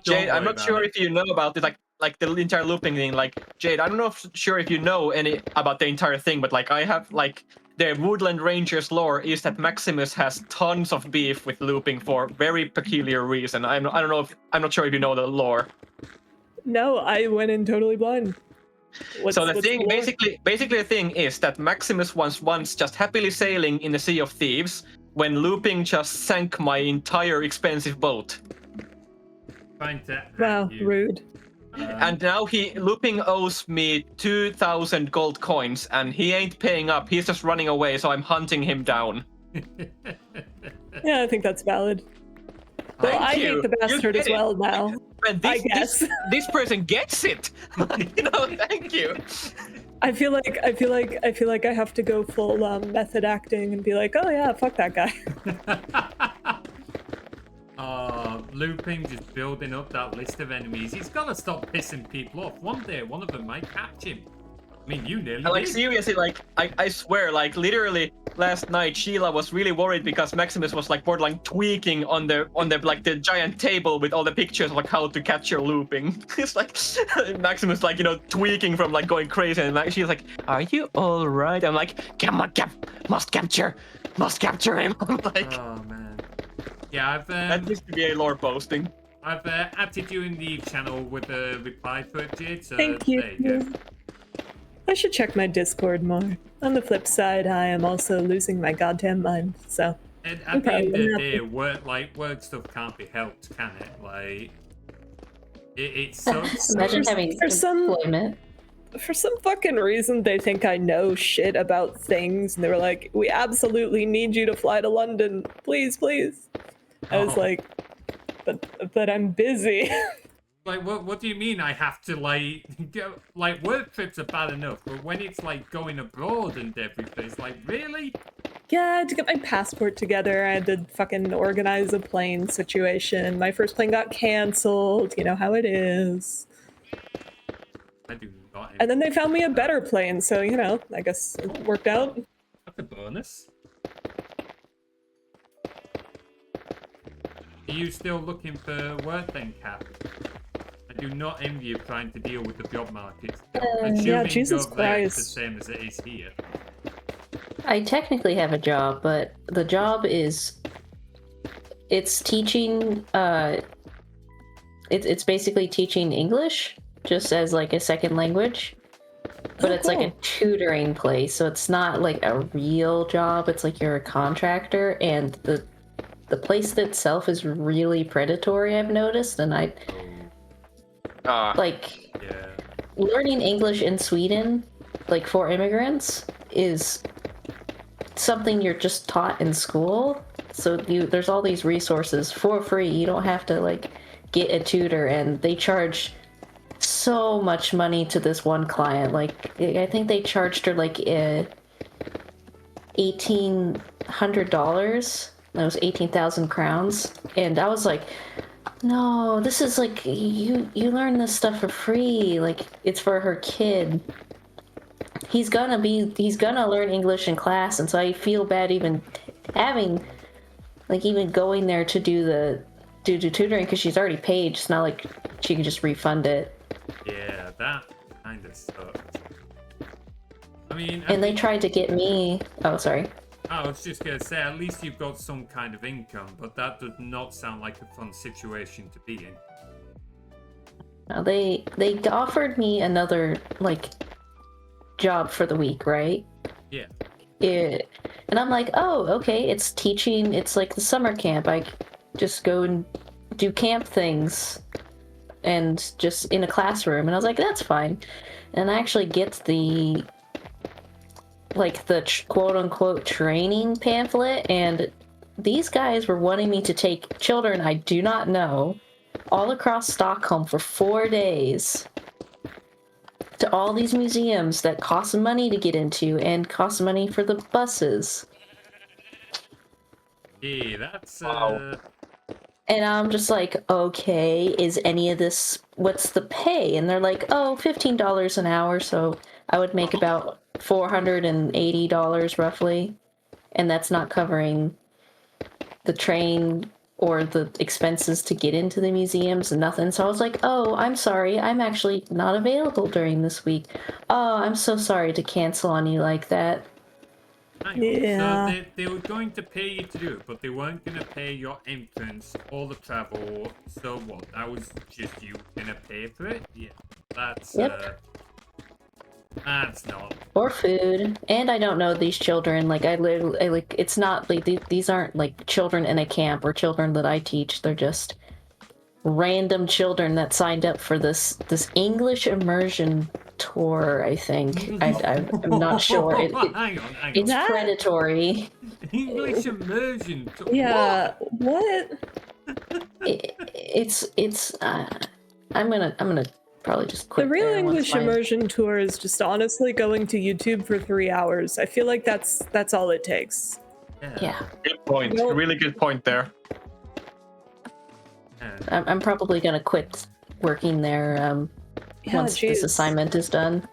Jade, I'm not sure if you know about it, like the entire looping thing. Like, Jade, I'm not sure if you know any about the entire thing, but like I have like the Woodland Rangers lore is that Maximus has tons of beef with looping for very peculiar reason. I'm not sure if you know the lore. No, I went in totally blind. So the thing, basically the thing is that Maximus was once just happily sailing in the Sea of Thieves when looping just sank my entire expensive boat. Wow, rude. And now looping owes me 2,000 gold coins, and he ain't paying up. He's just running away, so I'm hunting him down. Yeah, I think that's valid. Well, I hate the bastard as well now. And this person gets it. Thank you. I feel like I have to go full method acting and be like, oh yeah, fuck that guy. Looping just building up that list of enemies. He's gotta stop pissing people off. One day, one of them might catch him. I mean, you nearly like did. Seriously, like I swear, like literally last night, Sheila was really worried because Maximus was like borderline tweaking on the like the giant table with all the pictures of like how to capture looping. It's like Maximus like tweaking from like going crazy, and like she's like, "Are you all right?" I'm like, "Come on, must capture him." I'm like, oh man. Yeah, I've that used to be a lore posting. I've added you in the channel with a reply to it, Jade. So Thank you. There you go. I should check my Discord more. On the flip side, I am also losing my goddamn mind. So. And at the end of the day, word stuff can't be helped, can it? Like, it sucks. Imagine having employment. for some fucking reason, they think I know shit about things, and they were like, "We absolutely need you to fly to London, please, please." I was Oh. like, "But I'm busy." Like, what do you mean I have to, like, go, like, work trips are bad enough, but when it's, like, going abroad and everything, it's like, really? Yeah, I had to get my passport together. I had to fucking organize a plane situation. My first plane got canceled. You know how it is. I do not. And then they found me a better plane, so, you know, I guess it worked out. That's a bonus. Are you still looking for work then, Cap? I do not envy you trying to deal with the job market. Yeah, Jesus over there it's the Christ. same as it is here. I technically have a job, but the job is it's teaching it's basically teaching English just as like a second language. But Oh, it's like a cool. tutoring place, so it's not like a real job. It's like you're a contractor, and the place itself is really predatory, I've noticed, and I like Yeah. learning English in Sweden, like for immigrants, is something you're just taught in school. So there's all these resources for free. You don't have to like get a tutor, and they charge so much money to this one client. Like I think they charged her like $1,800. That was 18,000 crowns, and I was like, no, this is like you learn this stuff for free. Like it's for her kid. He's gonna learn English in class, and so I feel bad even having, like, even going there to do tutoring because she's already paid. It's not like she can just refund it. Yeah, that kind of sucks. I mean, And they tried to get me. Oh, sorry. I was just gonna say, at least you've got some kind of income, but that does not sound like a fun situation to be in. No, they offered me another like job for the week, right? Yeah. And I'm like, oh, okay. It's teaching. It's like the summer camp. I just go and do camp things, and just in a classroom. And I was like, that's fine. And I actually get the quote unquote training pamphlet, and these guys were wanting me to take children I do not know all across Stockholm for 4 days to all these museums that cost money to get into and cost money for the buses. Yeah, that's Wow. And I'm just like, okay, is any of this, what's the pay? And they're like, oh, $15 an hour, so I would make about $480 roughly. And that's not covering the train or the expenses to get into the museums and nothing. So I was like, oh, I'm sorry, I'm actually not available during this week. Oh, I'm so sorry to cancel on you like that. hang on. Yeah. So they were going to pay you to do it, but they weren't going to pay your entrance or the travel. So what? That was just you going to pay for it? Yeah. That's Yep. That's not. Or food. And I don't know these children. Like like it's not like these aren't like children in a camp or children that I teach. They're just random children that signed up for this English immersion tour. I think I'm not sure. Hang on. It's That- predatory. English immersion. Yeah. What? It's. I'm gonna probably just quit. The real there once English my- immersion tour is just honestly going to YouTube for 3 hours. I feel like that's all it takes. Yeah, Good point. Well- Really good point there. I'm probably gonna quit working there Yeah, once this jeez. assignment is done.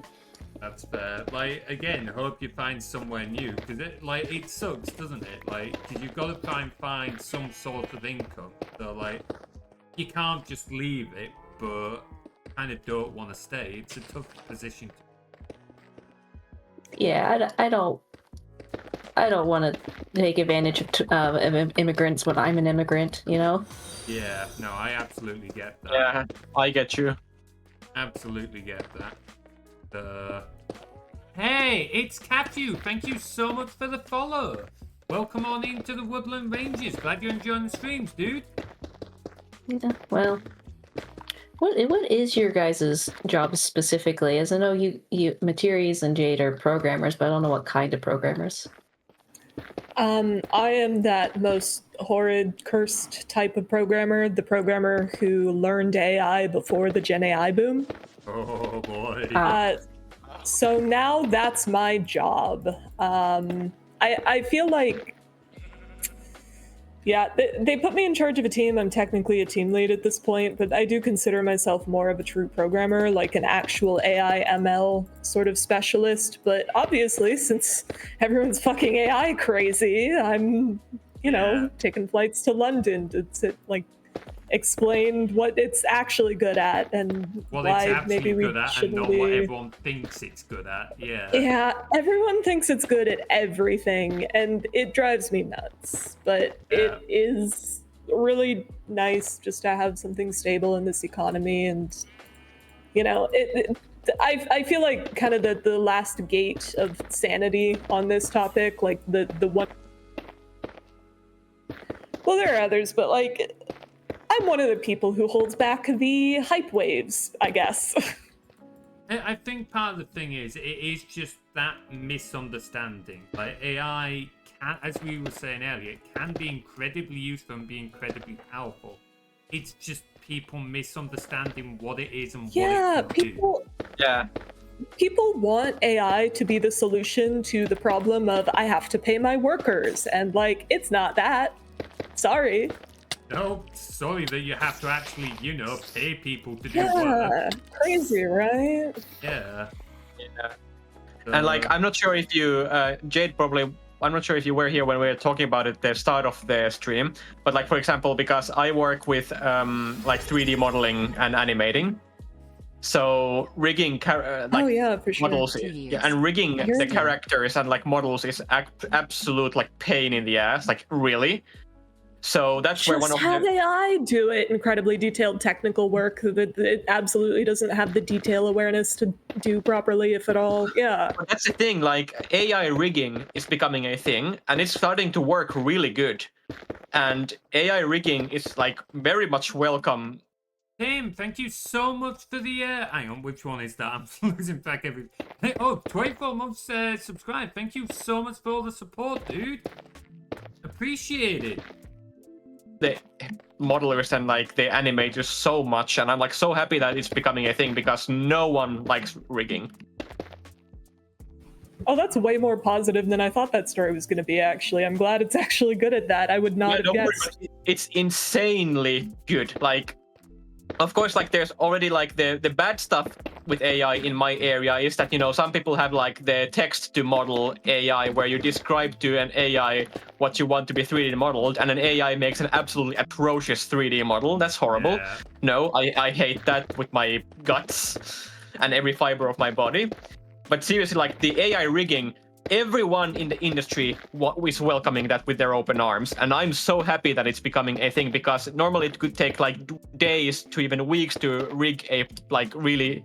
That's fair. Like, again, hope you find somewhere new, because it sucks, doesn't it? Like, because you've got to try and find some sort of income. So, like, you can't just leave it, but kind of don't want to stay. It's a tough position to. Yeah, I don't want to take advantage of immigrants when I'm an immigrant, you know? Yeah, no, I absolutely get that. Yeah, I get you. Absolutely get that. Hey, it's Catju. Thank you so much for the follow. Welcome on into the Woodland Ranges. Glad you're enjoying the streams, dude. Yeah, well, What is your guys' job specifically? As I know you Materies and Jade are programmers, but I don't know what kind of programmers. I am that most horrid, cursed type of programmer, the programmer who learned AI before the Gen AI boom. Oh boy. So now that's my job. I feel like, yeah, they put me in charge of a team. I'm technically a team lead at this point, but I do consider myself more of a true programmer, like an actual AI ML sort of specialist. But obviously, since everyone's fucking AI crazy, I'm, taking flights to London to like explain what it's actually good at and What why it's actually maybe we good at and shouldn't not be. what everyone thinks it's good at. Yeah. Yeah, everyone thinks it's good at everything, and it drives me nuts. But it is really nice just to have something stable in this economy, and I feel like kind of the last gate of sanity on this topic, like the one. Well, there are others, but like I'm one of the people who holds back the hype waves, I guess. I think part of the thing is, it is just that misunderstanding. Like, AI can, as we were saying earlier, it can be incredibly useful and be incredibly powerful. It's just people misunderstanding what it is and what it can do. Yeah. People want AI to be the solution to the problem of I have to pay my workers, and like, it's not that. Sorry. No, sorry that you have to actually, pay people to do work. Crazy, right? Yeah. Yeah. And like, I'm not sure if you, Jade probably, I'm not sure if you were here when we were talking about it, the start of the stream. But like, for example, because I work with like 3D modeling and animating. So rigging for sure. models, and rigging the characters and like models is absolute like pain in the ass, like really. So that's where one of have AI do it incredibly detailed technical work that it absolutely doesn't have the detail awareness to do properly, if at all. Yeah. But that's the thing, like AI rigging is becoming a thing and it's starting to work really good. And AI rigging is like very much welcome. Tim, thank you so much for the hang on, which one is that? I'm losing track every. Hey, 24 months subscribed. Thank you so much for all the support, dude. Appreciate it. The modelers and like the animators so much, and I'm like so happy that it's becoming a thing because no one likes rigging. Oh, that's way more positive than I thought that story was going to be, actually. I'm glad it's actually good at that. I would not have guessed. It's insanely good. Like, of course, like there's already like the bad stuff with AI in my area is that, some people have like the text to model AI where you describe to an AI what you want to be 3D modeled and an AI makes an absolutely atrocious 3D model. That's horrible. Yeah. No, I hate that with my guts and every fiber of my body. But seriously, like the AI rigging, everyone in the industry is welcoming that with their open arms, and I'm so happy that it's becoming a thing because normally it could take like days to even weeks to rig a like really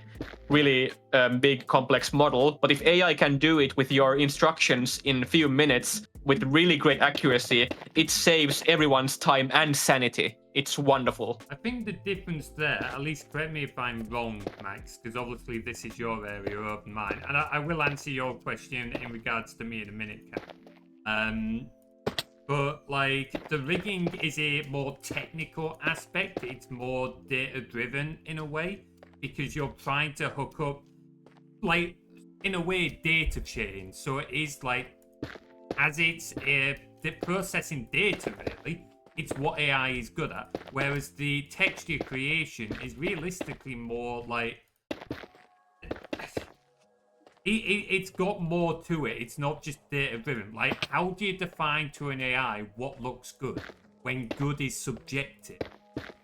big complex model. But if AI can do it with your instructions in a few minutes with really great accuracy, it saves everyone's time and sanity. It's wonderful. I think the difference there, at least correct me if I'm wrong, Max, because obviously this is your area rather than mine, and I will answer your question in regards to me in a minute, Kat. But like the rigging is a more technical aspect. It's more data driven in a way because you're trying to hook up, like in a way, data chains. So it is like as it's processing data really. It's what AI is good at, whereas the texture creation is realistically more like it's got more to it. It's not just data driven. Like, how do you define to an AI what looks good when good is subjective?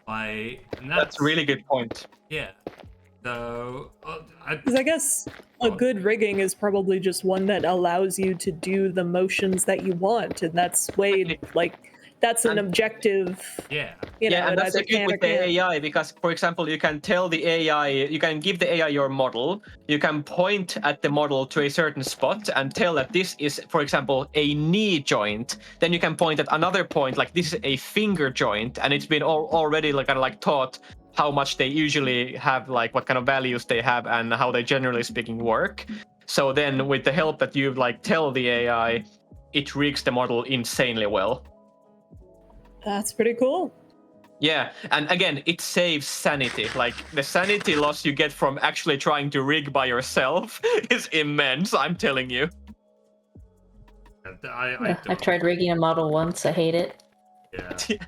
Like, and that's a really good point. Yeah. So, because I guess a good rigging is probably just one that allows you to do the motions that you want, and that's way like. That's an objective. Yeah. And that's the good with the AI because, for example, you can tell the AI, you can give the AI your model, you can point at the model to a certain spot and tell that this is, for example, a knee joint. Then you can point at another point, like this is a finger joint, and it's been already like kind of like taught how much they usually have, like what kind of values they have, and how they generally speaking work. So then, with the help that you like tell the AI, it rigs the model insanely well. That's pretty cool. Yeah, and again, it saves sanity. Like the sanity loss you get from actually trying to rig by yourself is immense. I'm telling you. I've tried rigging a model once. I hate it. Yeah.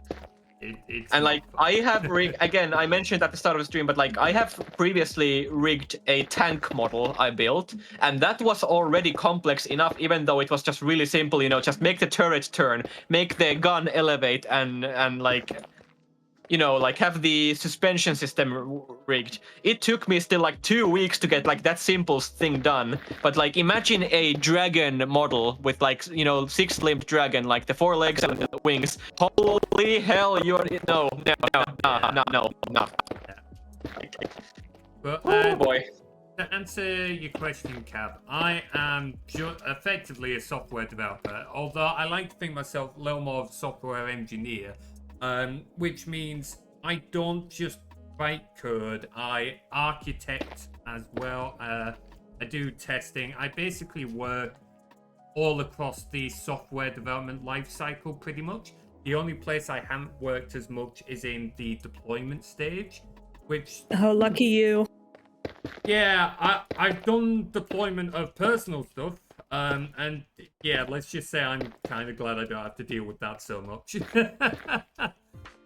It's And not like fun. I have rigged again. I mentioned at the start of the stream, but like I have previously rigged a tank model I built, and that was already complex enough. Even though it was just really simple, you know, just make the turret turn, make the gun elevate, and like, you know, like have the suspension system rigged. It took me still like 2 weeks to get like that simple thing done. But like imagine a dragon model with like, you know, 6-limbed dragon, like the 4 legs and the wings. Holy hell, you're no. But, Oh boy. to answer your question, Cap, I am effectively a software developer, although I like to think myself a little more of a software engineer, which means I don't just write code, I architect as well. I do testing. I basically work all across the software development lifecycle pretty much. The only place I haven't worked as much is in the deployment stage, which... Oh, lucky you. Yeah, I've done deployment of personal stuff, and yeah, let's just say I'm kind of glad I don't have to deal with that so much.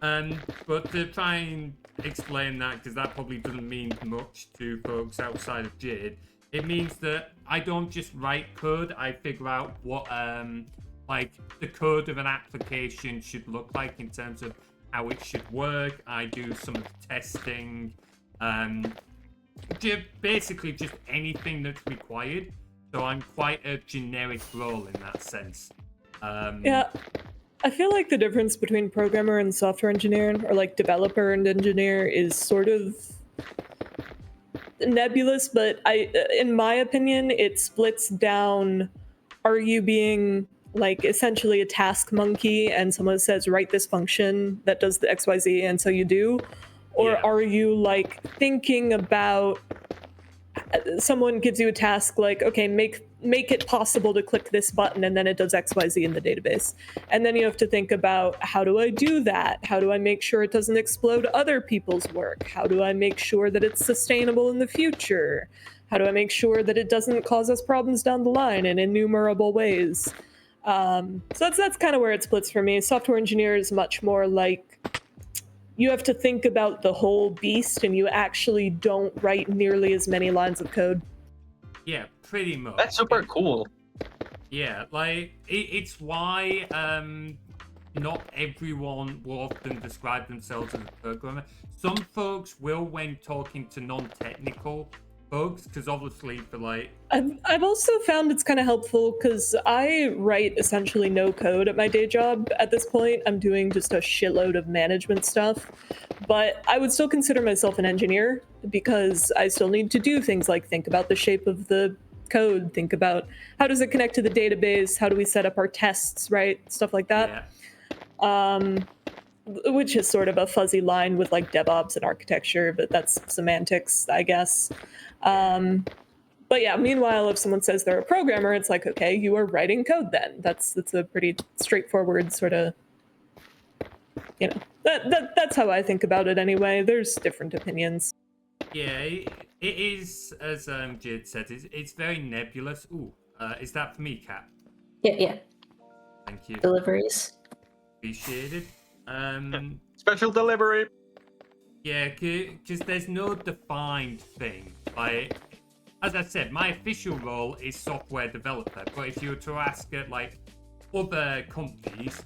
But to try and explain that, because that probably doesn't mean much to folks outside of Jade, it means that I don't just write code, I figure out what like the code of an application should look like in terms of how it should work. I do some of the testing, basically just anything that's required. So I'm quite a generic role in that sense. Yeah, I feel like the difference between programmer and software engineer, or like developer and engineer, is sort of nebulous, but in my opinion, it splits down. Are you being like essentially a task monkey and someone says write this function that does the XYZ and so you do? Or Yeah. are you like thinking about, someone gives you a task like, okay, make it possible to click this button and then it does XYZ in the database. And then you have to think about, how do I do that? How do I make sure it doesn't explode other people's work? How do I make sure that it's sustainable in the future? How do I make sure that it doesn't cause us problems down the line in innumerable ways? So that's kind of where it splits for me. Software engineer is much more like, you have to think about the whole beast and you actually don't write nearly as many lines of code. Yeah, pretty much. That's super cool. Yeah, like it's why not everyone will often describe themselves as a programmer. Some folks will when talking to non-technical folks, because obviously for like... I've also found it's kind of helpful because I write essentially no code at my day job at this point. I'm doing just a shitload of management stuff, but I would still consider myself an engineer because I still need to do things like think about the shape of the code, think about how does it connect to the database, how do we set up our tests, right? Stuff like that. Yeah. Which is sort of a fuzzy line with like DevOps and architecture, but that's semantics, I guess. But yeah, meanwhile, if someone says they're a programmer, it's like, okay, you are writing code then. That's a pretty straightforward sort of, you know, that's how I think about it anyway. There's different opinions. Yeah, it is, as Jade said, it's very nebulous. Ooh, is that for me, Cap? Yeah. Thank you. Deliveries. Appreciated. Special delivery. Yeah, because there's no defined thing. Like, as I said, my official role is software developer, but if you were to ask at like other companies,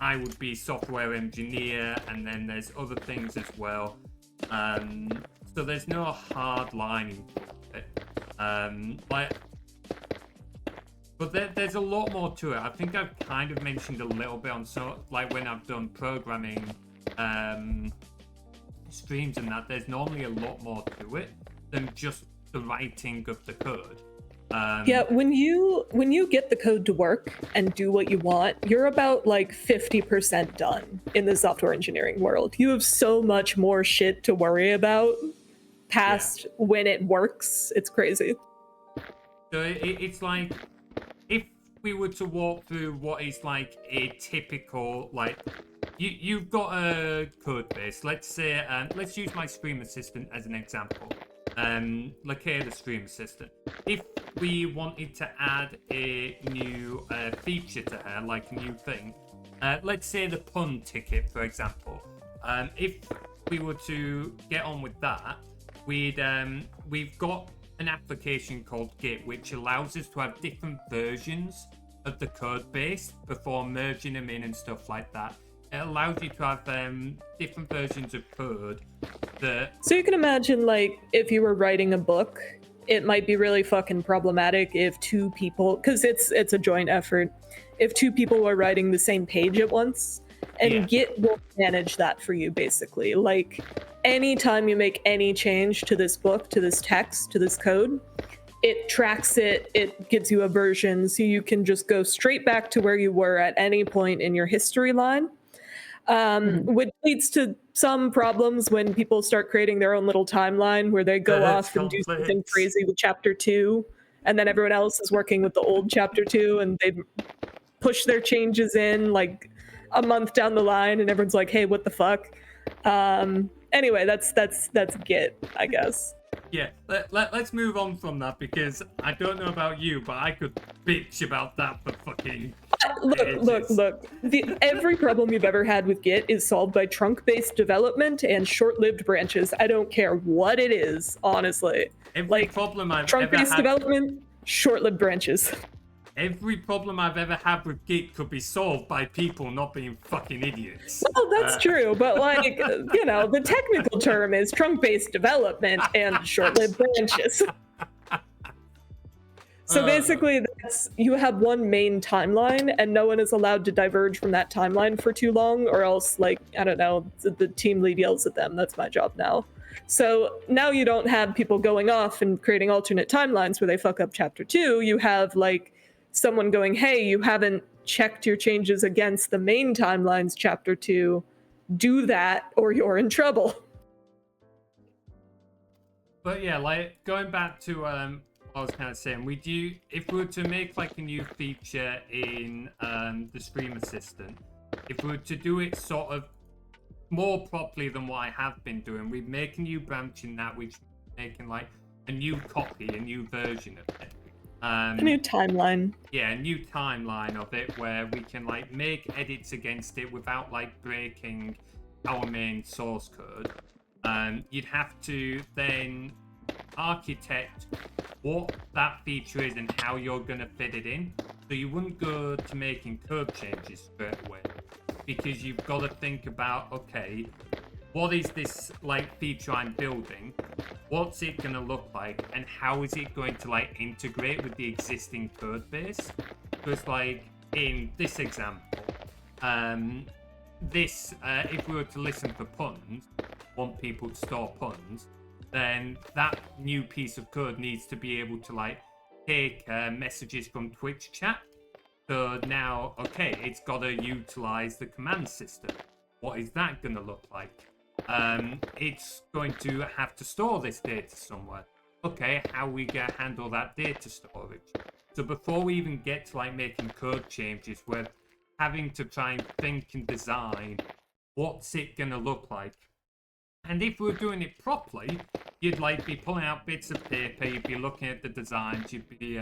I would be software engineer, and then there's other things as well. So there's no hard line in it. But there's a lot more to it. I think I've kind of mentioned a little bit on like when I've done programming streams and that, there's normally a lot more to it than just the writing of the code. Yeah, when you get the code to work and do what you want, you're about like 50% done in the software engineering world. You have so much more shit to worry about past when it works. It's crazy. So it's like, if we were to walk through what is like a typical, like, you've got a code base. Let's say, let's use my stream assistant as an example. Lakea, the stream assistant. If we wanted to add a new feature to her, like a new thing, let's say the pun ticket, for example. If we were to get on with that, we've got an application called Git, which allows us to have different versions of the code base before merging them in and stuff like that. It allows you to have different versions of code that... So you can imagine, like, if you were writing a book, it might be really fucking problematic if two people, because it's a joint effort, if two people are writing the same page at once, and Git will manage that for you, basically. Like, anytime you make any change to this book, to this text, to this code, it tracks it, it gives you a version, so you can just go straight back to where you were at any point in your history line. Which leads to some problems when people start creating their own little timeline where they go off and do something crazy with chapter 2, and then everyone else is working with the old chapter 2, and they push their changes in like a month down the line, and everyone's like, hey, what the fuck? Anyway, that's Git, I guess. Yeah, let's move on from that, because I don't know about you, but I could bitch about that for fucking Look. Every problem you've ever had with Git is solved by trunk-based development and short-lived branches. I don't care what it is, honestly. Every problem I've ever trunk-based had... development, short-lived branches. Every problem I've ever had with Git could be solved by people not being fucking idiots. Well, that's true, but like, you know, the technical term is trunk-based development and short-lived branches. So basically, you have one main timeline, and no one is allowed to diverge from that timeline for too long, or else, like, I don't know, the team lead yells at them. That's my job now. So now you don't have people going off and creating alternate timelines where they fuck up chapter 2. You have, like, someone going, hey, you haven't checked your changes against the main timeline's chapter 2. Do that, or you're in trouble. But yeah, like, going back to I was kind of saying, if we were to make like a new feature in the stream assistant, if we were to do it sort of more properly than what I have been doing, we'd make a new branch in that, which making like a new copy, a new version of it. A new timeline. Yeah, a new timeline of it where we can like make edits against it without like breaking our main source code. You'd have to then architect what that feature is and how you're going to fit it in. So you wouldn't go to making code changes straight away, because you've got to think about, okay, what is this like feature I'm building? What's it going to look like? And how is it going to like integrate with the existing code base? Because like in this example, if we were to listen for puns, want people to store puns, then that new piece of code needs to be able to like take messages from Twitch chat. So now, okay, it's got to utilize the command system. What is that going to look like? It's going to have to store this data somewhere. Okay, how are we going to handle that data storage? So before we even get to like making code changes, we're having to try and think and design what's it going to look like. And if we were doing it properly, you'd like be pulling out bits of paper, you'd be looking at the designs, you'd be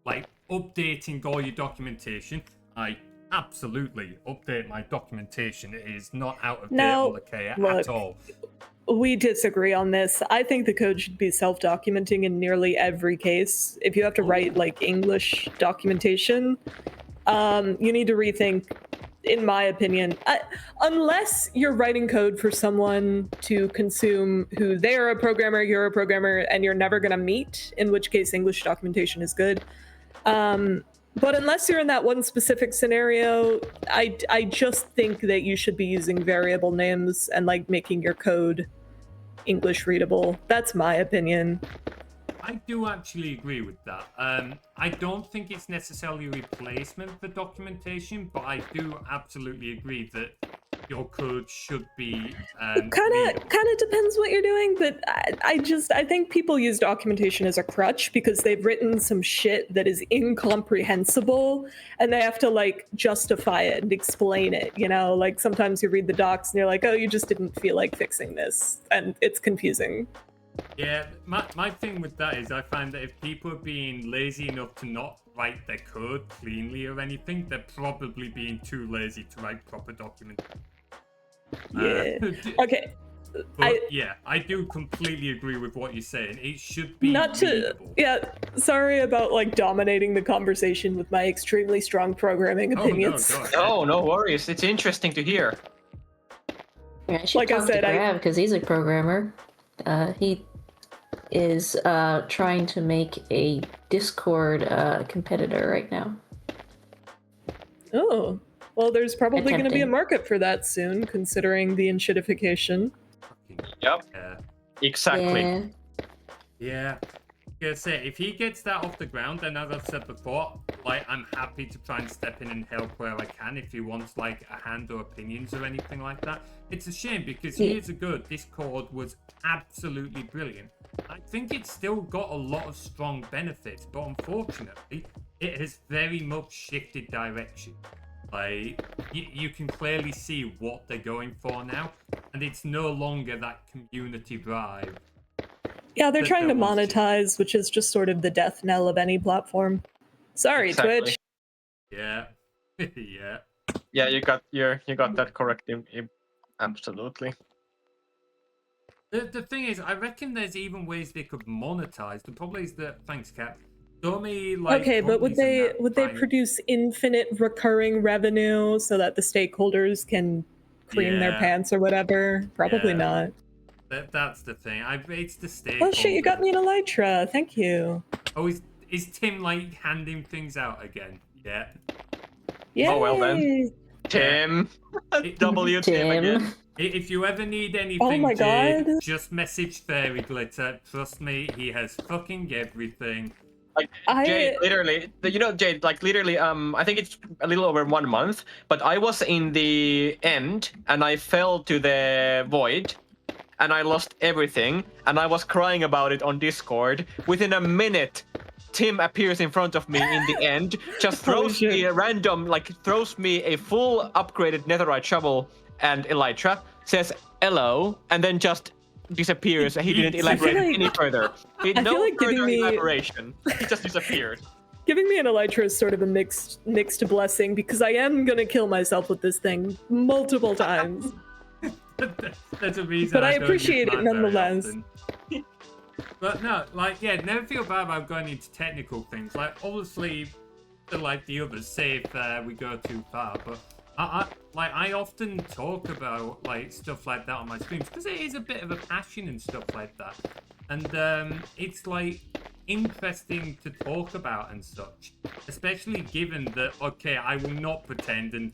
like updating all your documentation. I absolutely update my documentation. It is not out of date on Lakea at all. We disagree on this. I think the code should be self-documenting in nearly every case. If you have to write like English documentation, you need to rethink, in my opinion, unless you're writing code for someone to consume who they're a programmer, you're a programmer, and you're never going to meet, in which case English documentation is good. But unless you're in that one specific scenario, I just think that you should be using variable names and like making your code English readable. That's my opinion. I do actually agree with that. I don't think it's necessarily a replacement for documentation, but I do absolutely agree that your code should be Kind of depends what you're doing, but I think people use documentation as a crutch because they've written some shit that is incomprehensible and they have to like justify it and explain it, you know? Like sometimes you read the docs and you're like, oh, you just didn't feel like fixing this, and it's confusing. Yeah, my thing with that is I find that if people are being lazy enough to not write their code cleanly or anything, they're probably being too lazy to write proper documents. Yeah. Okay. But yeah, I do completely agree with what you're saying. It should be Not to, readable. yeah, sorry about like dominating the conversation with my extremely strong programming opinions. Oh, no, No, no worries. It's interesting to hear. Yeah, I should Like I talk said, to Grav because he's a programmer. He is trying to make a Discord competitor right now. Oh, well, there's probably going to be a Attempting. market for that soon, considering the enshittification. Yep. Yeah. Exactly. Yeah. Yeah. Gonna say, if he gets that off the ground, then as I've said before, like I'm happy to try and step in and help where I can if he wants like a hand or opinions or anything like that. It's a shame because years ago Discord was absolutely brilliant. I think it's still got a lot of strong benefits, but unfortunately, it has very much shifted direction. Like you can clearly see what they're going for now, and it's no longer that community drive. Yeah, they're That trying to was just- monetize, which is just sort of the death knell of any platform. Sorry, Exactly. Twitch. Yeah. Yeah. Yeah, you got that correct. Absolutely. The thing is, I reckon there's even ways they could monetize. The problem is that, thanks, Cap. So many like. Okay, but would companies and they that find- produce infinite recurring revenue so that the stakeholders can cream their Yeah. pants or whatever? Probably Yeah. not. That's the thing. It's the stakeholders. Oh shit, you got me an elytra. Thank you. Oh, is Tim like handing things out again? Yeah. Yay. Oh, well then. Tim. W Tim again. If you ever need anything, my Jade, God. just message Fairy Glitter. Trust me, he has fucking everything. Like Jade, literally, you know, Jade, like literally, I think it's a little over 1 month, but I was in the end and I fell to the void and I lost everything and I was crying about it on Discord. Within a minute, Tim appears in front of me in the end, just Holy throws me shit. a random, like throws me a full upgraded netherite shovel and elytra, says hello, and then just disappears. He didn't elaborate like- any further. I No feel like giving further me- elaboration. He just disappeared. Giving me an elytra is sort of a mixed blessing because I am gonna kill myself with this thing multiple times. There's a reason. But I don't use appreciate it mine very nonetheless. often. But no, like, yeah, never feel bad about going into technical things. Like, obviously, like the others, say if we go too far. But I often talk about like stuff like that on my streams because it is a bit of a passion and stuff like that. And it's like interesting to talk about and such, especially given that, okay, I will not pretend, and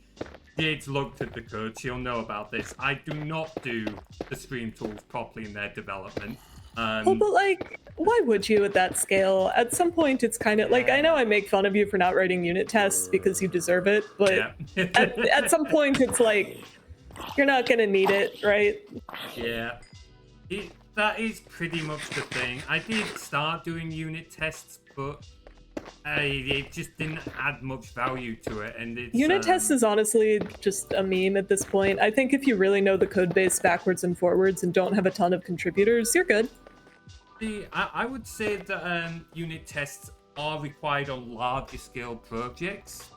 Jade's looked at the code, she'll know about this. I do not do the stream tools properly in their development. Well, but like, why would you at that scale? At some point, it's kind of like, I know I make fun of you for not writing unit tests because you deserve it, but Yeah. at some point, it's like, you're not gonna need it, right? Yeah. That is pretty much the thing. I did start doing unit tests, but it just didn't add much value to it. And it's, Unit tests is honestly just a meme at this point. I think if you really know the code base backwards and forwards and don't have a ton of contributors, you're good. See, I would say that unit tests are required on larger scale projects,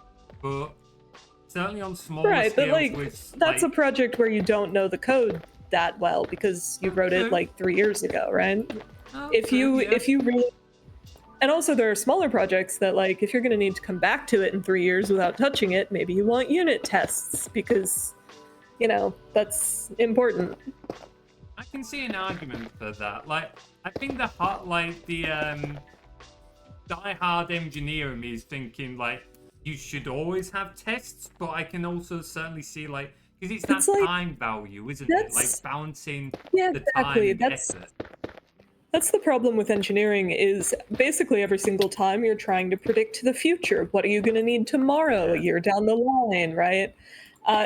but certainly on smaller Right, scales but like, with, that's a like, project where you don't know the code that well because you wrote it Okay. like 3 years ago, right? If okay, you yeah. if you really, and also there are smaller projects that like if you're going to need to come back to it in 3 years without touching it, maybe you want unit tests because you know that's important. I can see an argument for that. Like, I think the die-hard engineer in me is thinking like you should always have tests, but I can also certainly see like because it's that It's like- time value, isn't it? Like that's- balancing Yeah, the exactly. time and That's effort. That's the problem with engineering is basically every single time you're trying to predict the future. What are you going to need tomorrow, a year down the line, right?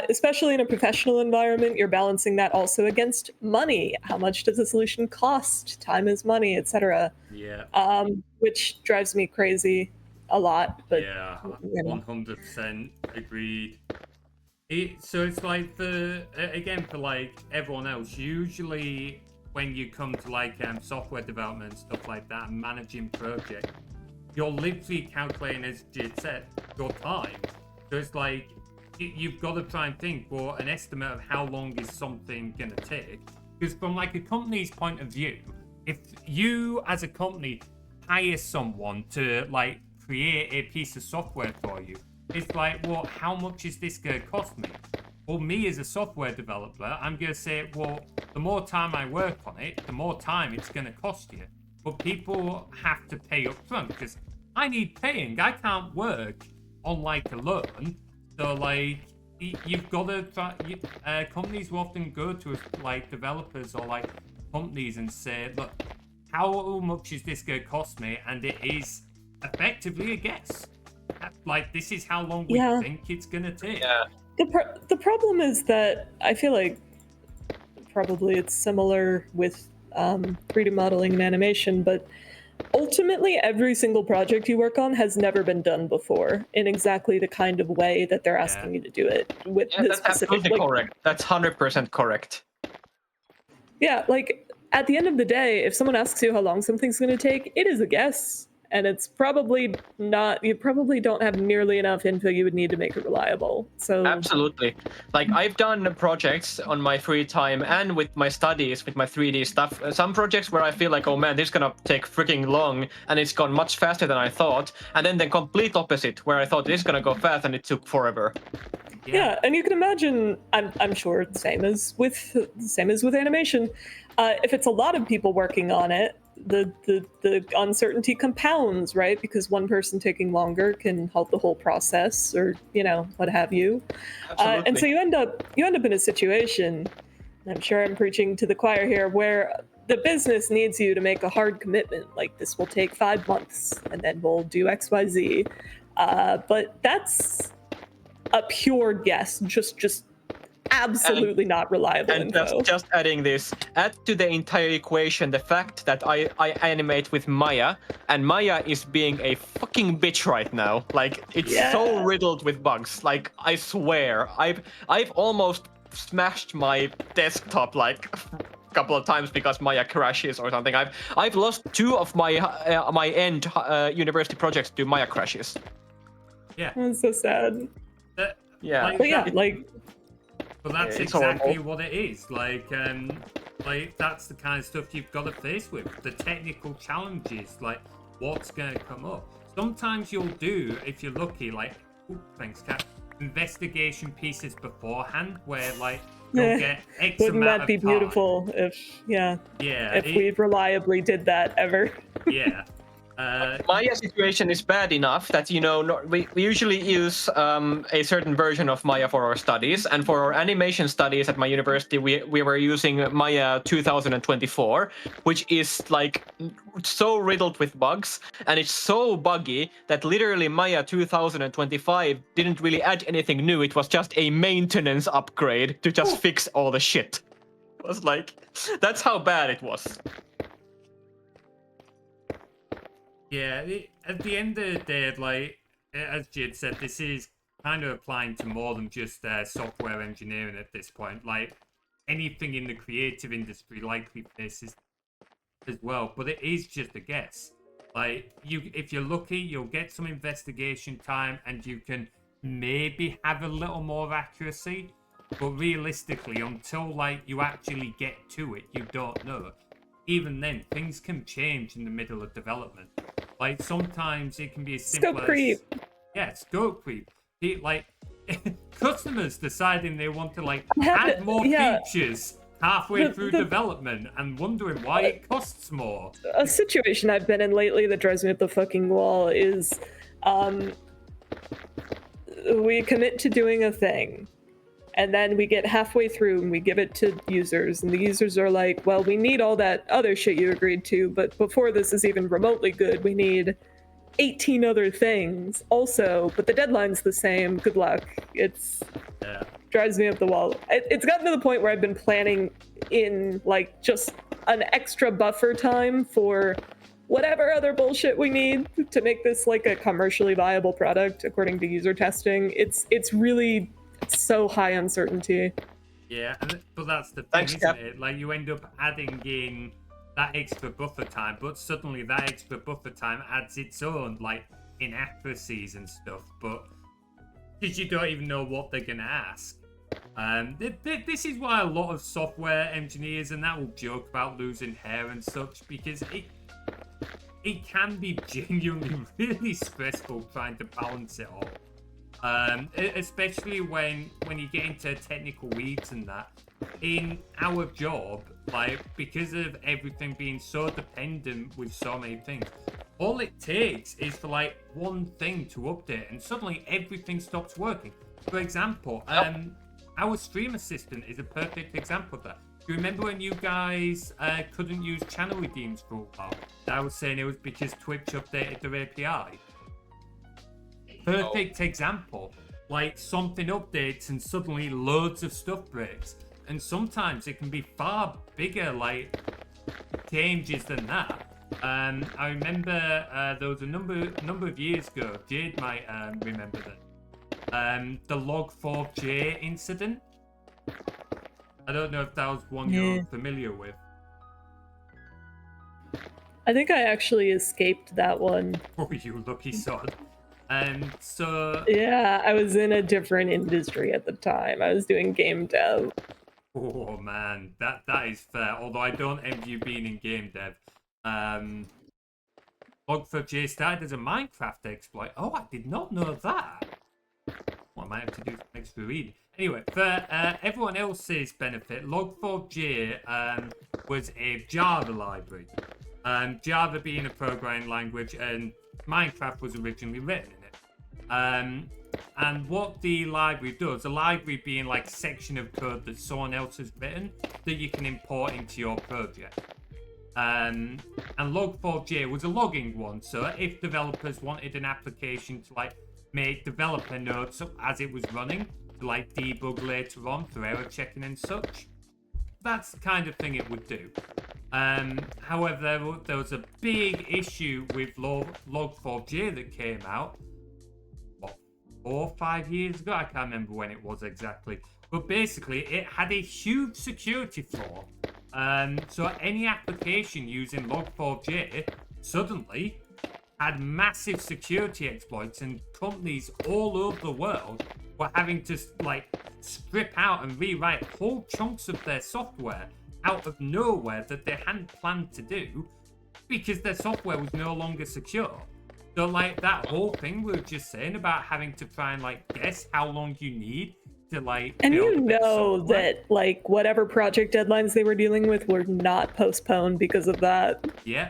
Especially in a professional environment, you're balancing that also against money. How much does a solution cost? Time is money, etc. Yeah. Which drives me crazy a lot. But Yeah, you know. 100% agreed. So it's like again for like everyone else, usually when you come to like software development and stuff like that and managing projects, you're literally calculating, as Jid said, your time. So it's like you've got to try and think, well, an estimate of how long is something gonna take. Because from like a company's point of view, if you as a company hire someone to like create a piece of software for you, it's like, well, how much is this going to cost me? Well, me as a software developer, I'm going to say, well, the more time I work on it, the more time it's going to cost you. But people have to pay up front because I need paying. I can't work on like a loan. So like, you've got to try, companies will often go to like developers or like companies and say, look, how much is this going to cost me? And it is effectively a guess. Like, this is how long we think it's gonna take. Yeah. The problem is that I feel like probably it's similar with 3D modeling and animation, but ultimately every single project you work on has never been done before in exactly the kind of way that they're asking you to do it with Yeah, the that's specific, absolutely correct. That's 100% correct. Yeah, like at the end of the day, if someone asks you how long something's going to take, it is a guess. And it's probably not, you probably don't have nearly enough info you would need to make it reliable. So Absolutely. Like, I've done projects on my free time and with my studies, with my 3D stuff. Some projects where I feel like, oh man, this is gonna take freaking long, and it's gone much faster than I thought. And then the complete opposite, where I thought this is gonna go fast and it took forever. yeah, and you can imagine, I'm sure same as with animation. If it's a lot of people working on it, the uncertainty compounds, right? Because one person taking longer can halt the whole process, or what have you. And so you end up in a situation, and I'm sure I'm preaching to the choir here, where the business needs you to make a hard commitment, like this will take 5 months, and then we'll do XYZ. But that's a pure guess, just absolutely not reliable and info. just adding this, add to the entire equation the fact that I animate with Maya, and Maya is being a fucking bitch right now. Like, it's so riddled with bugs. Like, I swear, I've almost smashed my desktop like a couple of times because Maya crashes or something. I've lost 2 of my my end university projects to Maya crashes. Yeah, That's so sad. Yeah, But that's it's exactly horrible. what it is. Like that's the kind of stuff you've got to face with. The technical challenges, like what's going to come up. Sometimes you'll do, if you're lucky, like, thanks, Kat, investigation pieces beforehand, where like you'll get X Wouldn't amount that be of time. beautiful if we reliably did that ever? Yeah. Maya situation is bad enough that, we usually use a certain version of Maya for our studies, and for our animation studies at my university, we were using Maya 2024, which is like so riddled with bugs, and it's so buggy that literally Maya 2025 didn't really add anything new. It was just a maintenance upgrade to just fix all the shit. It was like, that's how bad it was. Yeah, at the end of the day, like, as Jid said, this is kind of applying to more than just software engineering at this point. Like, anything in the creative industry likely faces as well, but it is just a guess. Like, if you're lucky, you'll get some investigation time and you can maybe have a little more accuracy, but realistically, until like you actually get to it, you don't know. Even then, things can change in the middle of development. Like, sometimes it can be as simple Scope creep. Yeah, scope creep. Like, customers deciding they want to like add more features halfway through development and wondering why it costs more. A situation I've been in lately that drives me up the fucking wall is we commit to doing a thing, And then we get halfway through and we give it to users, and the users are like, well, we need all that other shit you agreed to, but before this is even remotely good, we need 18 other things also, but the deadline's the same. Good luck. It's drives me up the wall. It's gotten to the point where I've been planning in like just an extra buffer time for whatever other bullshit we need to make this like a commercially viable product according to user testing. It's really so high uncertainty. Yeah, but that's the thing, Thanks, isn't Cap. it? Like, you end up adding in that extra buffer time, but suddenly that extra buffer time adds its own, like, inaccuracies and stuff, but because you don't even know what they're going to ask. This is why a lot of software engineers and that will joke about losing hair and such, because it can be genuinely really stressful trying to balance it all. Especially when you get into technical weeds and that. In our job, like, because of everything being so dependent with so many things, all it takes is for like one thing to update and suddenly everything stops working. For example, our stream assistant is a perfect example of that. Do you remember when you guys couldn't use channel redeems for a while? I was saying it was because Twitch updated their API. Perfect example. Like, something updates and suddenly loads of stuff breaks. And sometimes it can be far bigger, like, changes than that. I remember there was a number of years ago, Jade might remember that. The Log4j incident. I don't know if that was one you're familiar with. I think I actually escaped that one. Oh, you lucky sod. So... Yeah, I was in a different industry at the time. I was doing game dev. Oh, man. That is fair. Although I don't envy you being in game dev. Log4j started as a Minecraft exploit. Oh, I did not know that. Well, I might have to do some extra reading. Anyway, for everyone else's benefit, Log4j was a Java library. Java being a programming language, and Minecraft was originally written in it. And what the library does, a library being like a section of code that someone else has written that you can import into your project. And Log4j was a logging one, so if developers wanted an application to like make developer notes as it was running, to like debug later on for error checking and such, that's the kind of thing it would do. However, there was a big issue with Log4j that came out, what, 4 or 5 years ago? I can't remember when it was exactly. But basically, it had a huge security flaw. So any application using Log4j suddenly had massive security exploits, and companies all over the world were having to like strip out and rewrite whole chunks of their software out of nowhere that they hadn't planned to do because their software was no longer secure. So like that whole thing we were just saying about having to try and like guess how long you need to like And build you a bit of know software. that like whatever project deadlines they were dealing with were not postponed because of that. Yeah.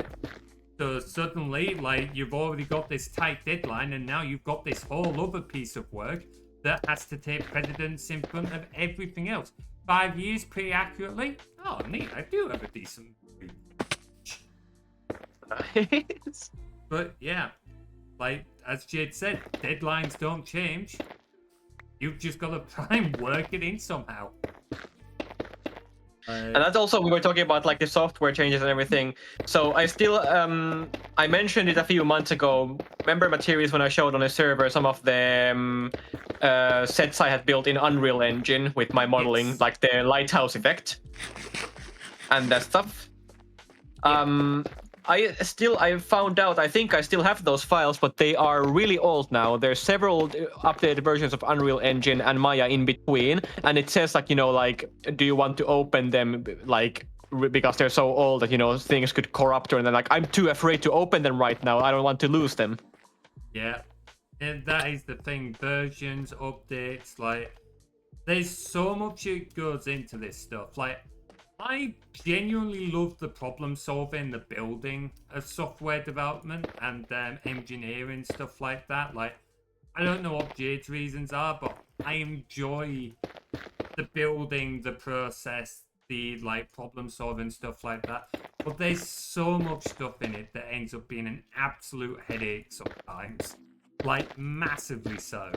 So suddenly, like, you've already got this tight deadline, and now you've got this whole other piece of work that has to take precedence in front of everything else. 5 years, pretty accurately. Oh, neat. I do have a decent. But yeah, like as Jade said, deadlines don't change. You've just got to try and work it in somehow. And that's also, we were talking about like the software changes and everything. So I still, I mentioned it a few months ago. Remember Materies when I showed on a server some of the sets I had built in Unreal Engine with my modeling, Yes. like the lighthouse effect and that stuff. I found out, I think I still have those files, but they are really old now. There's several updated versions of Unreal Engine and Maya in between, and it says like, you know, like, do you want to open them, like, because they're so old that, you know, things could corrupt, and then like, I'm too afraid to open them right now. I don't want to lose them. Yeah, and that is the thing. Versions, updates, like, there's so much that goes into this stuff. Like, I genuinely love the problem solving, the building of software development and engineering, stuff like that. Like, I don't know what Jade's reasons are, but I enjoy the building, the process, the like problem solving, stuff like that. But there's so much stuff in it that ends up being an absolute headache sometimes. Like massively so.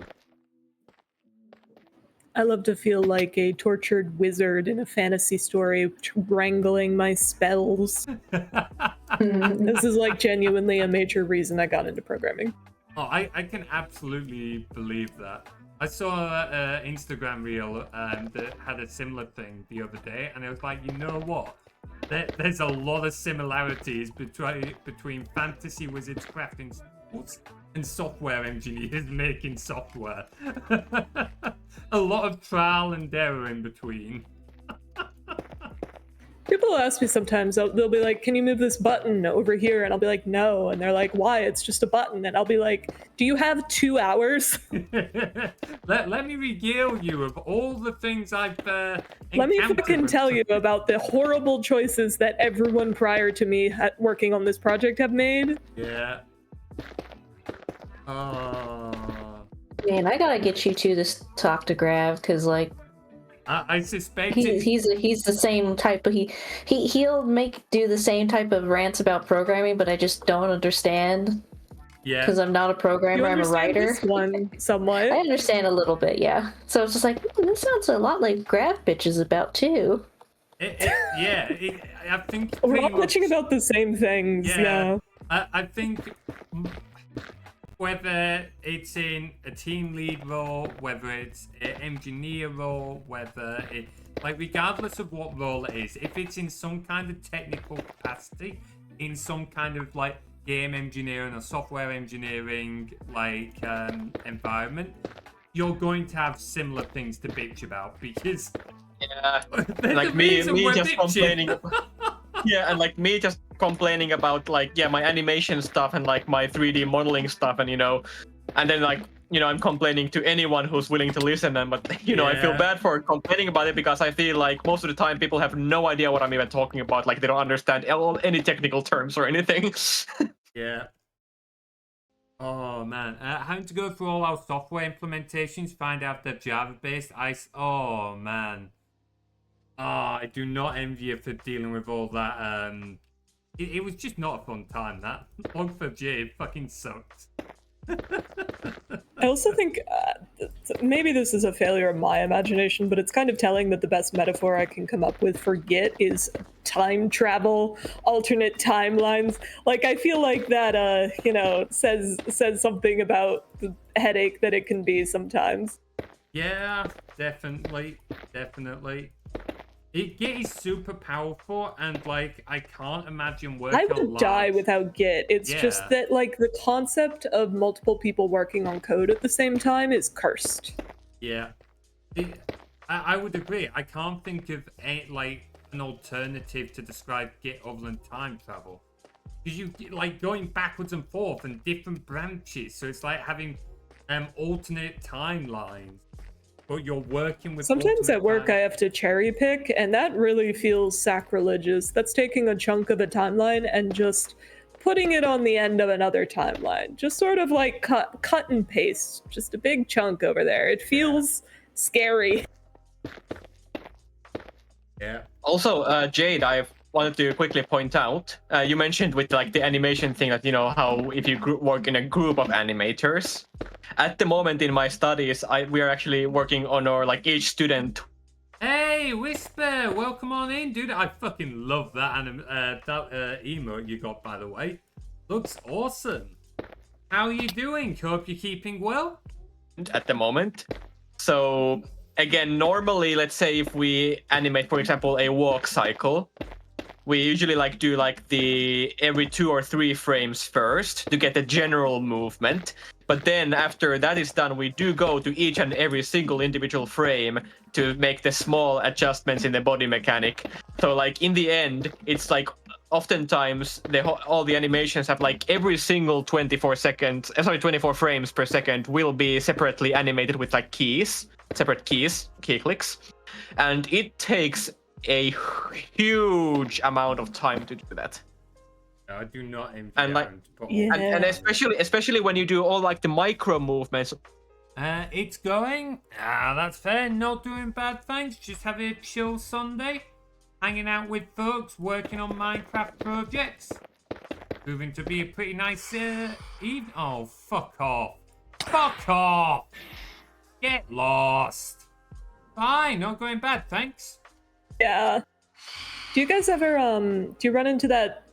I love to feel like a tortured wizard in a fantasy story, wrangling my spells. This is like genuinely a major reason I got into programming. Oh, I can absolutely believe that. I saw an Instagram reel that had a similar thing the other day, and I was like, you know what? There's a lot of similarities between fantasy wizards crafting spells and software engineers making software. A lot of trial and error in between. People ask me sometimes, they'll be like, can you move this button over here? And I'll be like, no. And they're like, why? It's just a button. And I'll be like, do you have 2 hours? let me regale you of all the things I've Let me encountered fucking with tell you about the horrible choices that everyone prior to me working on this project have made. Yeah. Oh. Man, I gotta get you two to talk to Grav, because like I suspect he's the same type of he'll do the same type of rants about programming, but I just don't understand. Yeah. Because I'm not a programmer, I'm a writer. This one somewhat. I understand a little bit, yeah. So it's just like, this sounds a lot like Grav bitches about too. I think We're all pretty bitching much- about the same things, yeah. I think whether it's in a team lead role, whether it's an engineer role, whether it, like, regardless of what role it is, if it's in some kind of technical capacity, in some kind of like game engineering or software engineering like environment, you're going to have similar things to bitch about, because like me just complaining. Yeah, and like me just complaining about like my animation stuff and like my 3D modeling stuff, and and then like I'm complaining to anyone who's willing to listen, and but I feel bad for complaining about it, because I feel like most of the time people have no idea what I'm even talking about, like they don't understand any technical terms or anything. Yeah. Oh man, having to go through all our software implementations, find out they're Java based. Oh man. I do not envy you for dealing with all that. It was just not a fun time, that. Log4j fucking sucked. I also think maybe this is a failure of my imagination, but it's kind of telling that the best metaphor I can come up with for Git is time travel, alternate timelines. Like, I feel like that, says something about the headache that it can be sometimes. Yeah, definitely. Git is super powerful, and like I can't imagine working. I would die without Git. It's just that like the concept of multiple people working on code at the same time is cursed. Yeah, I would agree. I can't think of an alternative to describe Git other than time travel, because you like going backwards and forth and different branches. So it's like having alternate timelines. But you're working with. Sometimes at work I have to cherry pick, and that really feels sacrilegious. That's taking a chunk of a timeline and just putting it on the end of another timeline. Just sort of like cut and paste. Just a big chunk over there. It feels scary. Yeah. Also, Jade, I wanted to quickly point out, you mentioned with like the animation thing that how if you work in a group of animators. At the moment in my studies, we are actually working on our like each student. Hey, Whisper, welcome on in, dude. I fucking love that emote you got, by the way. Looks awesome. How are you doing? Hope you're keeping well. At the moment, so again, normally, let's say if we animate, for example, a walk cycle, we usually like do like the every 2 or 3 frames first to get the general movement. But then after that is done, we do go to each and every single individual frame to make the small adjustments in the body mechanic. So like in the end, it's like oftentimes all the animations have like every single 24 frames per second will be separately animated with like separate key clicks. And it takes a huge amount of time to do that. I do not envy and like yeah. and especially when you do all like the micro movements, It's going. That's fair. Not doing bad, thanks. Just having a chill Sunday. Hanging out with folks, working on Minecraft projects. Proving to be a pretty nice evening. Oh, fuck off. Fuck off. Get lost. Fine, not going bad, thanks. Yeah. Do you guys ever do you run into that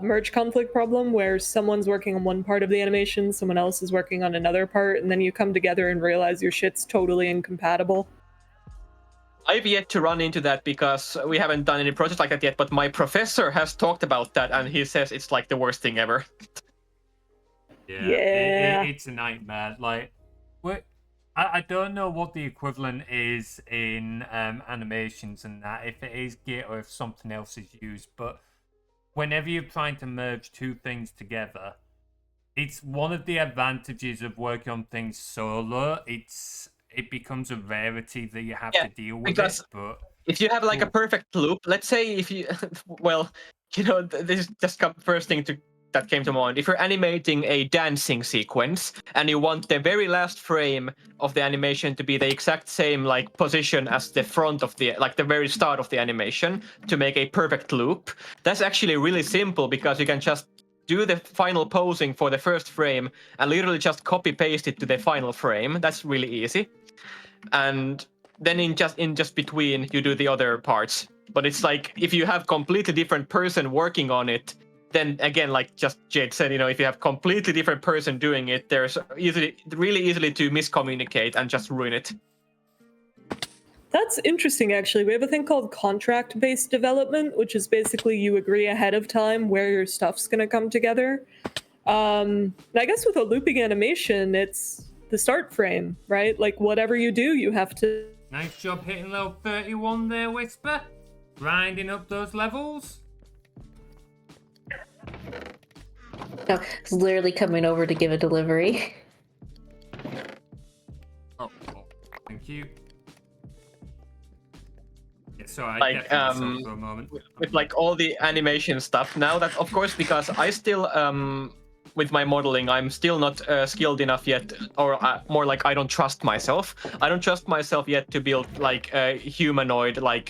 merge conflict problem where someone's working on one part of the animation, someone else is working on another part, and then you come together and realize your shit's totally incompatible? I've yet to run into that because we haven't done any projects like that yet, but my professor has talked about that and he says it's like the worst thing ever. Yeah. It's a nightmare. Like, I don't know what the equivalent is in animations and that, if it is Git or if something else is used, but whenever you're trying to merge two things together, it's one of the advantages of working on things solo. It becomes a rarity that you have to deal with because it. But if you have like a perfect loop, let's say if you, well, this is just first thing that came to mind. If you're animating a dancing sequence and you want the very last frame of the animation to be the exact same like position as the front of the, like the very start of the animation to make a perfect loop, that's actually really simple because you can just do the final posing for the first frame and literally just copy paste it to the final frame. That's really easy. And then in just between you do the other parts. But it's like if you have completely different person working on it, then again, like just Jade said, if you have completely different person doing it, there's really easily to miscommunicate and just ruin it. That's interesting, actually. We have a thing called contract-based development, which is basically you agree ahead of time where your stuff's going to come together. And I guess with a looping animation, it's the start frame, right? Like whatever you do, you have to... Nice job hitting level 31 there, Whisper. Grinding up those levels. No, it's literally coming over to give a delivery. Oh, thank you. Yeah, sorry, I Like, kept myself for a moment. With like all the animation stuff now, that of course, because I still with my modeling, I'm still not skilled enough yet, or more like I don't trust myself. I don't trust myself yet to build like humanoid, like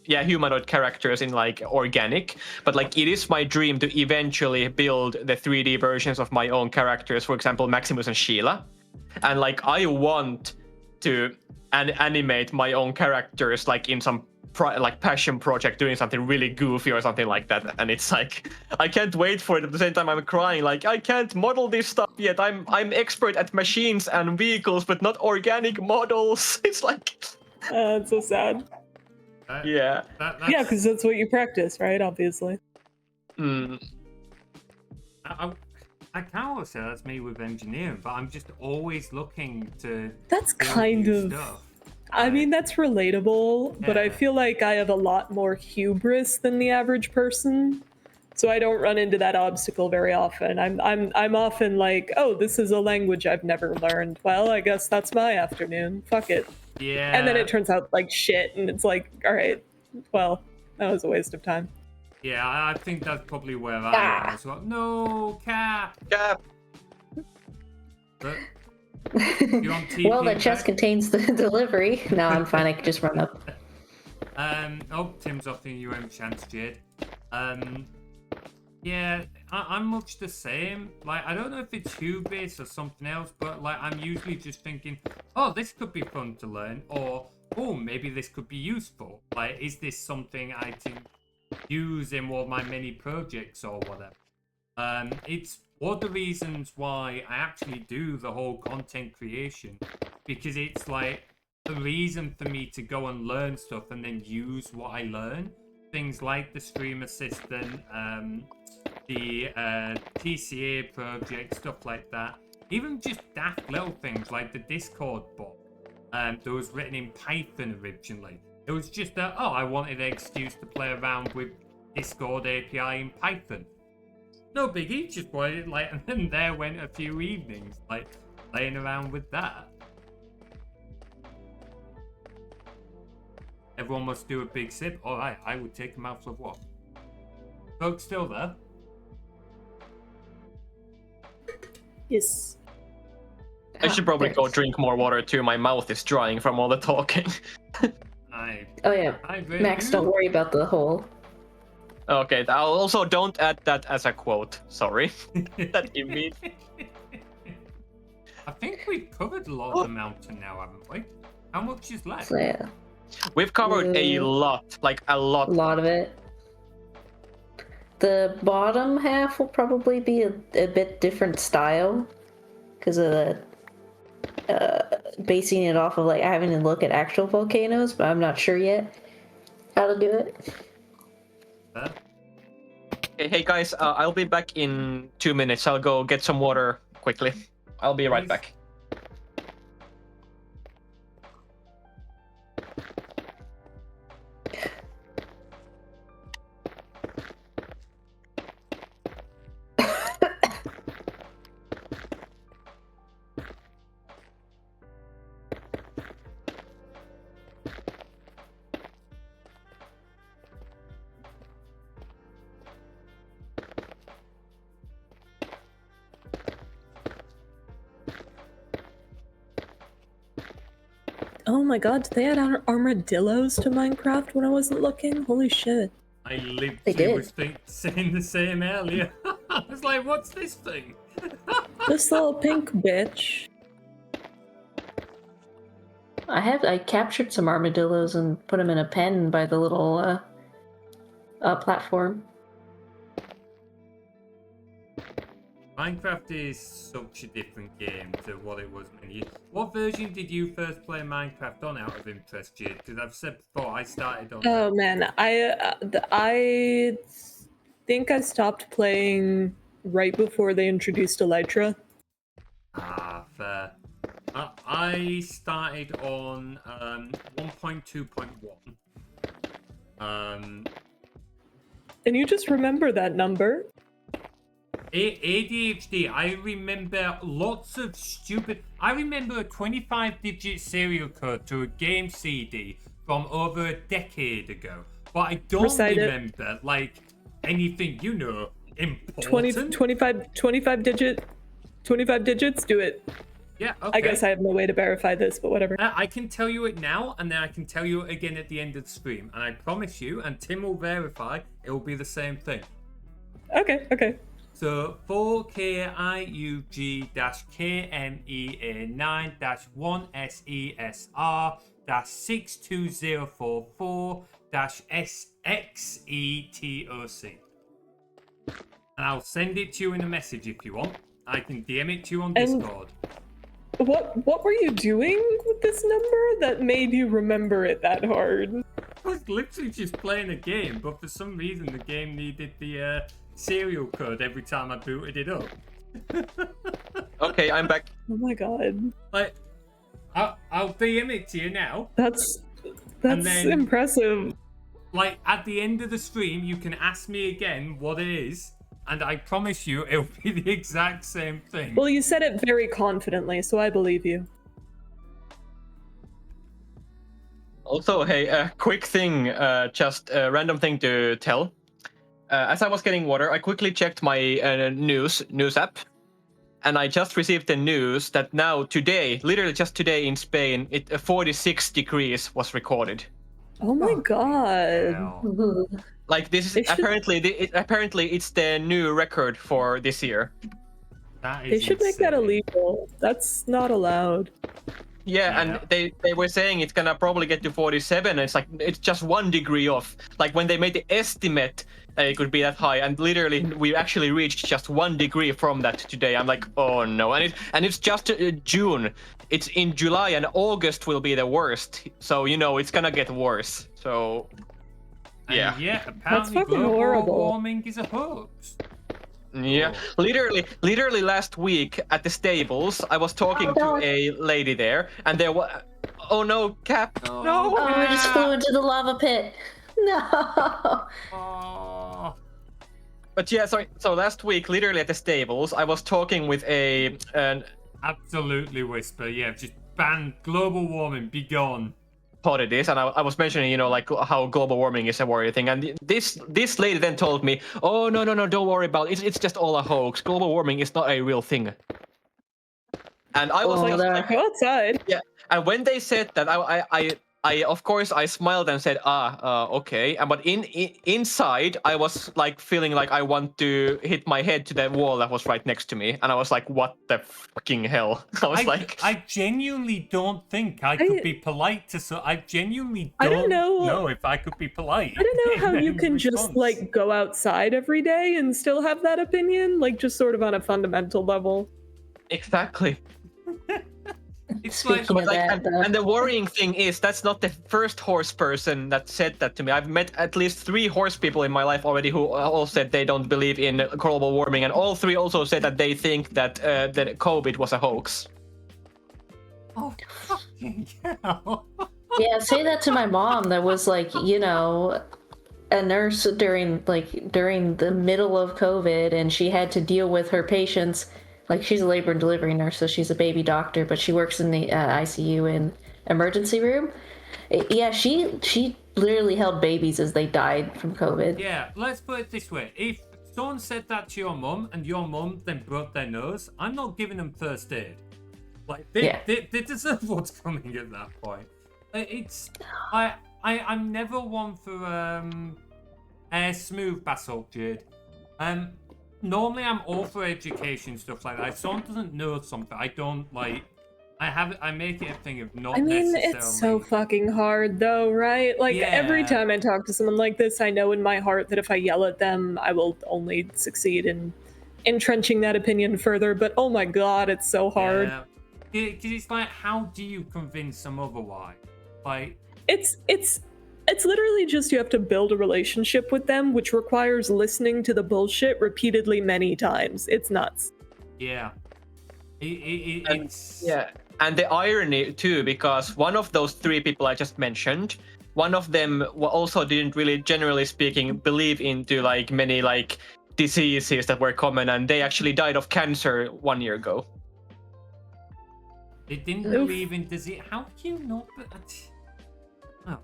humanoid characters in like organic. But like it is my dream to eventually build the 3D versions of my own characters, for example, Maximus and Sheila. And like I want to animate my own characters like in some like passion project doing something really goofy or something like that, and it's like I can't wait for it. At the same time I'm crying like I can't model this stuff yet. I'm expert at machines and vehicles but not organic models. It's like it's so sad. Yeah, because that's what you practice, right? Obviously. I can't also say that's me with engineering, but I'm just always looking to. That's kind of. Stuff. I mean, that's relatable, but I feel like I have a lot more hubris than the average person, so I don't run into that obstacle very often. I'm often like, oh, this is a language I've never learned. Well, I guess that's my afternoon. Fuck it. Yeah. And then it turns out like shit, and it's like, all right, well, that was a waste of time. Yeah, I think that's probably where I am as well. No, Cap. But you're on TV. Well, the chest contains the delivery. No, I'm fine. I can just run up. Tim's offering you a chance, Jade. Yeah, I'm much the same. Like, I don't know if it's hubris or something else, but like, I'm usually just thinking, oh, this could be fun to learn, or oh, maybe this could be useful. Like, is this something I can use in one of my mini projects or whatever? It's one of the reasons why I actually do the whole content creation, because it's like a reason for me to go and learn stuff and then use what I learn. Things like the stream assistant, the TCA project, stuff like that. Even just daft little things like the Discord bot that was written in Python originally. It was just that, I wanted an excuse to play around with Discord API in Python. No biggie, just wanted it, like, and then there went a few evenings, like, playing around with that. Everyone must do a big sip. Alright, I would take a mouthful of what? Folks still there? Yes. I should probably there go it is. drink more water too. My mouth is drying from all the talking. Oh yeah, Max, don't worry about the hole. Okay, I'll also don't add that as a quote. Sorry. That image. I think we've covered a lot of the mountain now, haven't we? How much is left? So yeah, We've covered a lot, like a lot. a lot of it. The bottom half will probably be a bit different style because of the basing it off of like having to look at actual volcanoes, but I'm not sure yet how to do it. Hey guys, I'll be back in 2 minutes. I'll go get some water quickly. I'll be right back. Oh my god, did they add armadillos to Minecraft when I wasn't looking? Holy shit. I They literally did. was saying the same earlier. I was like, what's this thing? This little pink bitch. I captured some armadillos and put them in a pen by the little platform. Minecraft is such a different game to what it was many years. What version did you first play Minecraft on out of interest, Jade? Because I've said before, I started on... Oh man, I think I stopped playing right before they introduced Elytra. Ah, fair. I started on 1.2.1. And you just remember that number? ADHD, I remember lots of stupid... I remember a 25-digit serial code to a game CD from over a decade ago. But I don't Recite it. remember, like, anything, you know, important. 25 digits, do it. Yeah, okay. I guess I have no way to verify this, but whatever. I can tell you it now, and then I can tell you it again at the end of the stream. And I promise you, and Tim will verify, it will be the same thing. Okay. So 4KIUG-KMEA9-1SESR-62044-SXETOC. And I'll send it to you in a message if you want. I can DM it to you on And- Discord. What were you doing with this number that made you remember it that hard? I was literally just playing a game, but for some reason the game needed the serial code every time I booted it up. Okay, I'm back. Oh my god. Like, I'll DM it to you now. That's then- impressive. Like, at the end of the stream, you can ask me again what it is, and I promise you it'll be the exact same thing. Well, you said it very confidently, so I believe you. Also, hey, quick thing, just a random thing to tell. As I was getting water, I quickly checked my news app, and I just received the news that now today, literally just today in Spain, 46 degrees was recorded. Oh my god. Hell. Like this is They should- apparently it's the new record for this year. That is They should make that insane. illegal. That's not allowed. Yeah, and they were saying it's gonna probably get to 47, and it's like it's just 1 degree off. Like when they made the estimate, it could be that high, and literally we actually reached just 1 degree from that today. I'm like, oh no, and it's just June. It's in July, and August will be the worst. So you know it's gonna get worse. So And yeah. yeah, apparently fucking global horrible. warming is a hoax. Yeah, literally last week at the stables, I was talking to a lady there, and there was, oh no, Cap, no. Oh, I just flew into the lava pit. No. Oh. But yeah, so last week, literally at the stables, I was talking with an Absolutely, Whisper. Yeah, just ban global warming. Be gone. what it is, and I was mentioning, you know, like how global warming is a worry thing, and this lady then told me, oh no, don't worry about it. It's just all a hoax. Global warming is not a real thing. And I was Oh, like, Go outside. yeah. And when they said that, I of course I smiled and said, okay. And but inside I was like feeling like I want to hit my head to the wall that was right next to me, and I was like, what the fucking hell? I was like, I genuinely don't think I could be polite to so. I genuinely don't know if I could be polite. I don't know how in you can just response. like go outside every day and still have that opinion, like just sort of on a fundamental level. exactly. It's Speaking of that, though. And the worrying thing is that's not the first horse person that said that to me. I've met at least 3 horse people in my life already who all said they don't believe in global warming, and all 3 also said that they think that that COVID was a hoax. Oh fucking hell! Yeah, say that to my mom. That was like, you know, a nurse during the middle of COVID, and she had to deal with her patients. Like, she's a labor and delivery nurse, so she's a baby doctor, but she works in the ICU and emergency room. Yeah, she literally held babies as they died from COVID. Yeah, let's put it this way: if someone said that to your mum, and your mum then broke their nose, I'm not giving them first aid. Like, they deserve what's coming at that point. I'm never one for smooth basalt jade. Normally I'm all for education, stuff like that. If someone doesn't know something, I don't like. I make it a thing of not. I mean, necessarily... it's so fucking hard, though, right? Like, every time I talk to someone like this, I know in my heart that if I yell at them, I will only succeed in entrenching that opinion further. But oh my god, it's so hard. Because it's like, how do you convince them otherwise? Like, it's literally just you have to build a relationship with them, which requires listening to the bullshit repeatedly many times. It's nuts. Yeah. And the irony too, because one of those 3 people I just mentioned, one of them also didn't really, generally speaking, believe into like many like diseases that were common, and they actually died of cancer 1 year ago. They didn't believe in disease. How do you know? Oh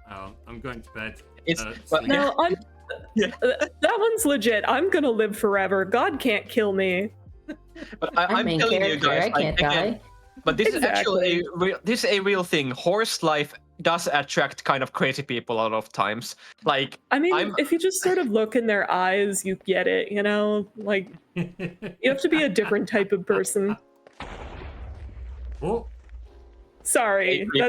no! I'm going to bed. That one's legit. I'm gonna live forever. God can't kill me. But I'm telling you guys, I can't die. But this is actually a real thing. Horse life does attract kind of crazy people a lot of times. Like, I mean, if you just sort of look in their eyes, you get it. You know, like you have to be a different type of person. Oh. Sorry, I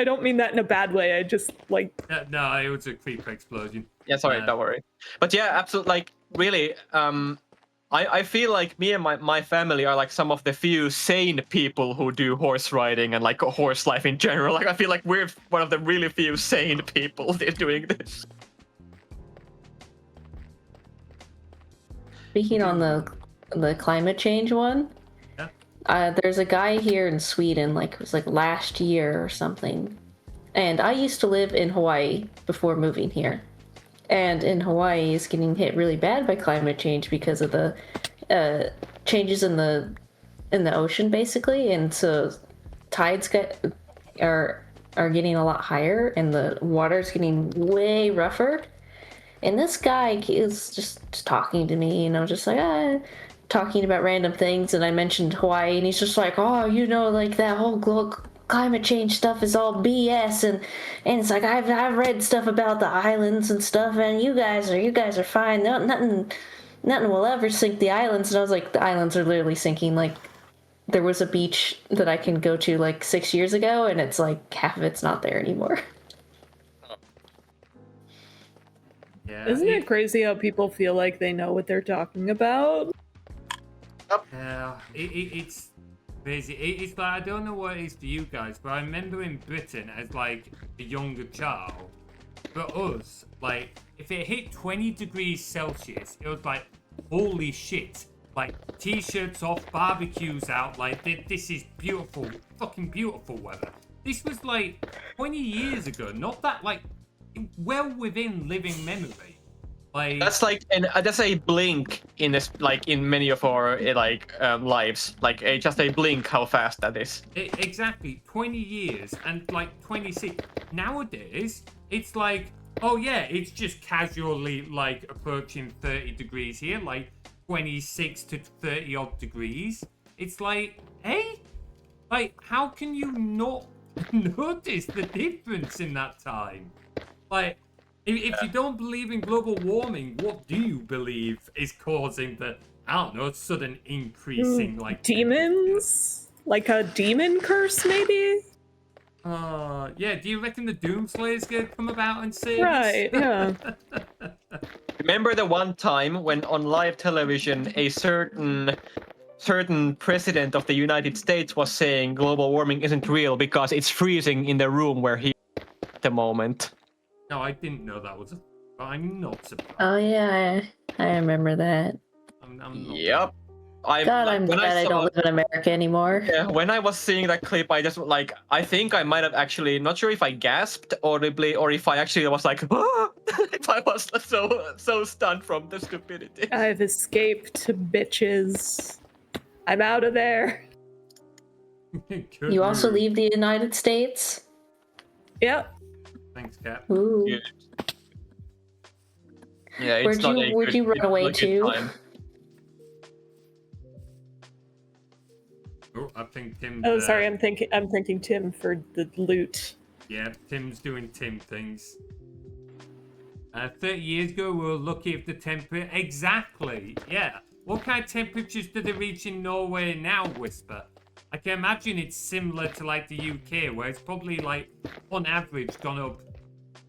don't mean that in a bad way. I just like. No, it was a creeper explosion. Yeah, sorry, don't worry. But yeah, absolutely. Like, really, I feel like me and my family are like some of the few sane people who do horse riding and like horse life in general. Like, I feel like we're one of the really few sane people doing this. Speaking on the climate change one. There's a guy here in Sweden, like it was like last year or something. And I used to live in Hawaii before moving here. And in Hawaii, it's getting hit really bad by climate change because of the changes in the ocean, basically. And so tides are getting a lot higher, and the water's getting way rougher. And this guy is just talking to me, and I'm just like, talking about random things, and I mentioned Hawaii, and he's just like, oh, you know, like that whole climate change stuff is all BS, and it's like I've read stuff about the islands and stuff, and you guys are fine. No, nothing will ever sink the islands. And I was like, the islands are literally sinking. Like, there was a beach that I can go to like 6 years ago, and it's like half of it's not there anymore. Yeah. Isn't it crazy how people feel like they know what they're talking about? It's crazy. It's like, I don't know what it is for you guys, but I remember in Britain as like a younger child, for us, like if it hit 20 degrees Celsius, it was like, holy shit, like t-shirts off, barbecues out, like this is beautiful, fucking beautiful weather. This was like 20 years ago, not that like well within living memory. Like, that's like that's a blink in this, like in many of our lives, like just a blink how fast that is. Exactly, 20 years and like 26. Nowadays, it's like, oh yeah, it's just casually like approaching 30 degrees here, like 26 to 30 odd degrees. It's like, hey? Like, how can you not notice the difference in that time? Like, if you don't believe in global warming, what do you believe is causing the, I don't know, sudden increasing, like... Demons? Like a demon curse, maybe? Yeah, do you reckon the Doomslayer's gonna come about and save Right, us? yeah. Remember the one time when on live television a certain president of the United States was saying global warming isn't real because it's freezing in the room where he at the moment. No, I didn't know that was a... But I'm not surprised. Oh yeah, I remember that. I'm not Yep. God, I'm glad I don't live in America anymore. Yeah, when I was seeing that clip, I just like, I think I might have actually, not sure if I gasped audibly or if I actually was like, if I was so stunned from the stupidity. I've escaped, bitches. I'm out of there. You also leave the United States? Yep. Thanks, Cap. Ooh. Yeah, it's Where'd you run away to? Oh, I think Tim. Oh, sorry. I'm thinking Tim for the loot. Yeah, Tim's doing Tim things. 30 years ago, we were lucky if the temperature. Exactly. Yeah. What kind of temperatures do they reach in Norway now, Whisper? I can imagine it's similar to like the UK, where it's probably like on average gone up.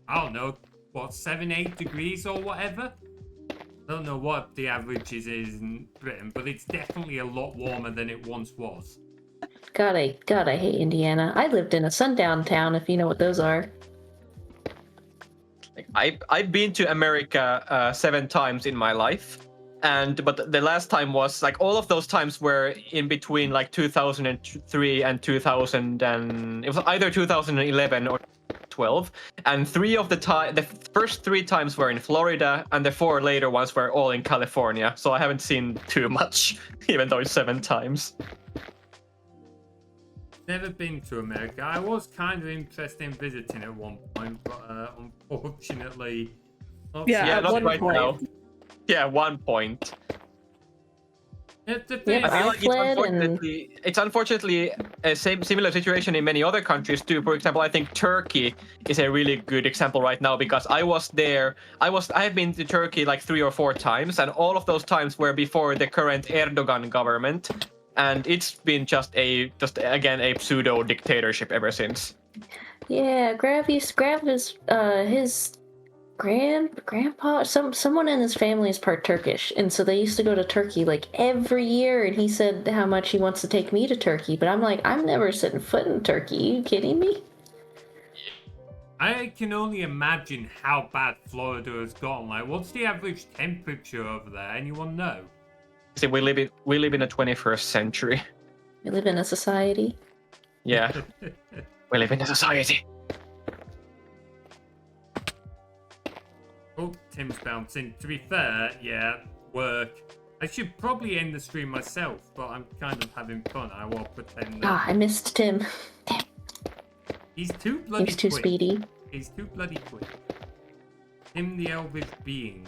I don't know, what, 7-8 degrees or whatever. I don't know what the average is in Britain, but it's definitely a lot warmer than it once was. God, I hate Indiana. I lived in a sundown town, if you know what those are. I've been to America 7 times in my life, but the last time was like all of those times were in between like 2003 and 2000, and it was either 2011 or 12, and the first 3 times were in Florida, and the 4 later ones were all in California. So I haven't seen too much, even though it's 7 times. Never been to America. I was kind of interested in visiting at one point, but unfortunately, Yeah, not one right point. now. Yeah, 1 point. Yep, I feel like it's unfortunately a similar situation in many other countries too. For example, I think Turkey is a really good example right now because I was there. I have been to Turkey like 3 or 4 times, and all of those times were before the current Erdogan government, and it's been just again a pseudo dictatorship ever since. Yeah, his grandpa, someone in his family is part Turkish, and so they used to go to Turkey like every year, and he said how much he wants to take me to Turkey, but I'm like, I'm never setting foot in Turkey. Are you kidding me? I can only imagine how bad Florida has gotten. Like, what's the average temperature over there? Anyone know? See, we live in a 21st century. We live in a society. Yeah, we live in a society. Oh, Tim's bouncing. To be fair, yeah, work. I should probably end the stream myself, but I'm kind of having fun. I will pretend that... Ah, I missed Tim. Damn. He's too bloody He's too quick. speedy. He's too bloody quick. Tim the Elvish Being.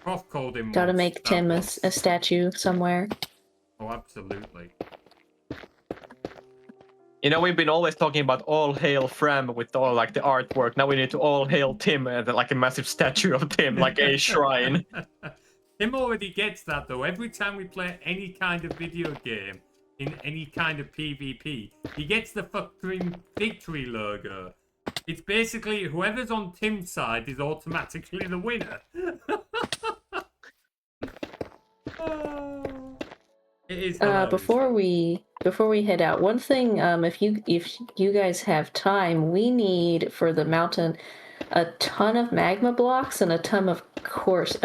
Prof called him Gotta once, make that Tim a was- statue somewhere. Oh, absolutely. You know, we've been always talking about all hail Fram with all like the artwork. Now we need to all hail Tim, like a massive statue of Tim, like a shrine. Tim already gets that though. Every time we play any kind of video game in any kind of PvP, he gets the fucking victory logo. It's basically whoever's on Tim's side is automatically the winner. It is hilarious. Before we head out, one thing, if you guys have time, we need for the mountain a ton of magma blocks and a ton of coarse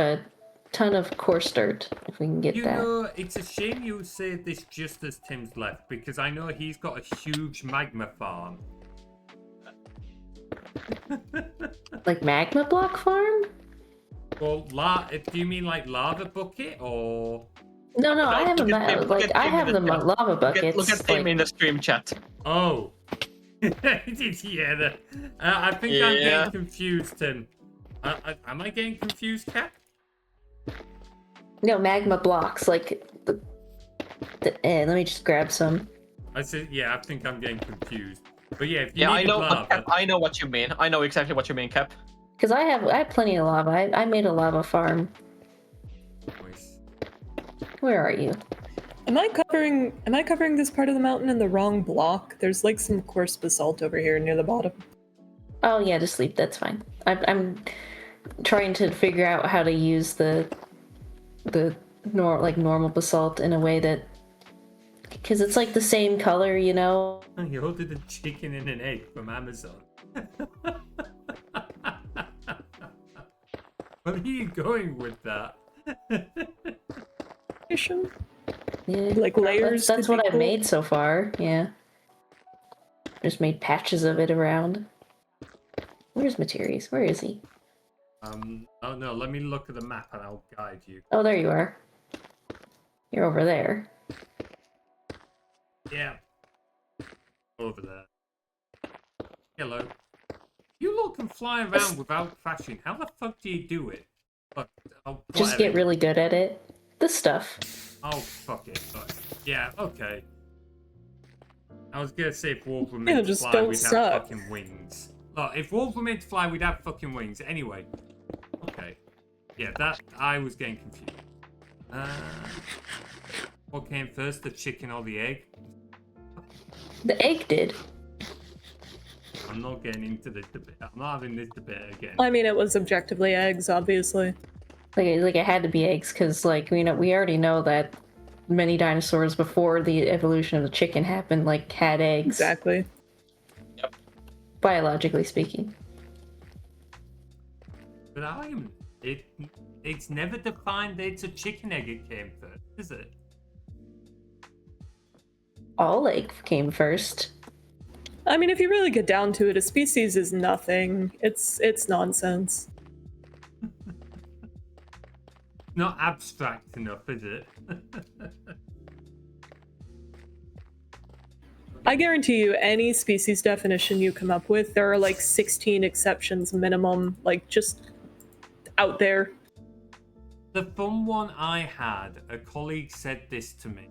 dirt, if we can get You that. know, it's a shame you say this just as Tim's left, because I know he's got a huge magma farm. Like magma block farm? Well, do you mean like lava bucket or? No, I have I have the lava buckets. Look at Tim in the stream chat. Oh. Yeah, I think I'm getting confused, Tim. Am I getting confused, Cat? No, magma blocks, like Let me just grab some. I said, yeah, I think I'm getting confused. But yeah, if you Yeah, I needed know. lava, Cap, I know what you mean. I know exactly what you mean, Cap. Because I have plenty of lava. I made a lava farm. Nice. Where are you? Am I covering this part of the mountain in the wrong block? There's like some coarse basalt over here near the bottom. Oh yeah, just sleep. That's fine. I'm trying to figure out how to use the normal basalt in a way that, because it's like the same color, you know. You ordered a chicken and an egg from Amazon. Where are you going with that? Yeah, Like layers. That's could what be I've cool. made so far. Yeah. Just made patches of it around. Where's Materies? Where is he? Oh no, let me look at the map and I'll guide you. Oh, there you are. You're over there. Yeah. Over there. Hello. You lot can fly around without crashing. How the fuck do you do it? Fuck. Oh, Just whatever. get really good at it. This stuff. Oh, fuck it. Fuck. Yeah, okay. I was gonna say if wolves were Yeah, meant to just fly, don't we'd suck. have fucking wings. Look, if wolves were meant to fly, we'd have fucking wings. Anyway. Okay. Yeah, that... I was getting confused. What came first, the chicken or the egg? The egg did. I'm not getting into this debate. I'm not having this debate again. I mean, it was objectively eggs, obviously. Like it had to be eggs, because like we already know that many dinosaurs before the evolution of the chicken happened had eggs. Exactly. Biologically speaking. But it's never defined that it's a chicken egg it came first, is it? All egg came first. I mean, if you really get down to it, a species is nothing. It's nonsense. Not abstract enough, is it? I guarantee you, any species definition you come up with, there are like 16 exceptions minimum, like just out there. The fun one I had, a colleague said this to me,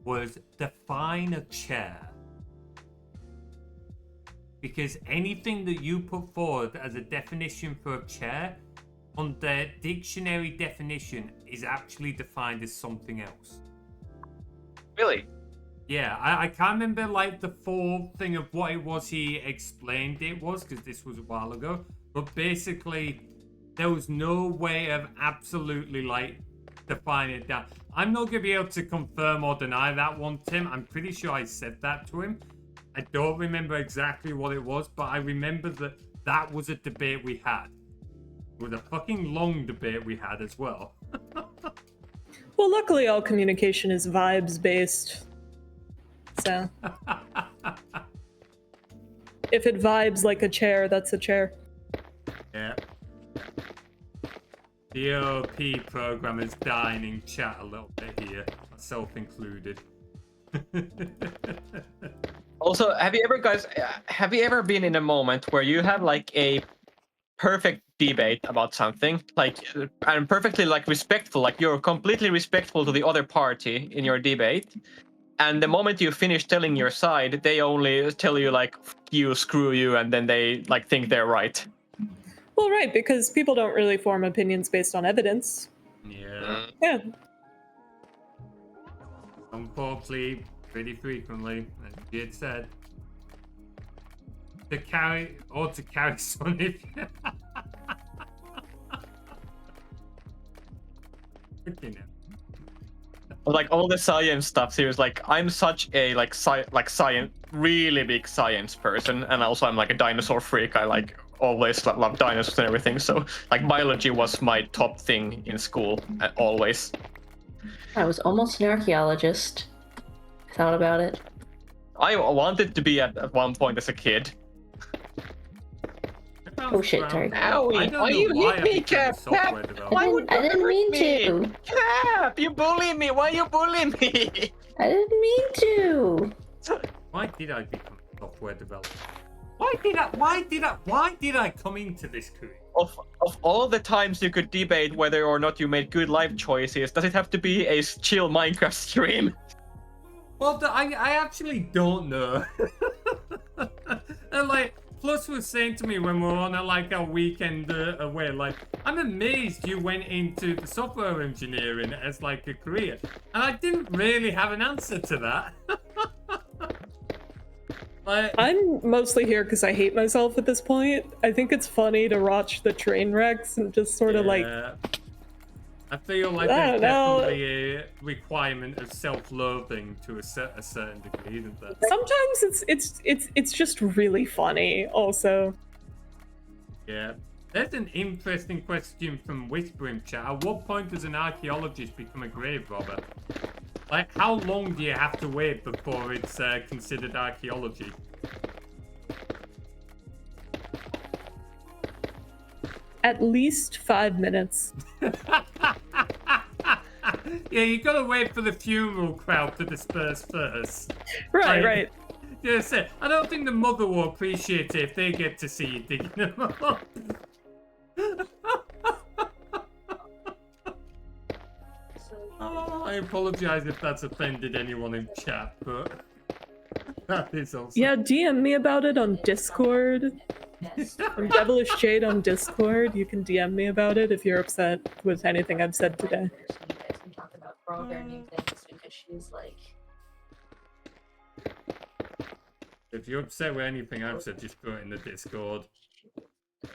was define a chair. Because anything that you put forward as a definition for a chair, on the dictionary definition, is actually defined as something else. Really? Yeah, I can't remember like the full thing of what it was he explained it was, because this was a while ago. But basically, there was no way of absolutely like defining it down. I'm not going to be able to confirm or deny that one, Tim. I'm pretty sure I said that to him. I don't remember exactly what it was, but I remember that that was a debate we had. It was a fucking long debate we had as well. Well, luckily, all communication is vibes based. So, if it vibes like a chair, that's a chair. Yeah. The OP programmers dying in chat a little bit here, myself included. Also, have you ever been in a moment where you have like a perfect debate about something, like, and perfectly like respectful, like you're completely respectful to the other party in your debate, and the moment you finish telling your side, they only tell you like you, screw you, and then they like think they're right. Well, right, because people don't really form opinions based on evidence. Yeah. Yeah. Unfortunately, pretty frequently, as you had said. To carry son if you... You know. Like all the science stuff, he was like, I'm such a science, really big science person, and also I'm like a dinosaur freak. I like always love dinosaurs and everything. So like biology was my top thing in school, always. I was almost an archaeologist. I thought about it. I wanted to be at one point as a kid. Oh shit, sorry. Owie, why you hit me, Cap? Why would I didn't mean to. Cap, you bully me. Why you bully me? I didn't mean to. Why did I become a software developer? Why did I come into this career? of all the times you could debate whether or not you made good life choices, does it have to be a chill Minecraft stream? Well, I actually don't know. And like, Plus was saying to me when we were on a weekend away, like, I'm amazed you went into the software engineering as like a career, and I didn't really have an answer to that. I'm mostly here because I hate myself at this point. I think it's funny to watch the train wrecks and just sort of like. I feel like there's definitely a requirement of self-loathing to a certain degree, isn't there? Sometimes it's just really funny. Also. Yeah. There's an interesting question from Whispering Chat. At what point does an archaeologist become a grave robber? Like, how long do you have to wait before it's considered archaeology? At least 5 minutes. Yeah, you gotta wait for the funeral crowd to disperse first. Right, right. Yes, I don't think the mother will appreciate it if they get to see you digging them up. Oh, I apologize if that's offended anyone in chat, but that is also... Yeah, DM me about it on Discord. I'm Devilish Jade on Discord. You can DM me about it if you're upset with anything I've said today. You guys can talk about programming things because she's like... If you're upset with anything I've said, just go in the Discord.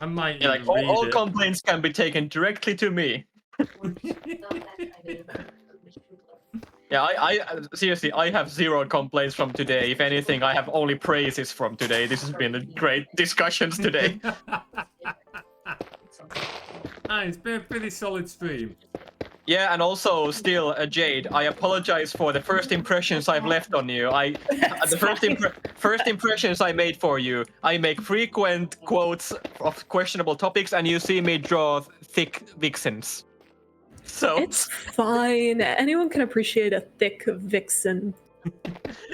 I might Yeah, even like, read all it. complaints can be taken directly to me. Yeah, I seriously, I have 0 complaints from today. If anything, I have only praises from today. This has been a great discussions today. It's been a pretty solid stream. Yeah, and also still, Jade, I apologize for the first impressions I've left on you. The first impressions I made for you, I make frequent quotes of questionable topics, and you see me draw thick vixens. So it's fine. Anyone can appreciate a thick vixen.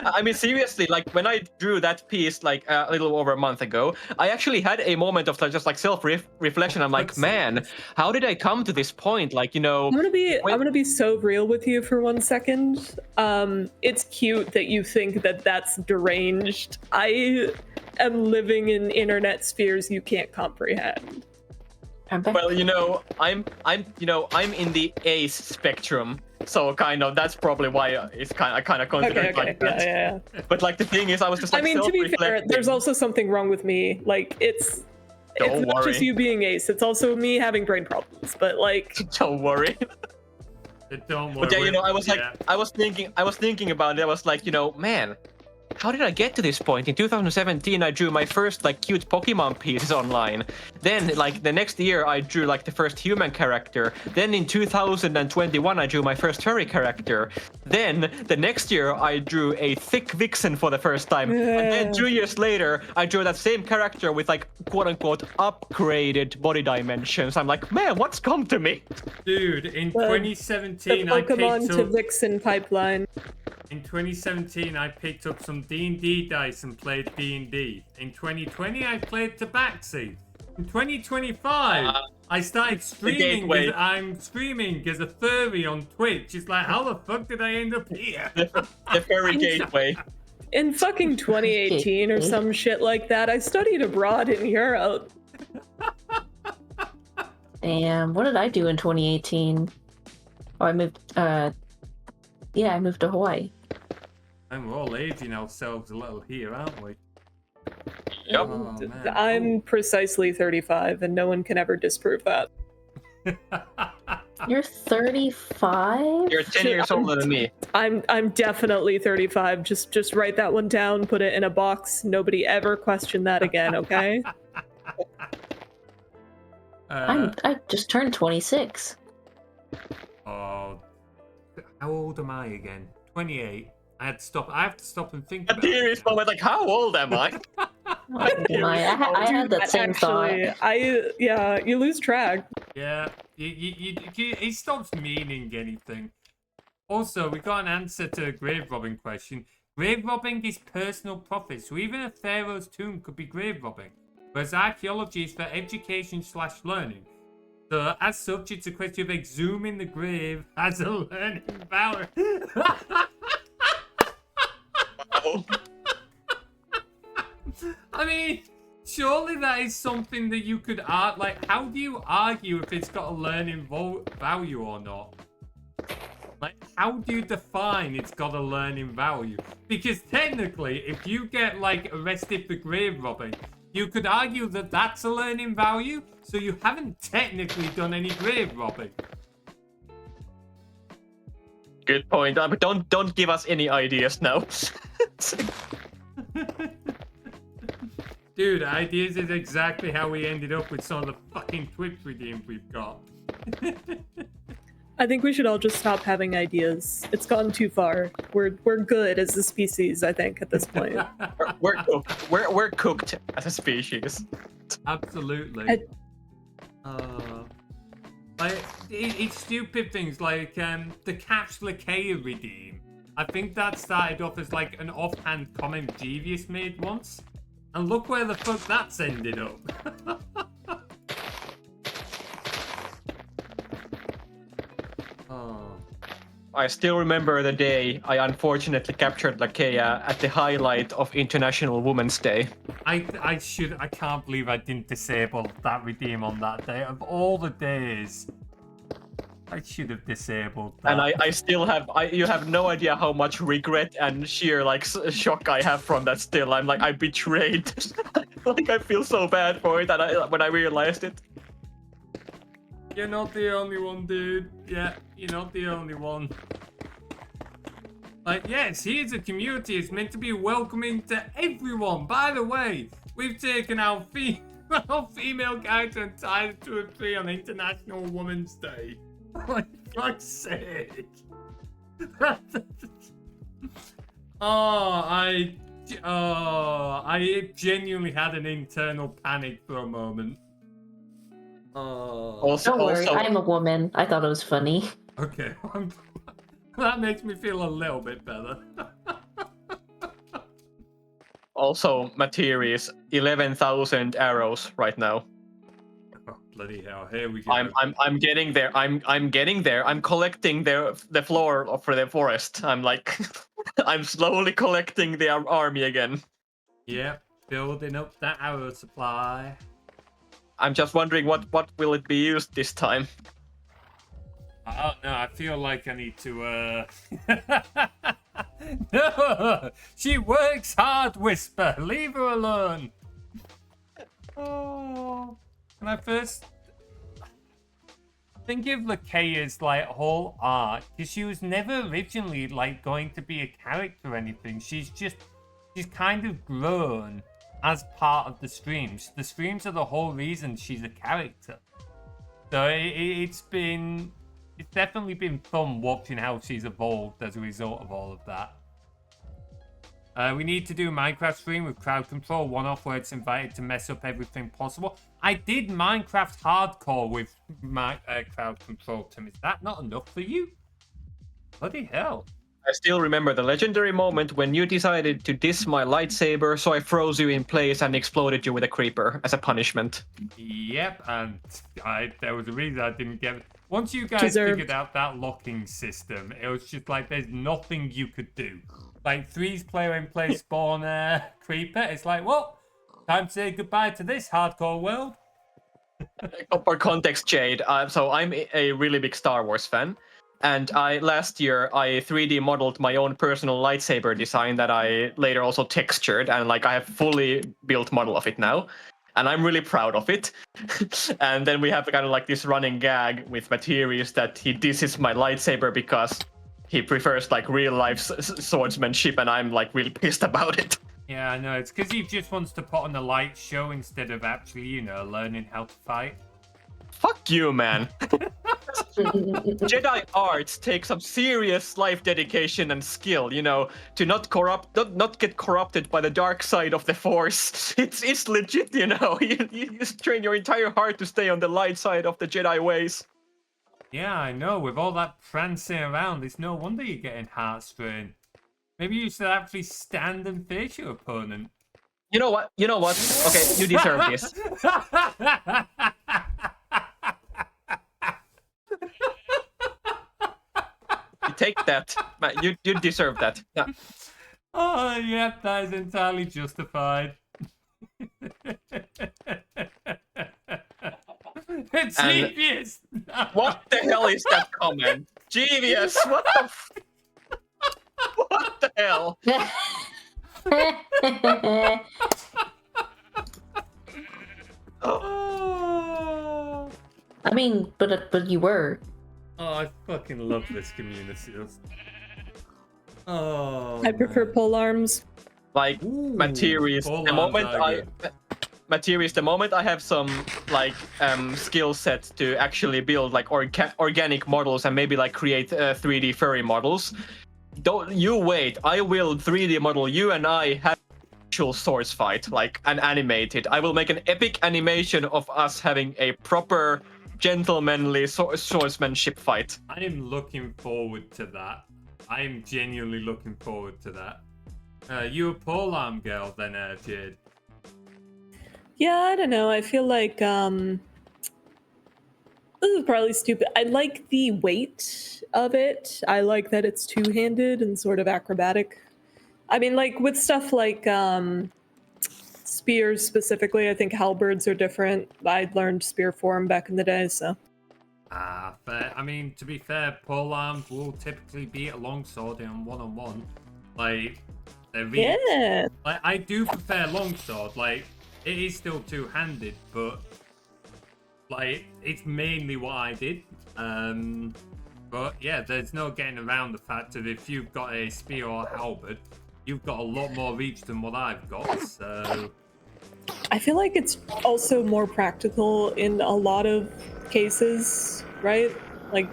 I mean, seriously, like when I drew that piece like a little over a month ago, I actually had a moment of just like self-reflection. I'm like, man, how did I come to this point? Like, you know, I'm gonna be so real with you for 1 second. It's cute that you think that that's deranged. I am living in internet spheres you can't comprehend. Well, you know, I'm in the ace spectrum, so kind of that's probably why it's kind of considered like that. Yeah. But like the thing is, I was just like, I mean, to be fair, there's also something wrong with me. Like it's not just you being ace; it's also me having brain problems. But like, don't worry. Don't worry. But yeah, you know, I was like, yeah. I was thinking about it. I was like, you know, man, how did I get to this point? In 2017, I drew my first like cute Pokemon pieces online. Then like the next year, I drew like the first human character. Then in 2021, I drew my first furry character. Then the next year, I drew a thick vixen for the first time. And then 2 years later, I drew that same character with like quote unquote upgraded body dimensions. I'm like, man, what's come to me? Dude, in the 2017, Pokemon to Vixen pipeline. In 2017, I picked up some D&D dice and played D&D. In 2020, I played Tabaxi. In 2025, I started streaming. I'm streaming as a furry on Twitch. It's like, how the fuck did I end up here? The furry gateway. In fucking 2018 or some shit like that, I studied abroad in Europe. And what did I do in 2018? Oh, I moved. Yeah, I moved to Hawaii. And we're all aging ourselves a little here, aren't we? Yep. Oh, man. I'm precisely 35, and no one can ever disprove that. You're 35? You're 10 years older than me. I'm definitely 35. Just write that one down, put it in a box. Nobody ever question that again, okay? I just turned 26. Oh, how old am I again? 28. I have to stop and think about Materies moment, like, how old am I? I had that same thought. You lose track. Yeah, it stops meaning anything. Also, we got an answer to a grave robbing question. Grave robbing is personal profit, so even a pharaoh's tomb could be grave robbing. Whereas archaeology is for education/learning. So, as such, it's a question of exhuming the grave as a learning value. Oh. I mean, surely that is something that you could like. How do you argue if it's got a learning value or not? Like, how do you define it's got a learning value? Because technically, if you get like arrested for grave robbing, you could argue that that's a learning value. So you haven't technically done any grave robbing. Good point. But don't give us any ideas now. Dude, ideas is exactly how we ended up with some of the fucking Twitch redeems we've got. I think we should all just stop having ideas. It's gone too far. We're good as a species, I think, at this point. we're cooked. We're cooked as a species. Absolutely. Like, it's stupid things like the Catch Lakea redeem. I think that started off as like an offhand comment Devious made once. And look where the fuck that's ended up. Oh. I still remember the day I unfortunately captured Lakea at the highlight of International Women's Day. I can't believe I didn't disable that redeem on that day. Of all the days, I should have disabled that. And I still have, you have no idea how much regret and sheer like shock I have from that still. I'm like, I betrayed. Like I feel so bad for it when I realized it. You're not the only one, dude. Yeah, you're not the only one. Like, yes, here's a community. It's meant to be welcoming to everyone. By the way, we've taken our female character and tied it to a tree on International Women's Day. For fuck's sake. I genuinely had an internal panic for a moment. Don't worry, I'm a woman. I thought it was funny. Okay, that makes me feel a little bit better. Also, Materies, 11,000 arrows right now. Oh, bloody hell! Here we go. I'm getting there. I'm getting there. I'm collecting the floor for the forest. I'm like, I'm slowly collecting the army again. Yep, building up that arrow supply. I'm just wondering what will it be used this time. I don't know. I feel like I need to. No, she works hard. Whisper, leave her alone. Oh, when I first think of Lakea's like whole arc, because she was never originally like going to be a character or anything. She's kind of grown as part of the streams. The streams are the whole reason she's a character. So it's definitely been fun watching how she's evolved as a result of all of that. We need to do a Minecraft stream with crowd control, one-off where it's invited to mess up everything possible. I did Minecraft hardcore with my crowd control, Tim. Is that not enough for you? Bloody hell. I still remember the legendary moment when you decided to diss my lightsaber, so I froze you in place and exploded you with a creeper as a punishment. Yep, and there was a reason I didn't get it. Once you guys Deserved. figured out that locking system, it was just like there's nothing you could do. Like 3's player in play spawn creeper, it's like, well, time to say goodbye to this hardcore world. For context, Jade, so I'm a really big Star Wars fan. And last year I 3D modeled my own personal lightsaber design that I later also textured, and like I have fully built model of it now, and I'm really proud of it. And then we have kind of like this running gag with Materies that he disses my lightsaber because he prefers like real life swordsmanship, and I'm like really pissed about it. Yeah, I know. It's because he just wants to put on a light show instead of actually, learning how to fight. Fuck you, man. Jedi arts take some serious life dedication and skill, to not get corrupted by the dark side of the Force. It's legit, You train your entire heart to stay on the light side of the Jedi ways. Yeah, I know. With all that prancing around, it's no wonder you're getting heart strain. Maybe you should actually stand and face your opponent. You know what? Okay, you deserve this. take that. You deserve that. Yeah. Oh, yeah, that is entirely justified. It's And- genius. What the hell is that comment? Genius! What the? What the hell? Oh. I mean, but you were. Oh, I fucking love this community. Oh, I prefer man. pole arms. Like Ooh, Materies. pole The arms moment are I good. Materies, the moment I have some like skill set to actually build like organic models and maybe like create 3D furry models, don't you wait. I will 3D model you and I have actual swords fight, like an animated. I will make an epic animation of us having a proper gentlemanly swordsmanship fight. I am looking forward to that. I am genuinely looking forward to that. You a pole arm girl then, Jade? Yeah, I don't know. I feel like this is probably stupid. I like the weight of it. I like that it's two-handed and sort of acrobatic. I mean, like with stuff like spears specifically, I think halberds are different. I learned spear form back in the day, so. Fair. I mean, to be fair, pole arms will typically beat a longsword in one-on-one. Like, they're really... Yeah. Like, I do prefer longsword. Like, it is still two-handed, but like it's mainly what I did. But yeah, there's no getting around the fact that if you've got a spear or halberd, you've got a lot more reach than what I've got. So I feel like it's also more practical in a lot of cases, right? Like,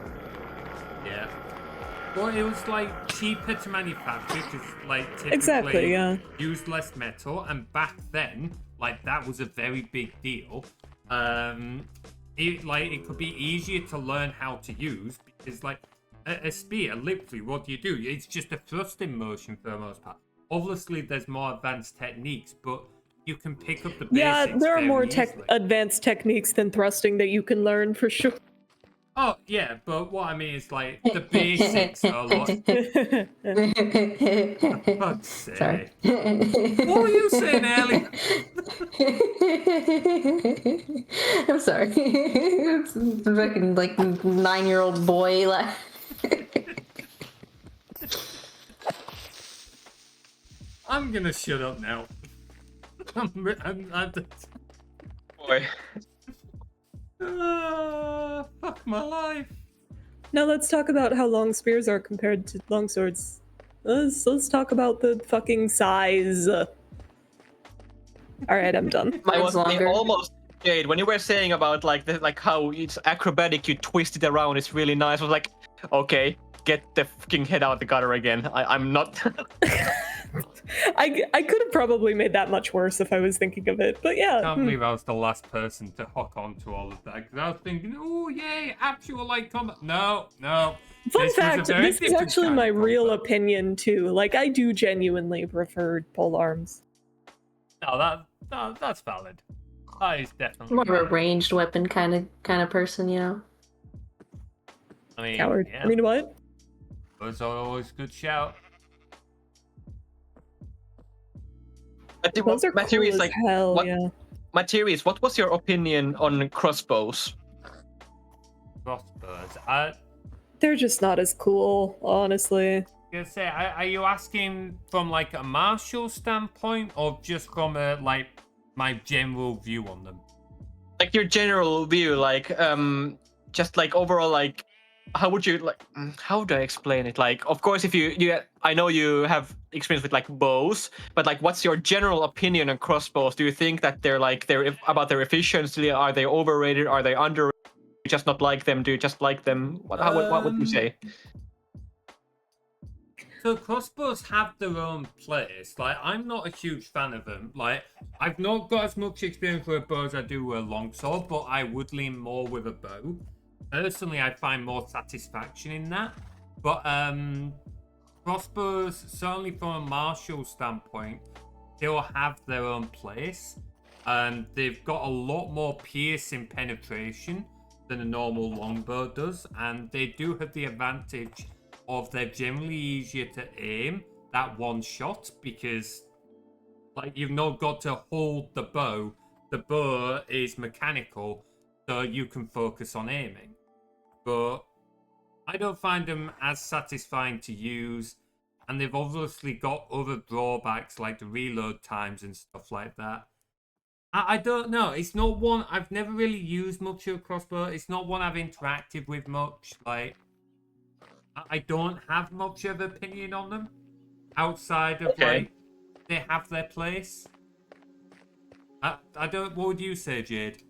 yeah. Well, it was like cheaper to manufacture because like typically exactly, yeah. used less metal, and back then, like that was a very big deal. It could be easier to learn how to use because like a spear, literally, what do? It's just a thrusting motion for the most part. Obviously, there's more advanced techniques, but you can pick up the basics. Yeah, there are very more easily. advanced techniques than thrusting that you can learn for sure. Oh yeah, but what I mean is like the basics are a lot. For fuck's sake. Sorry. What were you saying, Ellie? I'm sorry. It's a fucking like 9-year-old boy. Like... I'm gonna shut up now. I'm Boy. fuck my life. Now let's talk about how long spears are compared to long swords. Let's talk about the fucking size. All right, I'm done. I Mine's was longer. almost Jade when you were saying about like how it's acrobatic, you twist it around. It's really nice. I was like, okay, get the fucking head out the gutter again. I'm not. I could have probably made that much worse if I was thinking of it, but yeah. I can't believe I was the last person to hook onto all of that because I was thinking, oh yay, actual like combat. No. Fun This was a fact, very this is different actually kind my of real combat. opinion too. Like, I do genuinely prefer pole arms. No, that's valid. That is definitely More of a valid. ranged weapon kind of person, you know. I mean, Coward. yeah, I mean, what? was always a good shout. Those are Materies, cool as like, hell, what- yeah. Materies, what was your opinion on crossbows? Crossbows. They're just not as cool, honestly. Gonna say, are you asking from like a martial standpoint or just from a like my general view on them? Like your general view, like just like overall, like how would you like? How do I explain it? Like, of course, if you I know you have experience with like bows, but like, what's your general opinion on crossbows? Do you think that they're about their efficiency? Are they overrated? Are they underrated? Do you just not like them? Do you just like them? What would you say? So crossbows have their own place. Like, I'm not a huge fan of them. Like, I've not got as much experience with a bow as I do with a longsword, but I would lean more with a bow. Personally, I find more satisfaction in that. But crossbows, certainly from a martial standpoint, still have their own place. They've got a lot more piercing penetration than a normal longbow does, and they do have the advantage of they're generally easier to aim that one shot because like you've not got to hold the bow. The bow is mechanical, so you can focus on aiming. But I don't find them as satisfying to use, and they've obviously got other drawbacks like the reload times and stuff like that. I don't know. It's not one I've never really used much of a crossbow. It's not one I've interacted with much. Like, I don't have much of an opinion on them outside of like they have their place. I don't. What would you say, Jade?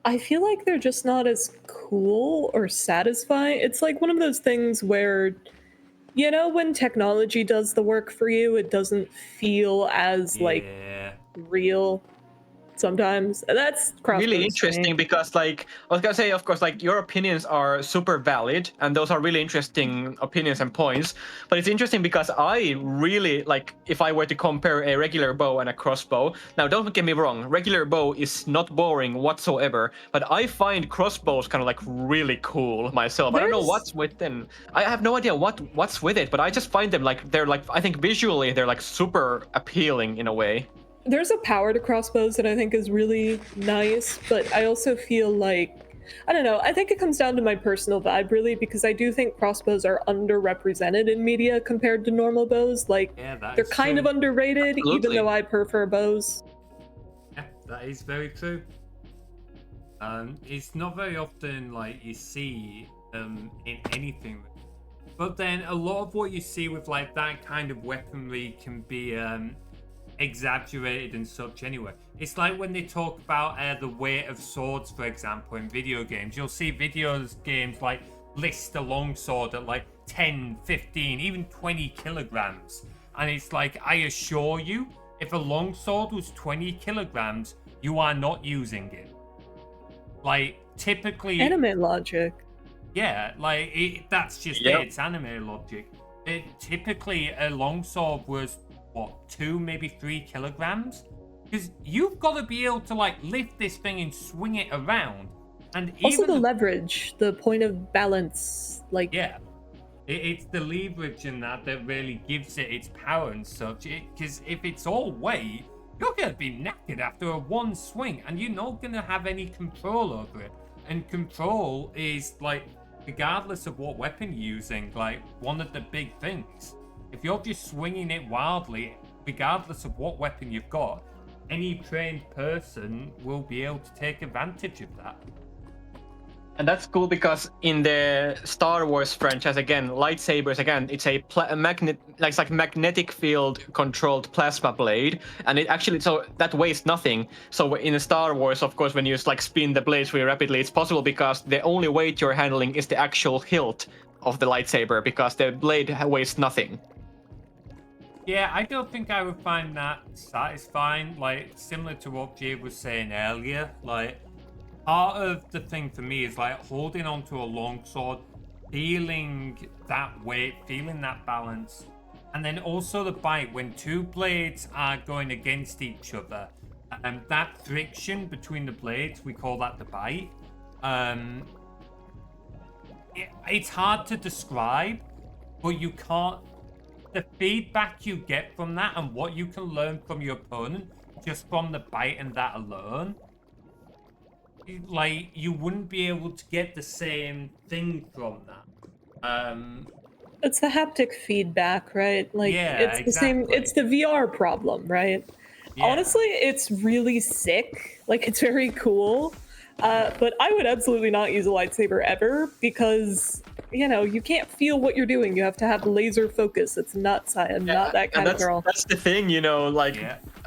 I feel like they're just not as cool or satisfying. It's like one of those things where, you know, when technology does the work for you, it doesn't feel as like real sometimes. That's really interesting because like I was gonna say, of course, like your opinions are super valid and those are really interesting opinions and points, but it's interesting because I really like if I were to compare a regular bow and a crossbow. Now don't get me wrong, regular bow is not boring whatsoever, but I find crossbows kind of like really cool myself. I don't know what's with them. I have no idea what's with it, but I just find them like they're like, I think visually they're like super appealing in a way. There's a power to crossbows that I think is really nice, but I also feel like, I don't know, I think it comes down to my personal vibe really, because I do think crossbows are underrepresented in media compared to normal bows. Like, they're kind of underrated, even though I prefer bows. Yeah, that is very true. It's not very often like you see in anything. But then a lot of what you see with like that kind of weaponry can be exaggerated and such anyway. It's like when they talk about the weight of swords, for example, in video games. You'll see games like list a longsword at like 10, 15, even 20 kilograms. And it's like, I assure you, if a longsword was 20 kilograms, you are not using it. Like, typically... Anime logic. Yeah, like, that's just it. It's anime logic. Typically, a longsword was what, 2, maybe 3 kilograms? Because you've got to be able to like lift this thing and swing it around. And also the leverage, the point of balance, like it's the leverage in that really gives it its power and such. Because if it's all weight, you're gonna be knackered after a one swing, and you're not gonna have any control over it. And control is like, regardless of what weapon you're using, like one of the big things. If you're just swinging it wildly, regardless of what weapon you've got, any trained person will be able to take advantage of that. And that's cool because in the Star Wars franchise, again, lightsabers, again, it's a magnetic field controlled plasma blade, and it actually, so that weighs nothing. So in Star Wars, of course, when you like spin the blades really rapidly, it's possible because the only weight you're handling is the actual hilt of the lightsaber, because the blade weighs nothing. Yeah, I don't think I would find that satisfying. Like, similar to what Jay was saying earlier, like, part of the thing for me is like holding onto a longsword, feeling that weight, feeling that balance, and then also the bite when two blades are going against each other. That friction between the blades, we call that the bite. It's hard to describe, but you can't. The feedback you get from that and what you can learn from your opponent just from the bite and that alone, like, you wouldn't be able to get the same thing from that. It's the haptic feedback, right? Like, it's the same. It's the VR problem, right? Yeah. Honestly, it's really sick. Like, it's very cool. But I would absolutely not use a lightsaber ever because, you know, you can't feel what you're doing. You have to have laser focus. It's nuts. I am not that kind of girl. That's the thing, you know, like,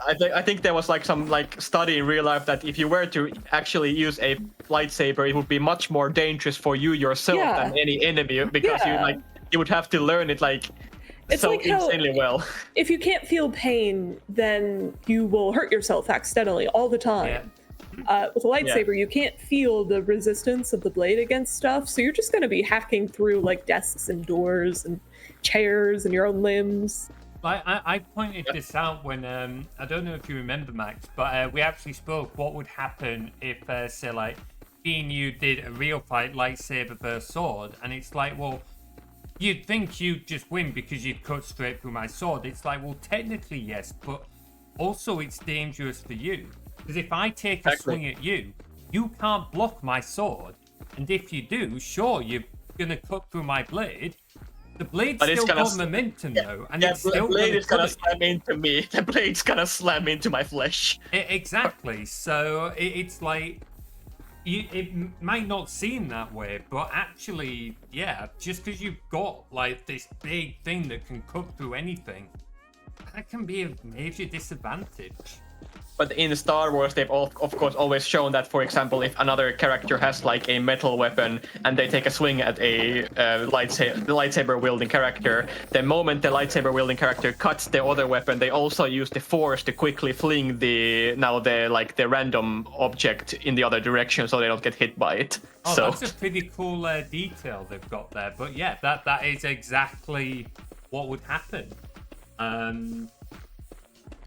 I think there was like some like study in real life that if you were to actually use a lightsaber, it would be much more dangerous for you yourself than any enemy, because you would have to learn it like it's so like insanely well. If you can't feel pain, then you will hurt yourself accidentally all the time. With a lightsaber, you can't feel the resistance of the blade against stuff, so you're just going to be hacking through like desks and doors and chairs and your own limbs. I pointed this out when, I don't know if you remember, Max, but we actually spoke what would happen if, say, like, me and you did a real fight, lightsaber versus sword, and it's like, well, you'd think you'd just win because you'd cut straight through my sword. It's like, well, technically yes, but also it's dangerous for you. Because if I take a swing at you, you can't block my sword. And if you do, sure, you're going to cut through my blade. The blade's still got momentum, though. And it's still the blade is going to slam into me. The blade's going to slam into my flesh. Exactly. So it's like... it might not seem that way, but actually, yeah, just because you've got like this big thing that can cut through anything, that can be a major disadvantage. But in Star Wars, they've of course always shown that, for example, if another character has like a metal weapon and they take a swing at a lightsaber wielding character, the moment the lightsaber wielding character cuts the other weapon, they also use the force to quickly fling the random object in the other direction so they don't get hit by it. Oh, so that's a pretty cool detail they've got there. But yeah, that is exactly what would happen.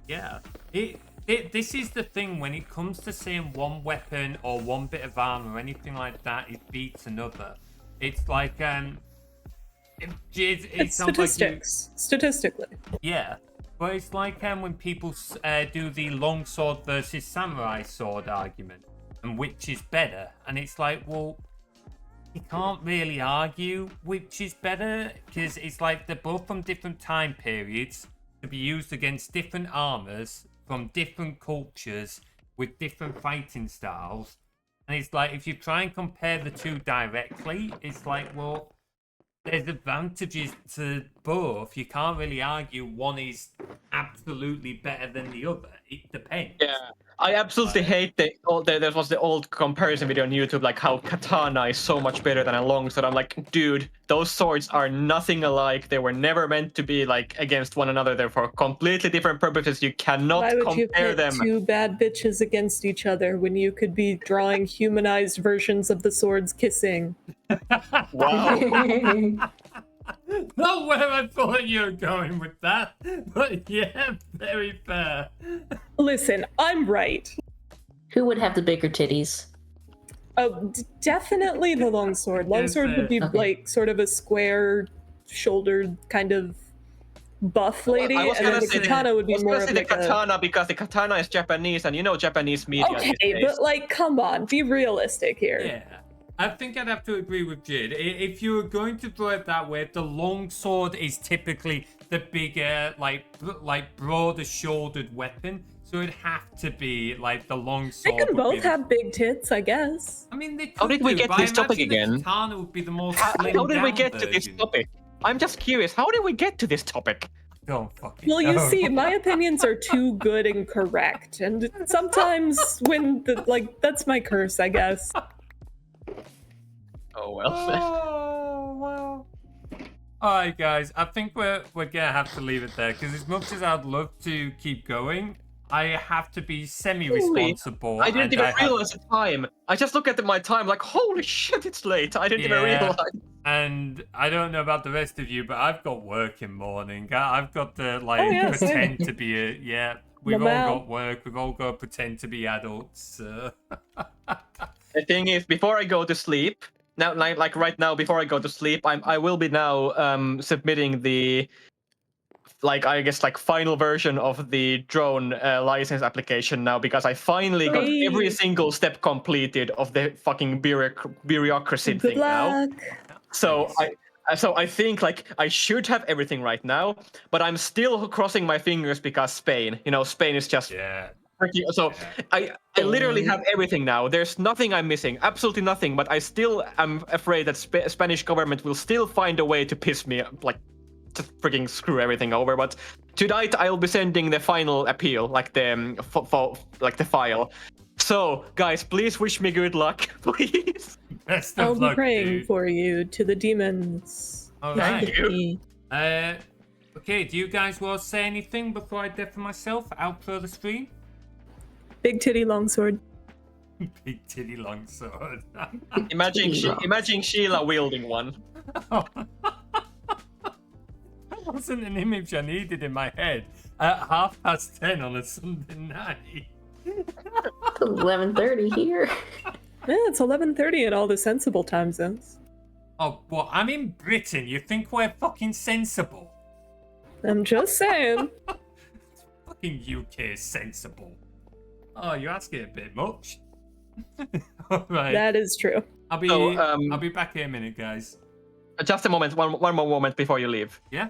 Yeah. This is the thing when it comes to saying one weapon or one bit of armor or anything like that, it beats another. It's like it's statistics. Statistically. Yeah, but it's like when people do the longsword versus samurai sword argument and which is better, and it's like, well, you can't really argue which is better because it's like they're both from different time periods to be used against different armors from different cultures with different fighting styles. And it's like, if you try and compare the two directly, it's like, well, there's advantages to both. You can't really argue one is absolutely better than the other. It depends. yeah, I absolutely hate there was the old comparison video on YouTube, like how katana is so much better than a longsword. I'm like, dude, those swords are nothing alike. They were never meant to be like against one another. They're for completely different purposes. You cannot Why would compare you pit them. two bad bitches against each other when you could be drawing humanized versions of the swords kissing? Wow. Not where I thought you were going with that, but yeah, very fair. Listen, I'm right. Who would have the bigger titties? Oh, definitely the longsword. Longsword would be Okay. like sort of a square-shouldered kind of buff lady, I was and then gonna the say katana would be more of the like a... katana because the katana is Japanese, and you know Japanese media. Okay, these days. but like, come on, be realistic here. Yeah, I think I'd have to agree with Jid. If you were going to draw it that way, the longsword is typically the bigger, like broader-shouldered weapon. So it'd have to be like the longsword. They can would be both the- have big tits, I guess. I mean, they could How did we do, get but to I this topic imagine the again? katana would be the more How did we slimmed-down get to this version. topic? I'm just curious. How did we get to this topic? Don't fucking Well, you know. see, my opinions are too good and correct, and sometimes when that's my curse, I guess. Oh well. Oh, wow. Alright, guys, I think we're gonna have to leave it there, because as much as I'd love to keep going, I have to be semi-responsible. I didn't and even have- realize the time. I just look at my time like, holy shit, it's late. I didn't even Yeah. realize. And I don't know about the rest of you, but I've got work in morning. I've got to Oh, yeah, pretend same. to be a We've all Lamau. got work. We've all got to pretend to be adults. The thing is, before I go to sleep, now, like right now, before I go to sleep, I will be now submitting the, I guess, final version of the drone license application now, because I finally got Hey. every single step completed of the fucking bureaucracy Good thing now. luck. So I think I should have everything right now, but I'm still crossing my fingers because Spain is just Yeah. tricky. So I literally have everything now. There's nothing I'm missing, absolutely nothing. But I still am afraid that Spanish government will still find a way to piss me, to freaking screw everything over. But tonight I'll be sending the final appeal, the file. So guys, please wish me good luck, please. Best I'll of be luck, praying dude. for you to the demons. All Behind right. the key. Okay, do you guys want to say anything before I deafen myself? Outro the stream? Big titty longsword. Big titty longsword. Imagine Sheila wielding one. That wasn't an image I needed in my head at 10:30 on a Sunday night. It's 11:30 here. Yeah, it's 11:30 in all the sensible time zones. Oh, what? I'm in Britain. You think we're fucking sensible? I'm just saying. Fucking UK is sensible. Oh, you're asking a bit much. All right. That is true. I'll be So, I'll be back in a minute, guys. Just a moment, one more moment before you leave. Yeah.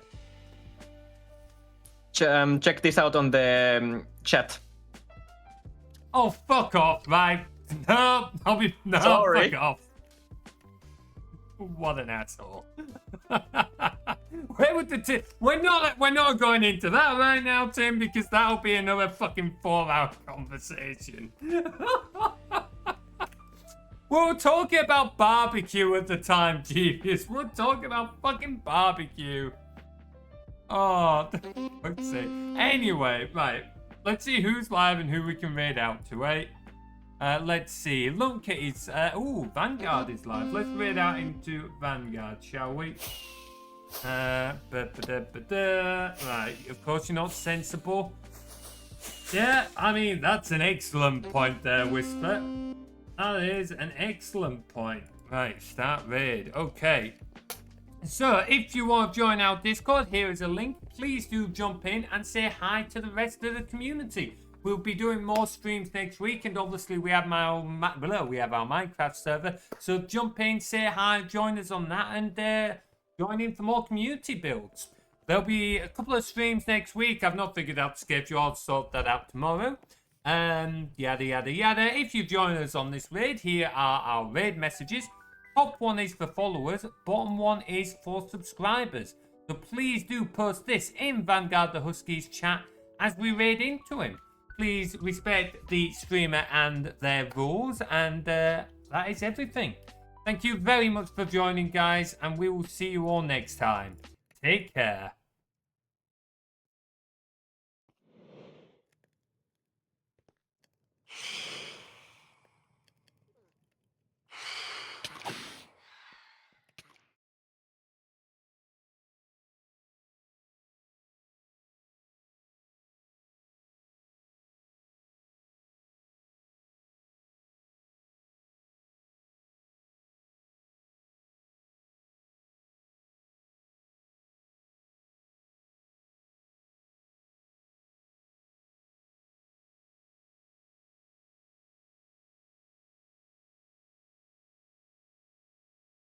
Check this out on the chat. Oh, fuck off, right? No, no, Sorry. fuck off. What an asshole. Where would the we're not going into that right now, Tim, because that'll be another fucking 4-hour conversation. We were talking about barbecue at the time, Genius. We're talking about fucking barbecue. Oh, for fuck's sake. Anyway, right. Let's see who's live and who we can raid out to, right? Let's see. Lunker is... Vanguard is live. Let's raid out into Vanguard, shall we? Right. Of course you're not sensible. Yeah, I mean, that's an excellent point there, Whisper. That is an excellent point. Right, start raid. Okay. So, if you want to join our Discord, here is a link. Please do jump in and say hi to the rest of the community. We'll be doing more streams next week, and obviously we have our Minecraft server. So jump in, say hi, join us on that, and join in for more community builds. There'll be a couple of streams next week. I've not figured out the schedule. I'll sort that out tomorrow. Yada yada yada. If you join us on this raid, here are our raid messages. Top one is for followers, bottom one is for subscribers. So please do post this in Vanguard the Huskies chat as we raid into him. Please respect the streamer and their rules, and that is everything. Thank you very much for joining, guys, and we will see you all next time. Take care.